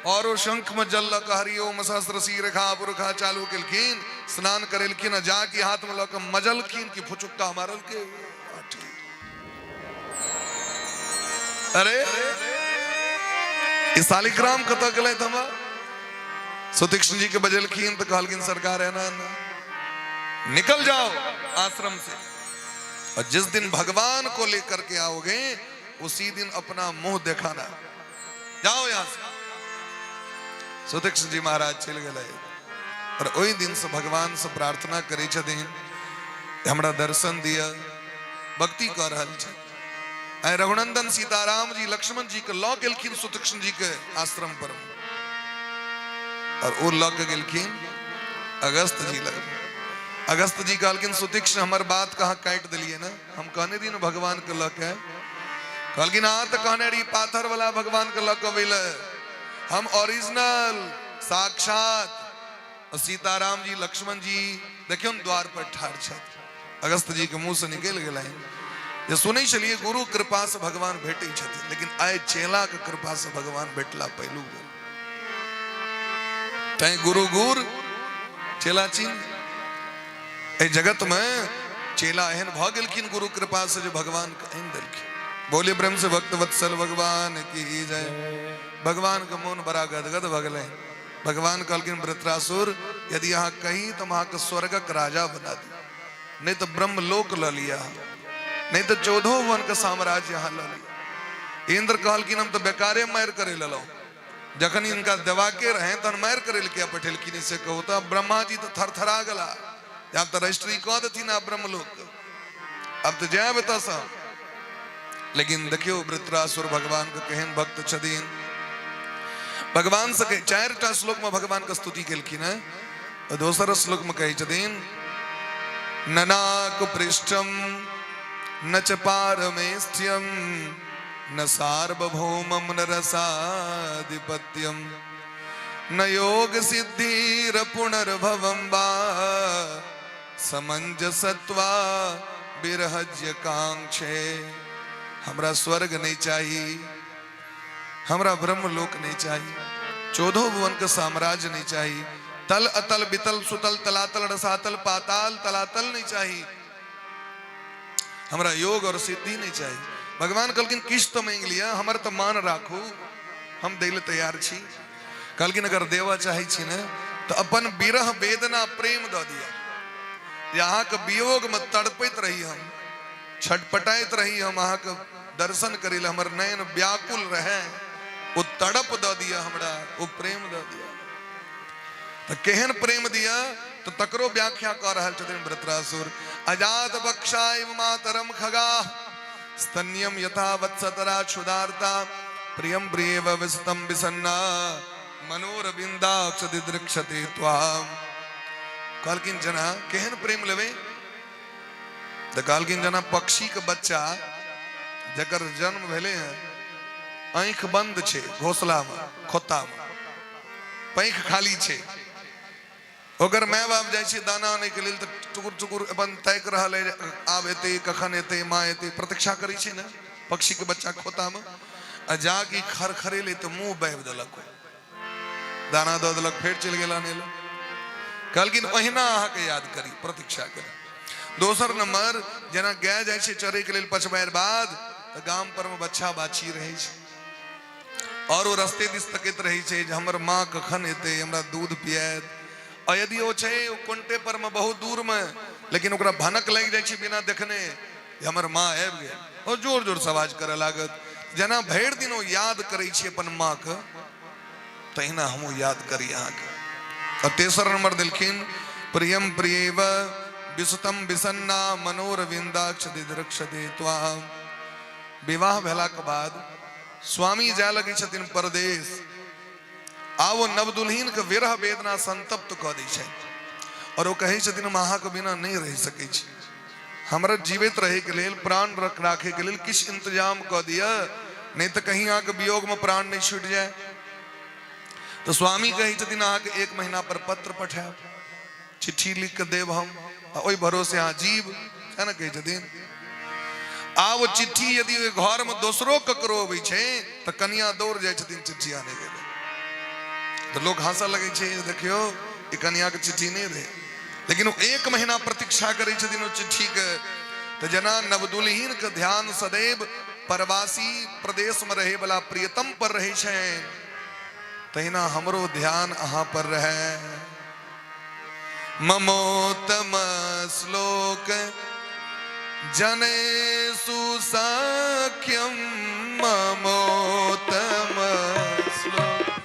और शंख में जल लक हरिओम सहस्र शीरखा पुरखा चालू केलखिन, स्नान करेलखिन, जाके हाथ में लक मजलखिन की फुचुक्का मारल के। अरे इस शालिग्राम कत गले हम? सुतीक्ष्ण जी के बजलखिन तो कहलखिन सरकार है ना, निकल जाओ आश्रम से, और जिस दिन भगवान को लेकर के आओगे उसी दिन अपना मुंह दिखाना, जाओ यहां से। सुतीक्ष्ण जी महाराज चल गए, और वही दिन से भगवान से प्रार्थना करे छथिन, हमरा दर्शन दिया, भक्ति कर रहल छै। रघुनंदन सीताराम जी लक्ष्मण जी के लऽ गेलखिन सुतीक्ष्ण जी के आश्रम पर, और वो लऽ के गेलखिन अगस्त जी लग। अगस्त जी कहलकिन सुतीक्ष्ण हमर बात कहाँ काट दिलिए ना, हम कहने दी ना भगवान के लक है, कहलकिन हाँ तो कहने रही पाथर वाला भगवान के लक अवेल, हम ओरिजिनल साक्षात सीताराम जी लक्ष्मण जी देखियो द्वार पर ठाड़ छथि। अगस्त जी के मुंह से निकल गए ये सुनै छलिए गुरु कृपा से भगवान भेटे छथि, लेकिन आय चेला के कृपा से भगवान भेटला पहलू तै गुरु गुर चेला चिन्ह। ए जगत में चेला एहन भ गेलखिन गुरु कृपा से जो भगवान कहन देलखिन। बोले ब्रह्म से भक्त वत्सल भगवान की जय। भगवान का मन बड़ा गदगद भ गेलै। भगवान कहलखिन वृत्रासुर यदि यहाँ कहीं तो वहां के स्वर्गक राजा बना दी, नहीं तो ब्रह्म लोक ल लिया, नहीं तो 14 वन का साम्राज्य यहाँ ल लिया। इंद्र कहलखिन हम तो बेकारे मार करे ललो, जखन इनका दवा के रहे तन मार करे क्या पठेलखिन से कहो तो ब्रह्मा जी तो थरथरा गला, अब तो रजिस्ट्री कह देती ना ब्रह्म लोक, अब तो जय बता सा। लेकिन देखियो वृत्रासुर भगवान का केहन भक्त छदीन। भगवान से 4टा श्लोक में भगवान का स्तुति केलखिन है, और दोसर श्लोक में कहे छदीन ननाक पृष्ठम न च पारमेष्ठ्यम न सार्वभौमं न रसाधिपत्यम न योग सिद्धिर पुनर्भवं वा समंजसत्वा बिरहज्य कांक्षे। हमरा स्वर्ग नहीं चाहिए, हमरा ब्रह्म लोक नहीं चाहिए, 14 भुवन का साम्राज्य नहीं चाहिए, तल अतल बितल सुतल तलातल रसातल पाताल तलातल नहीं चाहिए, हमरा योग और सिद्धि नहीं चाहिए। भगवान कहलकिन किस तो मांग लिया, हमर तो मान राखू, हम देले तैयार छी। कहलकिन अगर देवा चाहे छी ने तो अपन विरह वेदना प्रेम द दिया, यहाँ के वियोग में तड़पैत रही, हम छटपटाइत रही, हम अहाँ के दर्शन करिल, हमर नयन व्याकुल रहे, वो तड़प द दिया, हमरा वो प्रेम द दिया। तो केहन प्रेम दिया तो तकरो व्याख्या कर रहल छथिन वृत्रासुर। अजात बक्षाय मातरम खगा स्तन्यम यथा वत्सतरा क्षुदार्ता प्रियम प्रियव विस्तम विसन्ना मनोरविंदाक्ष दिदृक्षते त्वाम। कहलकिन जना केहन प्रेम लेवे तो कहलकिन जना पक्षी के बच्चा जकर जन्म भेले हैं, आंख बंद छे घोसला में खोता में, पैंख खाली छे, अगर माय बाप जाय छै दाना आने के लिए तो टुकुर टुकुर अपन तैक रहल है, आब एते कखन एते माँ एते प्रतीक्षा करै छै ना पक्षी के बच्चा खोता में, आ जाके खरखरेले तो मुंह बाबि देलक, दाना दऽ देलक, फेर चलि गेल आने ले। कहलकिन ओहिना अहाँ के याद करी, प्रतीक्षा करी। दोसर नंबर जना गाय जाय छै चरै के लेल 5 बेर बाद, तो गाम पर में बच्चा बाछी रहे छै, और वो रस्ते दिस तकैत रहे छै जे हमर माँ कखन एते हमरा दूध पियात। और यदि वो छै कुंटे पर में बहुत दूर में, लेकिन ओकरा भनक लग जाय छै बिना देखने हमर माँ आबि गेल, और जोर जोर से आवाज करे लागत। जना भरि दिन वो याद करै छै अपन माँ के, तहिना हमहूँ याद करी अहाँ के। और तेसर नंबर देलखिन प्रियम प्रियव विसुतम विसन्ना मनोरविंदाक्ष दिदृक्षते त्वाम। विवाह भेला के बाद स्वामी जाय लगे छथिन परदेश, आ वो नवदुल्हिन के विरह वेदना संतप्त कऽ दै छै, और वो कहै छथिन हम अहाँ के बिना नहीं रह सकै छी, हमरा जीवित रहे के लेल प्राण राखे के लेल किछ इंतजाम कऽ दिया, नहीं तो कहीं अहाँ के वियोग में प्राण नहीं छूट जाए। तो स्वामी कहै छथिन अहाँ के 1 महीना पर पत्र पठाएब, चिट्ठी लिख के देब हम, ओहि भरोसे अहाँ जीव है ना कहै छथिन। आ वो चिट्ठी यदि घर में दोसरो ककरो अबै छै तो कनिया दौड़ जाय छथिन चिट्ठी आने के लिए, तो लोग हंसा लगे छे, देखियो ई कनिया के चिट्ठी नहीं रहे, लेकिन वो 1 महीना प्रतीक्षा करे छथिन वो चिट्ठी के। तो जना नवदुल्हिन के ध्यान सदैव परवासी प्रदेश में रहे वाला प्रियतम पर रहे छै, तहिना हमरो ध्यान अहाँ पर रहे। ममोत्तम श्लोक जनेषु सख्यम, ममोत्तम श्लोक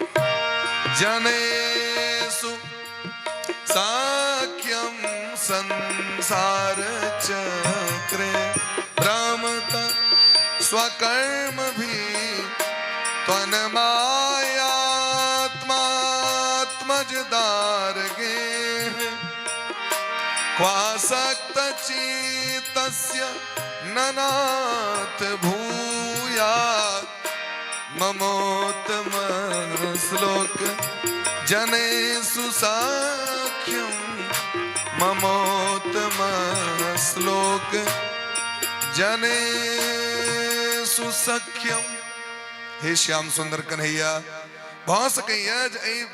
जनेषु सख्यम संसार चक्रे भ्रमत स्वकर्म भी त्वन्मायात्मात्मजदार गे क्वासक्त चित्तस्य ननाथ भूयात् ममोत्तम श्लोक जनेषु साख्यं ममोत्तम श्लोक जनेषु सख्यम। हे श्याम सुंदर कन्हैया, बहुत सकैया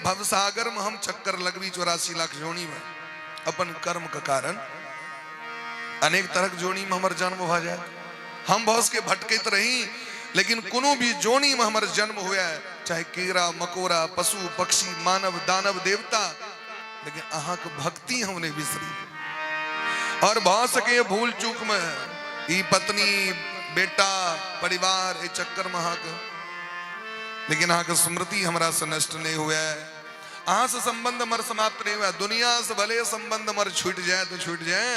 भवसागर में हम चक्कर लगवी 84 लाख जोनी में अपन कर्म का कारण अनेक तरह जोनी में हमार जन्म हो जाए। हम बहुत के भटकत रही, लेकिन कोनो भी जोनी में हमार जन्म हुआ है, चाहे कीड़ा मकोड़ा पशु पक्षी मानव दानव देवता, लेकिन अहाँ के भक्ति हमने बिसरी। और बहुत सके भूल चूक में ई पत्नी बेटा परिवार ए चक्कर में अहाँ के, लेकिन अहाँ के स्मृति हमारा से नष्ट नहीं हुआ है। अहाँ से संबंध हमारे समाप्त नहीं हुआ। दुनिया से भले संबंध हमारे छूट जाए तो छूट जाए,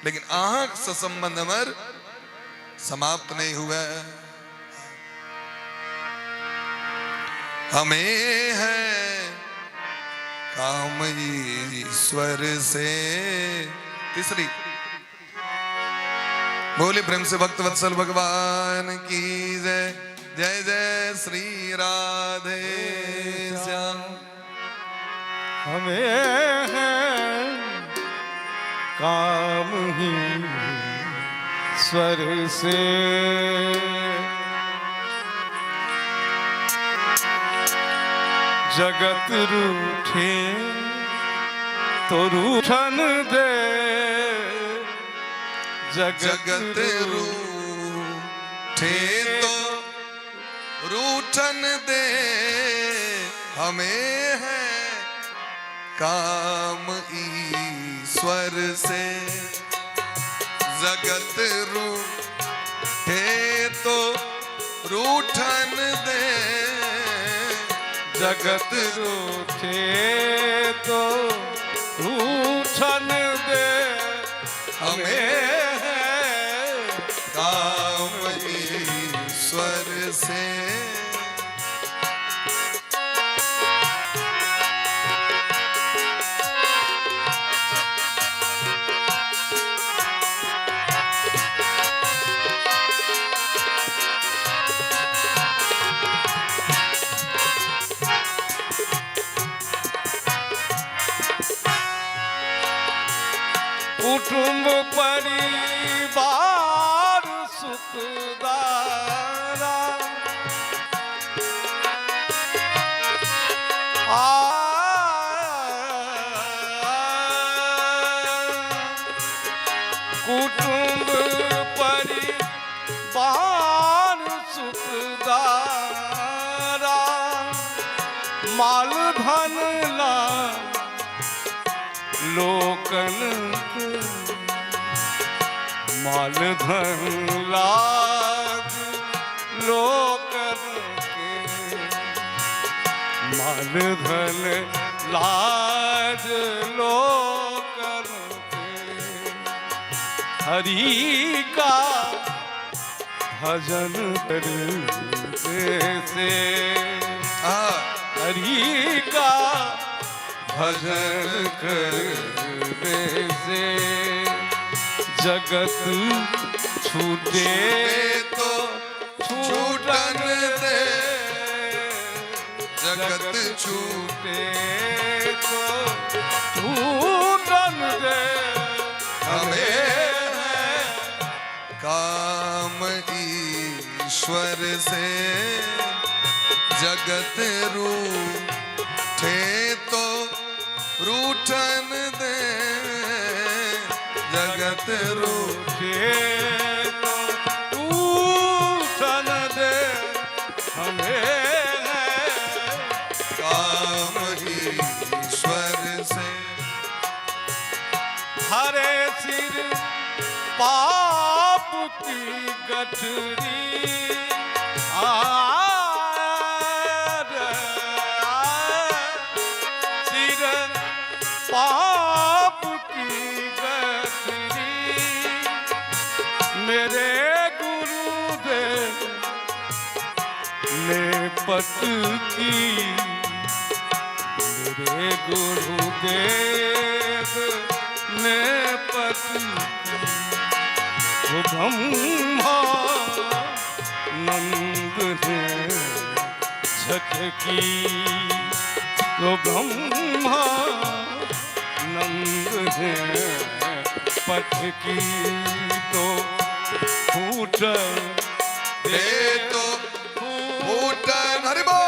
लेकिन अहाँ से संबंध हमारे समाप्त नहीं हुआ है। हमें है काम ईश्वर से। तीसरी बोले प्रेम से भक्त वत्सल भगवान की जय। जय जय श्री राधे श्याम। हमें है काम ही स्वर से, जगत रूठे तो रूठन दे, जगत रूठे तो रूठन दे। हमें है काम ईश्वर से, जगत रूठे तो रूठन दे, जगत रूठे तो रूठन दे। हमें है काम ईश्वर से। कुटुंब परिवार सुखदारा, कुटुंब परिवार सुखदारा, माल धन ला लोकन माल धन लाज लोकन के, माल धन लाज लोकन के। हरि का भजन करने से, हरि का भजन करने से, जगत छूटे तो छूटन दे, जगत छूटे तो छूटन दे। हमें है काम ईश्वर से, जगत रूठे तो रूठन दे, जगत रूठे तो रूठन दे। हमें है काम ईश्वर से। हरे सिर पाप की गठरी, सिर पाप की गठरी, मेरे गुरुदेव ने पट की, मेरे गुरुदेव ब्रह्मा नंद ने झटकी तो ब्रह्मा नंद ने पटकी तो फूट दे तो फूटन हरि बोल।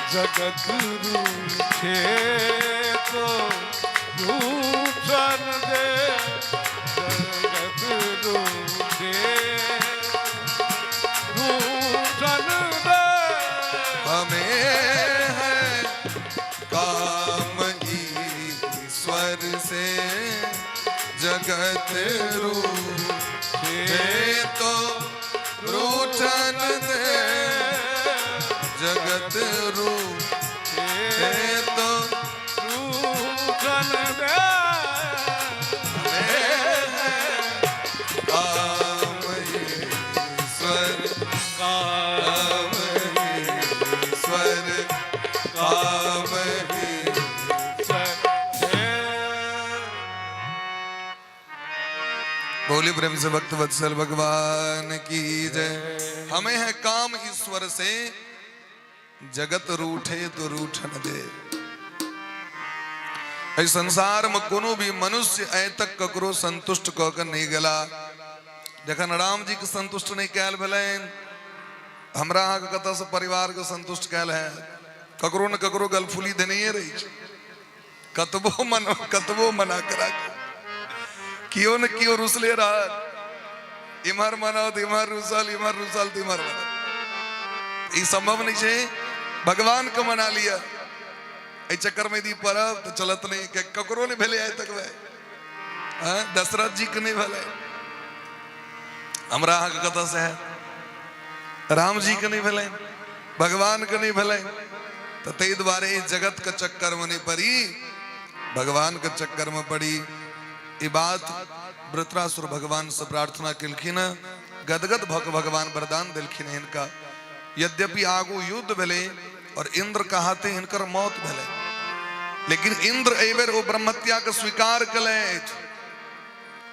जगत रूठे तो रूठन दे, जगत रूठे रूठन दे। हमें है काम ईश्वर से जगत रूठे तो रूठन दे, जगत रूठे तो रूठन दे। काम ईश्वर, काम ईश्वर, काम बोली प्रेम से भक्त वत्सल भगवान की जय। हमें है काम ईश्वर से जगत रूठे तो रूठन दे। इस संसार में कोनो भी मनुष्य अय तक ककरो संतुष्ट ककर नहीं गला जखन राम जी के संतुष्ट नहीं कैल भेलन। हमरा अहाँ के कतऽ से परिवार के संतुष्ट कैल है, ककरो न ककरो गलफुली देने रही, कतबो मना करा कियो न कियो रुसले रहा, इमहर मनाओ तो इमहर रुसल, इमहर रुसल तो इमहर मनाओ। ये संभव नहीं है। भगवान को मना लिया ए चक्कर में दी परब तो चलत नहीं के ककरो ने भेले आए तक भाई। दशरथ जी के नहीं भेले, हमरा अहाँ के कतऽ से है, राम जी के नहीं भेले, भगवान के नहीं भेले। तो ते द्वारे जगत के चक्कर में नहीं पड़ी, भगवान के चक्कर में पड़ी। ये बात वृत्रासुर भगवान से प्रार्थना किलखिन, गदगद भक भगवान वरदान दिलखिन इनका। यद्यपि आगू युद्ध भेले और इंद्र कहाते इनकर मौत भेले, लेकिन इंद्र एबर वो ब्रह्मत्या के स्वीकार कले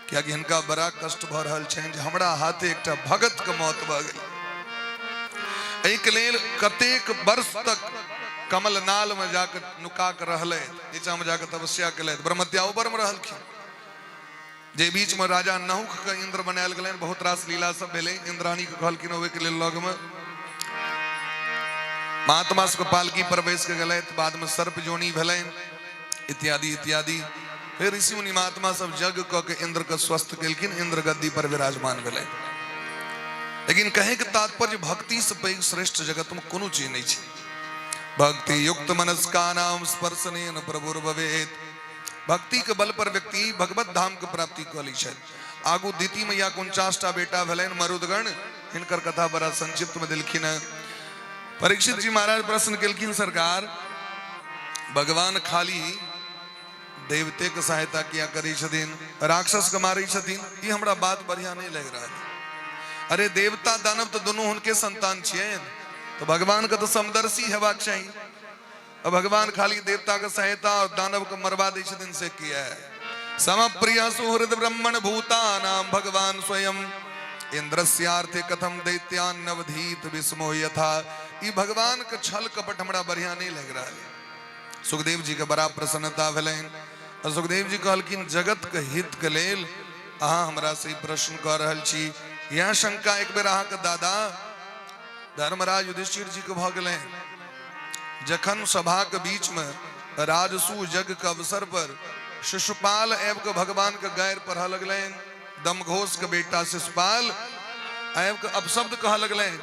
क्या कि इनका बड़ा कष्ट भ रहल छनि जे हमरा हाथे एकटा भगत के मौत भ गेल। एहिके लेल कतेक वर्ष तक कमल नाल में जाकर नुका के रहले, नीचा में जाकर तपस्या केले। ब्रह्मत्या ऊपर में रहलखिन, जे बीच में राजा नहुक के इंद्र बनायल गेलनि। बहुत रास लीला सब भेले। इंद्राणी के कहलखिन ओहि के लेल लग में महात्मा के पालकी पर बैस के गलत, बाद में सर्प जोनी भेलनि इत्यादि इत्यादि। फिर ऋषि मुनि महात्मा सब जग क के इंद्र के स्वस्थ केलखिन, इंद्र गद्दी पर विराजमान भेले। लेकिन कहे के तात्पर्य भक्ति से पैघ श्रेष्ठ जगत में कोनो चीज नहीं है। भक्ति युक्त मनस्का नाम स्पर्शनेन प्रभुर भवेत। भक्ति के बल पर व्यक्ति भगवत धाम के प्राप्ति कऽ लै छथि। आगू दिति मैया 49टा बेटा भेलनि मरुदगण, हिनकर कथा बड़ा संक्षिप्त में दिलखिन। परीक्षित जी महाराज प्रश्न केलखिन, सरकार भगवान खाली देवते के सहायता किया करी छथिन, राक्षस के मारी छथिन, ये हमरा बात बढ़िया नहीं लग रहा है। अरे देवता दानव तो दोनों उनके संतान छियनि, तो भगवान का तो समदर्शी हेबाक चाहिए। अब भगवान खाली देवता का सहायता और दानव को मरवा दै छथिन से किया है। समप्रिय सुहृद ब्रह्मण भूतानाम भगवान स्वयं इंद्रस्यार्थे कथम दैत्यान नवधीत विस्मो यथा। ये भगवान के छल कपट हमरा बढ़िया नहीं लग रहा है। सुखदेव जी के बड़ा प्रसन्नता भेलनि और सुखदेव जी कहलखिन, जगत के हित के लेल अहाँ हमरा से ई प्रश्न कऽ रहल छी। यह शंका एक बेर अहाँ के दादा धर्मराज युधिष्ठिर जी के भऽ गेलनि। जखन सभा के बीच में राजसू यज्ञ के अवसर पर शिशुपाल एवं के भगवान के गैर पढ़ लगलनि। दमघोष के बेटा शिशुपाल एवं के अपशब्द कह लगलनि।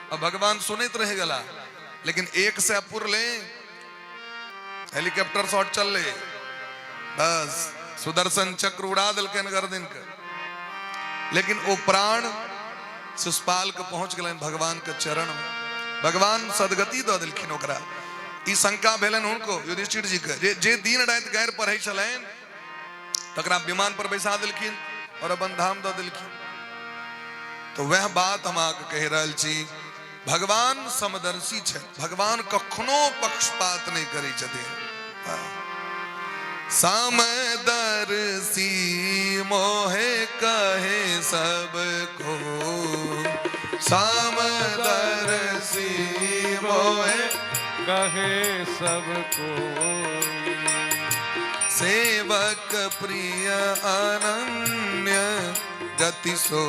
अब भगवान सुनैत रह गला, लेकिन एक से अपुर ले हेलीकॉप्टर शॉट चल ले, बस सुदर्शन चक्र उड़ा दिलकनि गर्दन के। लेकिन वो प्राण शिशुपाल के पहुंच गए भगवान के चरण में। भगवान सदगति दऽ देलखिन ओकरा। ई शंका भेलनि उनको युधिष्ठिर जी के, जे दिन राति गैर पढ़ै छलनि तकरा विमान पर बैसा देलखिन और अपन धाम दऽ देलखिन। तो वह बात हम आके कह रहल छी, भगवान समदर्शी छे, भगवान कखनो पक्षपात नहीं करी छथिन। समदर्शी मोहे कहे सबको, समदर्शी मोहे कहे सबको, सेवक प्रिय अनन्य गति सो,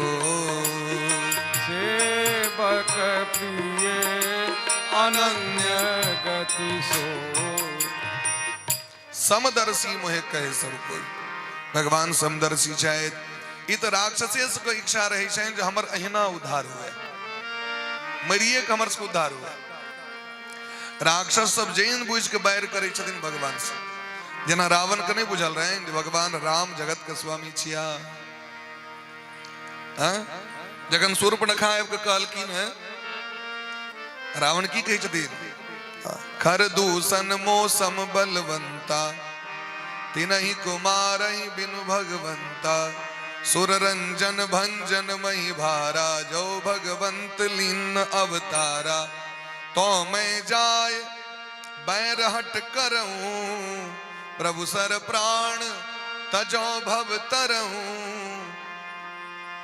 सेवक प्रिय अनन्य गति सो। समदर्शी मोहे कहे सब कोई, भगवान समदर्शी चाहे इत राक्षसेस को इच्छा रही छे जो हमर अहिना उद्धार हुए, मरिए के हमर से उद्धार हुए। राक्षस सब जैन बुझ के बैर करे छथिन भगवान से, जना रावण के नहीं बुझल रहे भगवान राम जगत के स्वामी छिया। जगन शूर्पणखा आबि के कहलखिन है, रावण की कहे छथिन, खर दूषण मौसम बलवंता, तिनहि कुमारहि बिनु भगवंता, सुर रंजन भंजन मही भारा, जो भगवंत लीन अवतारा, तो मैं जाय बैर हट करऊं, प्रभु सर प्राण तजो भव तरऊं।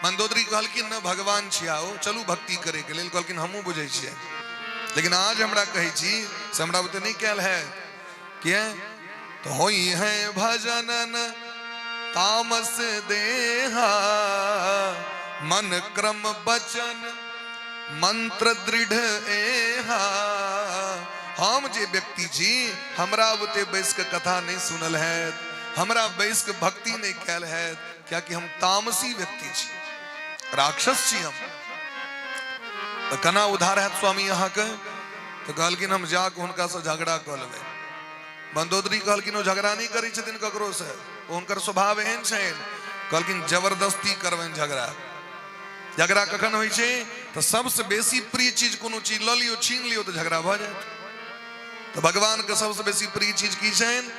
मंदोदरी कहलखिन न भगवान छियाओ, चलू भक्ति करे के लेल, कहलखिन हमहूँ बुझे छियै, लेकिन आज हमरा कहै छी से हमरा बुते नहीं कैल है किया तो होई है भजनन तामस देहा, मन क्रम बचन मंत्र दृढ़ एहा। हम जे व्यक्ति जी हमरा बुते बैस के कथा नहीं सुनल है, हमरा बैस के भक्ति नहीं कैल है, क्या कि हम तामसी व्यक्ति छी, राक्षस छी हम। तो कना उधार है स्वामी यहाँ के, तो कहलखिन हम जाके हुनका से झगड़ा कर लेबै। मंदोदरी कहलखिन झगड़ा नहीं करी छथिन ककरो से, उनकर स्वभाव एहन छनि, कहलखिन जबरदस्ती करबनि झगड़ा। झगड़ा कखन होइ छै तो सबसे बेसी प्रिय चीज कोनो चीज ल लियो, छीन लियो तो झगड़ा भ जायत। तो भगवान के सबसे बेसी प्रिय चीज की छनि,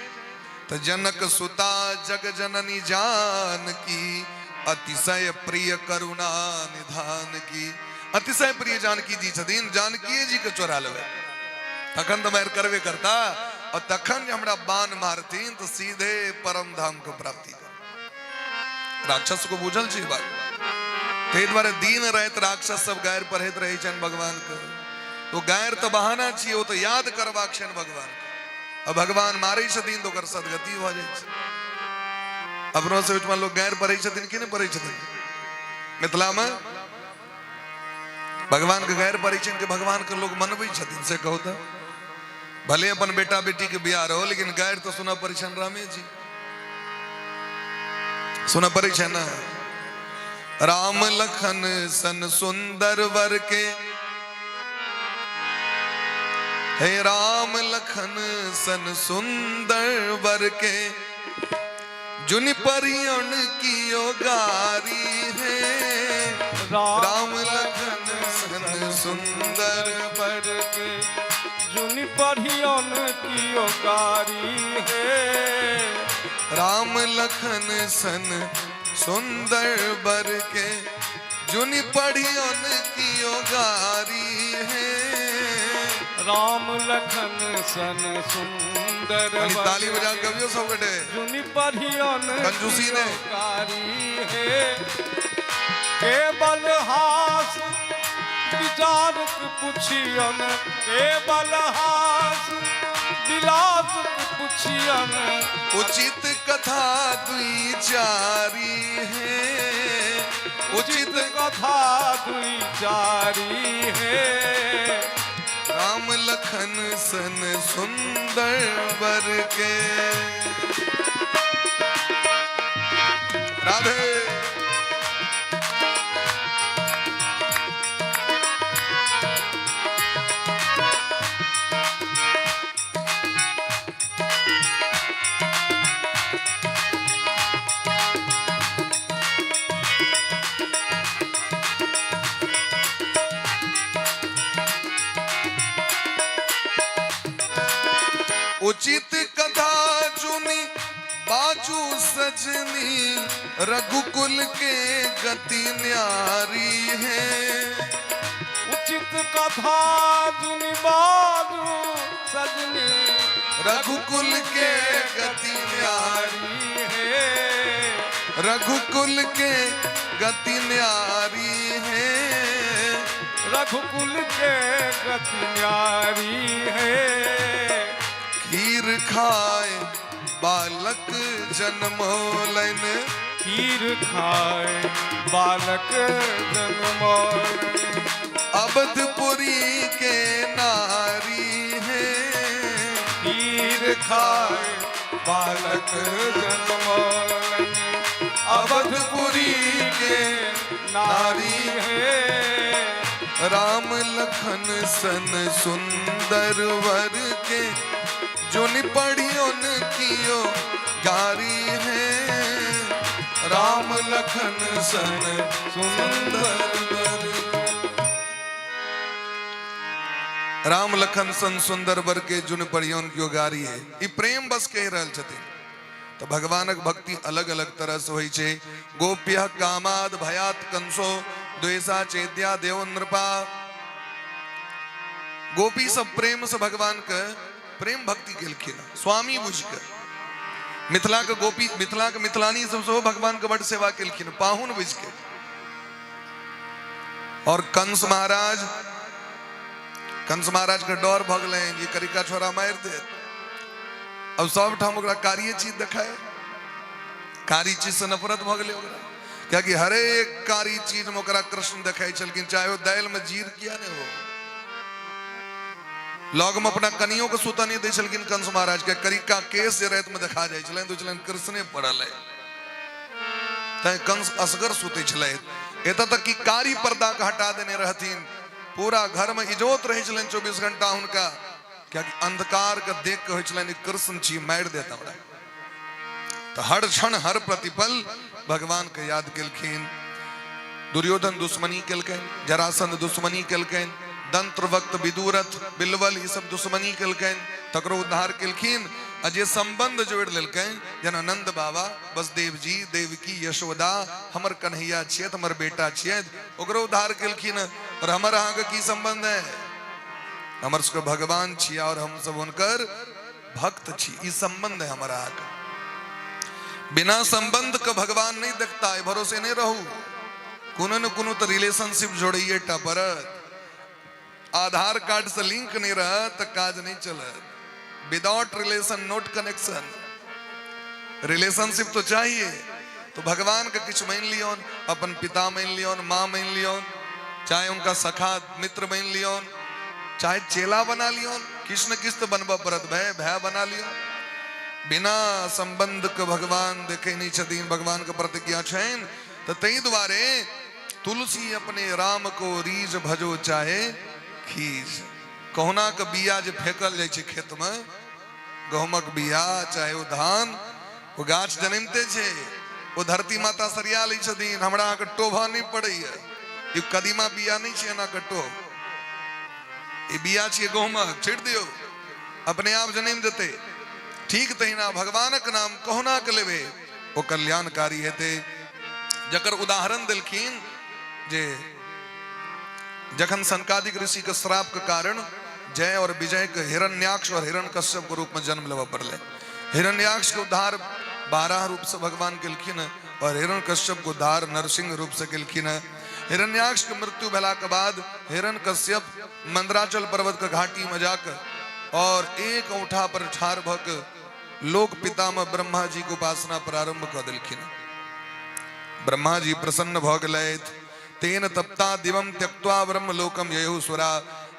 तो जनक सुता जग जननी जानकी, अतिशय प्रिय करुणा निधान की। अतिशय प्रिय जानकी जी छथिन, जानकी जी के चोरा लेबै तखन तो मैर करबे करता, और तखन हमरा बाण मारतीन तो सीधे परम धाम को प्राप्ति कर। राक्षस को बुझल छी बात, ताहि दुआरे दिन राति राक्षस सब गायर पढ़ैत रहे छनि भगवान के। तो गायर तो बहाना छी, वो तो याद करबाक छनि भगवान के, और भगवान मारै छथिन तो ओकर सदगति भ जाइ छै। अपनो से ओहिठमा लोग गायर पढ़ै छथिन कि नहीं पढ़ै छथिन? मिथिला में भगवान के गायर पढ़ै छनि कि भगवान के लोग मनबै छथिन से कहू तो? भले अपन बेटा बेटी के बियाह रहो, लेकिन गायर तो सुना पड़ै छनि रामे जी, सुना पड़ै छै ना। राम लखन सन सुंदर वर के, हे राम लखन सन सुंदर वर के, जुन परियन की गारी है। राम लखन सन सुंदर वर के, जुन परियन की गारी है। राम लखन सन सुंदर वर के, जुन परियन की गारी है। राम लखन सन सुंदर ताली बजा कवियों सब कटे, जुनि परियन कंजूसी ने कारी है। केवल हास विचार पुछियन, केवल हास विलास पुछियन, उचित कथा दुई चारी है। उचित कथा दुई चारी है। राम लखन सन सुंदर वर के। राधे उचित कथा चुनी बाजू सजनी, रघुकुल के गति न्यारी है। चित कथा जुनि बाजू सजनी रघुकुल के गति न्यारी है रघुकुल के गति न्यारी है रघुकुल के गति न्यारी है खीर खाए बालक जन्मोलन खीर खाए बालक जन्मोलन अवधपुरी के नारी है खीर खाए बालक जन्मोलन अवधपुरी के नारी है राम लखन सन सुंदर वर के जुन पढ़ियों कियो गारी है राम लखन सन सुंदर वर राम लखन सन सुंदर वर के जुन पढ़ियों कियो गारी है ई प्रेम बस कह रहल छथिन। तो भगवानक भक्ति अलग अलग तरह से होई छे। गोप्य कामाद भयात कंसो द्वेषा चेद्या देव नृपा। गोपी सब प्रेम से भगवान के प्रेम भक्ति केलखिन स्वामी बुझ के। मिथिला के गोपी मिथिला के मिथिलानी सब सो भगवान के बड़ सेवा केलखिन पाहुन बुझ के। और कंस महाराज के डर भगले जी करिका छोरा मार दे। अब सब ठाम ओकरा कारी चीज दिखाए कारी चीज से नफरत भगले ओकरा क्या कि हर एक कारी चीज में ओकरा कृष्ण दिखाई चलकिन चाहे वो दाल में जीर किया ने हो लोग में अपना कनियों को सूता नहीं दे चलकिन कंस महाराज के करिका केस जे रात में दिखा जाए चले तो चलन कृष्णे पड़ल है तय कंस असगर सूते चले एता तक कि कारी पर्दा का हटा देने रहतीन पूरा घर में इजोत रहे चलन 24 घंटा उनका क्या कि अंधकार का देख के चलन कृष्ण छी मार देता बड़ा। तो हर क्षण हर प्रतिपल भगवान के याद केलखिन। दुर्योधन दुश्मनी केलकन जरासंध दुश्मनी केलकन दंत्र वक्त विदुरथ बिलवल ये सब दुश्मनी केलकन तकरो उद्धार केलखिन। अजय संबंध जोड़ लेलकन जना नंद बाबा वसुदेव जी देवकी यशोदा हमर कन्हैया छियत हमर बेटा छियत ओकरो उद्धार केलखिन। और हमर अहाँ के की संबंध है हमर सबके भगवान छिया और हम सब उनकर भक्त छी ई संबंध है हमारा अहाँ का। बिना संबंध का भगवान नहीं देखता है भरोसे नहीं रहू कोनो न कोनो तो रिलेशनशिप जोड़िए पर आधार कार्ड से लिंक नहीं रहा तो काज नहीं चला। Without relation note connection relationship तो चाहिए। तो भगवान का कुछ मान लियोन अपन पिता मान लियोन माँ मान लियोन चाहे उनका सखा मित्र मान लियोन चाहे चेला बना लियोन किस न किस तो बनबा परत भय बना लियो। बिना संबंध के भगवान देखे नहीं छतीन भगवान के प्रतिज्ञा छैन। तो तई द्वारे तुलसी अपने राम को रीज भजो चाहे खीज। कोहना के बिया जो फेंकल जाए खेत में गहूमक बिया चाहे वो धान वो गाछ जन्मते छे वो धरती माता सरिया ली छतीन हमरा के टोभा नहीं पड़े ये कदीमा बिया नहीं छे ना कटो ये बिया छे गहूमक छिड़ दियो अपने आप जन्म देते। ठीक तहिना भगवानक नाम कोहना के लेवे वो कल्याणकारी हेते। जकर उदाहरण दिलखिन जे जखन सनकादिक ऋषि के श्राप के कारण जय और विजय के हिरण्याक्ष और हिरण्यकश्यप के रूप में जन्म लेवा पड़ले। हिरण्याक्ष के उद्धार 12 रूप से भगवान केलखिन और हिरण्यकश्यप को उद्धार नरसिंह रूप से केलखिन। हिरण्याक्ष के मृत्यु भेला के बाद हिरण्यकश्यप मंदराचल पर्वत के घाटी में जाकर और एक औंठा पर ठाड़ भक लोक पिता में ब्रह्मा जी को उपासना प्रारंभ कर दिलखिन। ब्रह्मा जी प्रसन्न भ गेलैथ तेन तप्ता दिवम त्यक्त्वा ब्रह्म लोकम ययहु सुरा।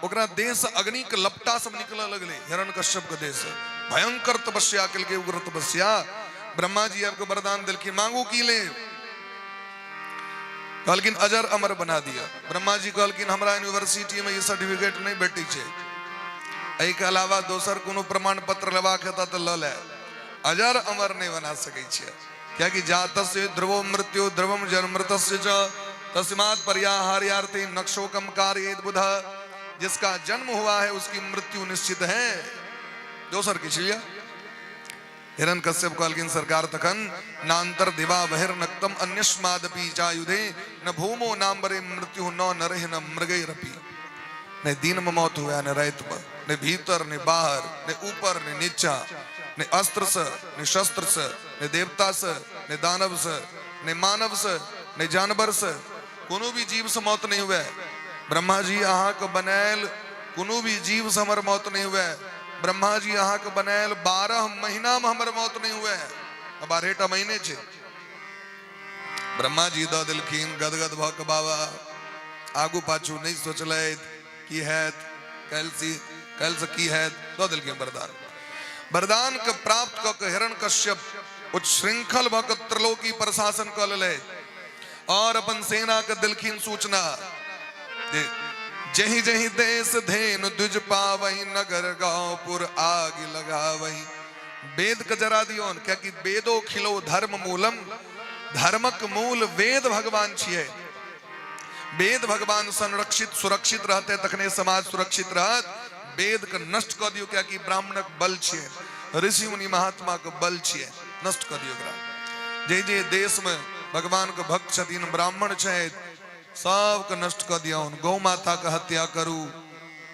ओकरा देह से अग्नि के लपटा सब निकल लगले हिरण्यकश्यप के देह से भयंकर तपस्या केलके उग्र तपस्या। ब्रह्मा जी आपको वरदान दिलखिन मांगू की ले कहलकिन अजर अमर बना दिया। ब्रह्मा जी कहलकिन हमरा यूनिवर्सिटी में ये सर्टिफिकेट नहीं भेटै छै एहि के अलावा दोसर कोनो प्रमाण पत्र लेबाक हेता तऽ ल ले अजर अमर नहीं बना सकै छै क्या कि जातस्य ध्रुवो मृत्यु ध्रुवम जन्मृतस्य च तस्मात् पर्याहार्यार्थे नक्षोकम कारयेत बुध। जिसका जन्म हुआ है उसकी मृत्यु निश्चित है दोसर किछ लिया। हिरण्यकश्यप कहलकिन सरकार तखन नांतर दिवा बहिर्नक्तम अन्यस्मादपि चायुधे न भूमो नाम्बरे मृत्यु न नरहि न मृगैरपि। ने दिन में मौत हुआ ने रात में, ने भीतर ने बाहर, ने ऊपर ने नीचा, ने अस्त्र से ने शस्त्र से, ने देवता से ने दानव से, ने मानव से ने जानवर से, कोनो भी जीव से मौत नहीं हुआ। ब्रह्मा जी अहाँ के बनैल कोनो भी जीव से हमर मौत नहीं हुआ। ब्रह्मा जी अहाँ के बनैल 12 महीना में हमर मौत नहीं हुआ। 12टा महीने छे ब्रह्मा जी द दिलखिन गदगद भ के बाबा आगू पाछू नहीं सोचलैत की हैत कल से की हैत द दिलखिन वरदान। वरदान के प्राप्त क के हिरण्यकश्यप उच्च श्रृंखल भ के त्रिलोकी पर शासन क लेले और अपन सेना के दिलखिन सूचना जही जही देश धेनु द्विज पावही नगर गांवपुर आग लगावही। वेद के जरा दियोन क्या कि वेदो खिलो धर्म मूलम, धर्मक मूल वेद भगवान छिए। वेद भगवान संरक्षित सुरक्षित रहते तखने समाज सुरक्षित रहत। वेद के नष्ट कर दियो क्या कि ब्राह्मणक बल छिए, ऋषि मुनि महात्मा के बल छिए, नष्ट कर दियो एकरा। जे जे देश में भगवान के भक्त छथिन ब्राह्मण छथि सब के नष्ट कर दिया। गौ माता का हत्या करू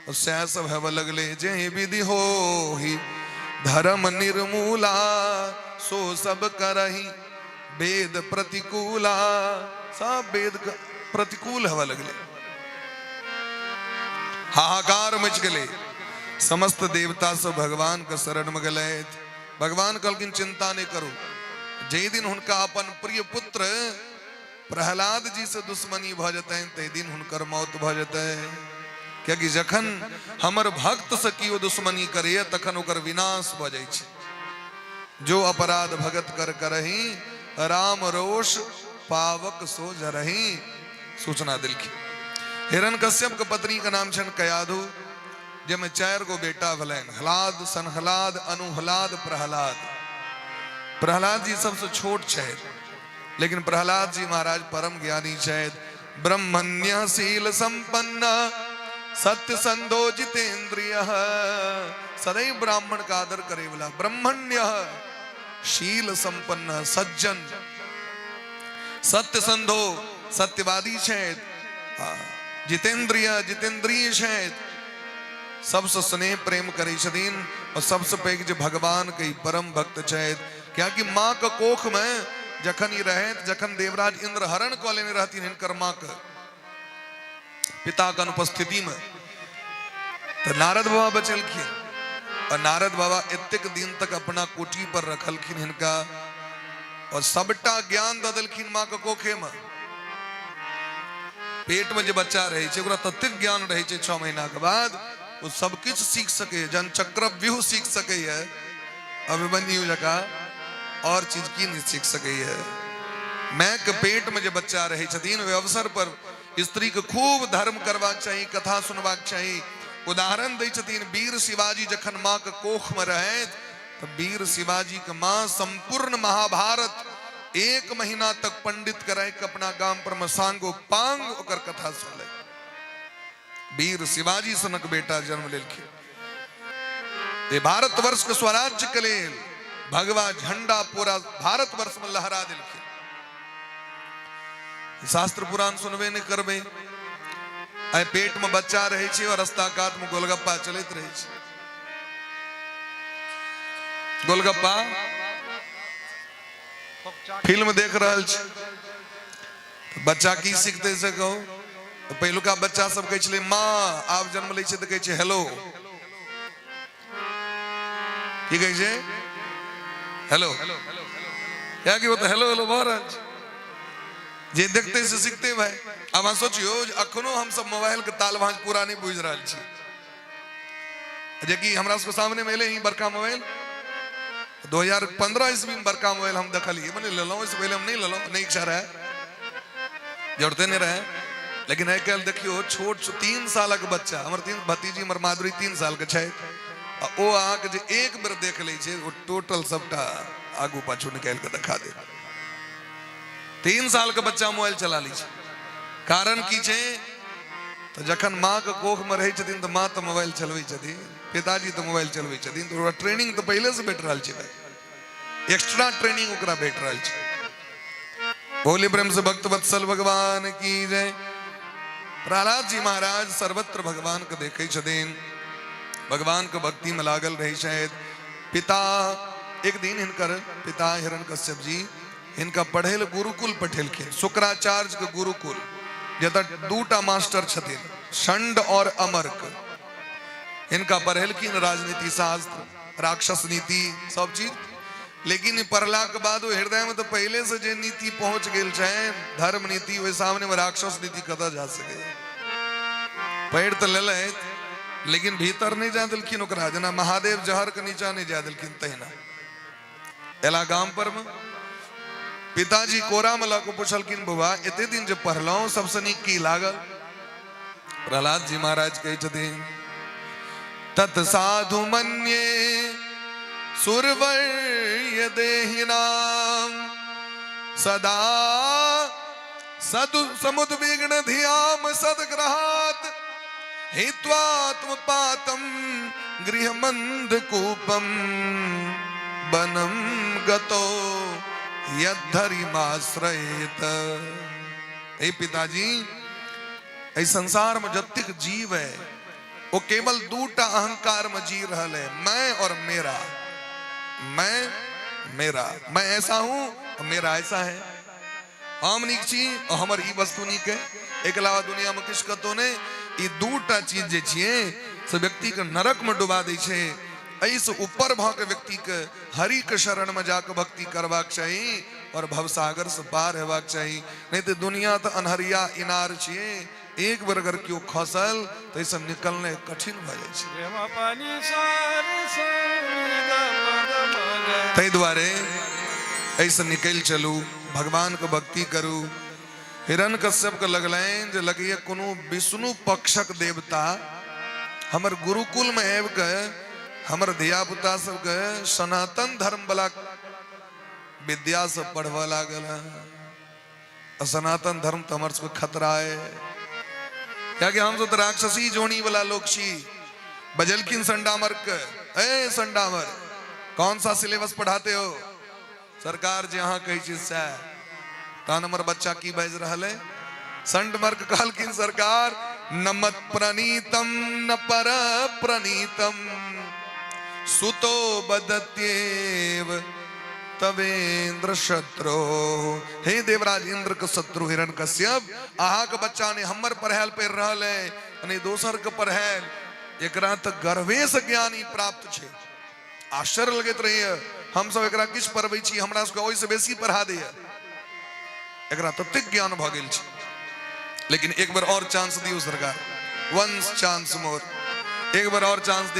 और सह सब हेव लगले। जे विधि हो ही धर्म निर्मूला सो सब करही वेद प्रतिकूला। सब वेद प्रतिकूल हवा लगले, हाहाकार मच गले। समस्त देवता सब भगवान के शरण में गले। भगवान कहलखिन चिंता नहीं करो। जे दिन हुनका अपन प्रिय पुत्र प्रहलाद जी से दुश्मनी भ जतैन ते दिन हुनकर मौत भ जतै। क्योंकि जखन हमर भक्त से कियो दुश्मनी करे तखन ओकर विनाश भ जाय छै। जो अपराध भगत कर करही राम रोष पावक सो जरही। सूचना दिलखी। हिरण्यकश्यप के पत्नी का नाम छन कयाधु, जेमे 4 गो बेटा भलन, हलाद सनहलाद अनुहलाद प्रहलाद। प्रहलाद जी सबसे छोट छथि, लेकिन प्रहलाद जी महाराज परम ज्ञानी छथि। ब्रह्मण्य शील संपन्न सत्य संधो जितेंद्रिय। सदैव ब्राह्मण का आदर करे वाला, ब्रह्मण्य शील संपन्न सज्जन, सत्य संधो सत्यवादी छथि, जितेंद्रिय जितेंद्रिय छथि, सबसे स्नेह प्रेम करे छथिन और सबसे पैघ जे भगवान के परम भक्त छथि। क्या कि माँ के कोख में जखन ही रहे, जखन देवराज इंद्र हरण क लेने रहती हिनकर माँ के पिता के अनुपस्थिति में, तो नारद बाबा बचलखिन और नारद बाबा एतेक दिन तक अपना कोठी पर रखलखिन हिनका और सबटा ज्ञान द देलखिन माँ के कोखे में। पेट में जो बच्चा रहे छे ओकरा ततेक ज्ञान रहे छे 6 महीना के बाद वो सब कुछ सीख सके, जन चक्र व्यूह सीख सके है। अभिमन्यु जका और चीज की नहीं सीख सके है। मैं के पेट में जो बच्चा रहे छथिन वे अवसर पर स्त्री के खूब धर्म करवाक चाहिए, कथा सुनवाक चाहिए। उदाहरण दै छथिन वीर शिवाजी जखन माँ के कोख में रहे तो वीर शिवाजी के माँ संपूर्ण महाभारत 1 महीना तक पंडित कराए के अपना गांव पर में सांगो पांग ओकर कथा सुन ले। वीर शिवाजी सनक बेटा जन्म लेलखिन। ये भारतवर्ष के स्वराज्य के लिए भगवा झंडा पूरा भारतवर्ष में लहरा दिलखिन। शास्त्र पुराण सुनबे नहीं करबे, आय पेट में बच्चा रहे छे और रास्ता कात में गोलगप्पा चलत रहे छे। गोलगप्पा फिल्म देख रहल छे, बच्चा की सीखते से कहो तो पहिलुका बच्चा सब कहे छले माँ, आब जन्म ले छे तो कहे छे हेलो। की कहे छे हेलो, क्या कि वो तो हेलो हेलो भऽ रहल छे। जे देखते से सीखते भाई। अब अहाँ सोचियो अखनो हम सब मोबाइल के ताल भांज पूरा नहीं बुझ रहल छी। जे कि हमरा सबके सामने में एले ही बड़का मोबाइल 2015 ईस्वी में बड़का मोबाइल हम देखलिए, मैंने ले लो, इससे पहले हम नहीं ले लो, नहीं इच्छा रहा, जरूरते नहीं रहे। लेकिन आई कल देखियो छोट 3 साल के बच्चा, हमर 3 भतीजी हमर माधुरी 3 साल के छै, ओ अहाँ के जे एक बेर देख ले छै वो टोटल सबटा आगू पाछू निकाल के दिखा दे। 3 साल के बच्चा मोबाइल चला ली छै। कारण की छै तो जखन माँ के कोख में रहे छथिन तो माँ तो मोबाइल चलबै छथिन, पिताजी तो मोबाइल चलबै छथिन, तो ट्रेनिंग तो पहले से भेट रहल छै, एक्स्ट्रा ट्रेनिंग ओकरा भेट रहल छै। बोले प्रेम से भक्त वत्सल भगवान की जय। प्रहलाद जी महाराज सर्वत्र भगवान के देखे छथिन, भगवान के भक्ति में लागल रही। शायद पिता एक दिन इनकर पिता हिरण्यकश्यप जी इनका पढ़ेल गुरुकुल पठेलखिन, शुक्राचार्य के गुरुकुल, जत दूटा मास्टर छथिन, षंड और अमर्क। इनका पढ़ेलखिन राजनीति शास्त्र, राक्षस नीति, सब चीज। लेकिन पढ़ला के बाद हृदय में तो पहले से जे नीति पहुंच गेल है, धर्म नीति, वही सामने में राक्षस नीति कतऽ जा सके। पढ़ तो ले, लेकिन भीतर नहीं जा दिलखिन ओकरा, जना महादेव जहर के नीचा नहीं जा दिलखिन तहिना। एला गाम पर में पिताजी कोरा मला को पूछलखिन, बुआ एते दिन जब पढ़लौ सबसे नीक की लागल? प्रहलाद जी महाराज कहे छथिन, तत् साधु मन्ये सुरवर्य देहिनाम सदा सदु समुद्विग्न धियाम सदग्रहात् हित्वात्म पातम गृहमंद कूपम बनम गतो यद्धरिमाश्रयेत। हे पिताजी, इस संसार में जब तक जीव है वो केवल दूटा अहंकार में जी रहा है, मैं और मेरा। मैं मेरा, मैं ऐसा हूं और मेरा ऐसा है। हम नीक छी और हमर ई वस्तु नीक है। एक अलावा दुनिया में किस कतो ने ई दूटा चीज जे छिए से व्यक्ति के नरक में डुबा दै छे। ऐसे ऊपर भ के व्यक्ति के हरि के शरण में जाकर भक्ति करवाक चाहिए और भवसागर से पार हेबाक चाहिए। नहीं तो दुनिया तो अनहरिया इनार छिए, एक बार अगर क्यों खसल तो ये सब निकलने कठिन भ जाय छै। तै दुआरे ऐसे निकल चलू, भगवान के भक्ति करू। हिरण्यकश्यप के लगलैन जे लगिए कोनो विष्णु पक्षक देवता हमर गुरुकुल में आबि के हमर धिया पुता सबके सनातन धर्म वाला विद्या से पढ़वा लागल है। सनातन धर्म तो हमारे सबके खतरा है, क्या कि हम तो राक्षसी जोनी वाला लोग छी। बजलकिन संडामर के, ए संडामर कौन सा सिलेबस पढ़ाते हो? सरकार जी यहाँ कही चीज से तान हमर बच्चा की बाज रहा है। संडमर्क कहलकिन, सरकार न मत प्रणीतम न पर प्रणीतम सुतो बदत्येव तवेंद्र शत्रु। हे देवराज इंद्र के शत्रु हिरण्यकश्यप, आहा के बच्चा ने हमर पढ़ाल पर रहल है अने दोसर के पढ़ाल, एकरा त गर्वे से ज्ञानी प्राप्त छे। आश्चर्य लगत रहिए, हम सब एकरा किछ पढ़बै छी, हमरा सबके ओइ से बेसी पढ़ा दैया, एकरा ततेक ज्ञान भ गेल छै। लेकिन एक बार और चांस दियो सरकार, वंस चांस मोर, एक बार और चांस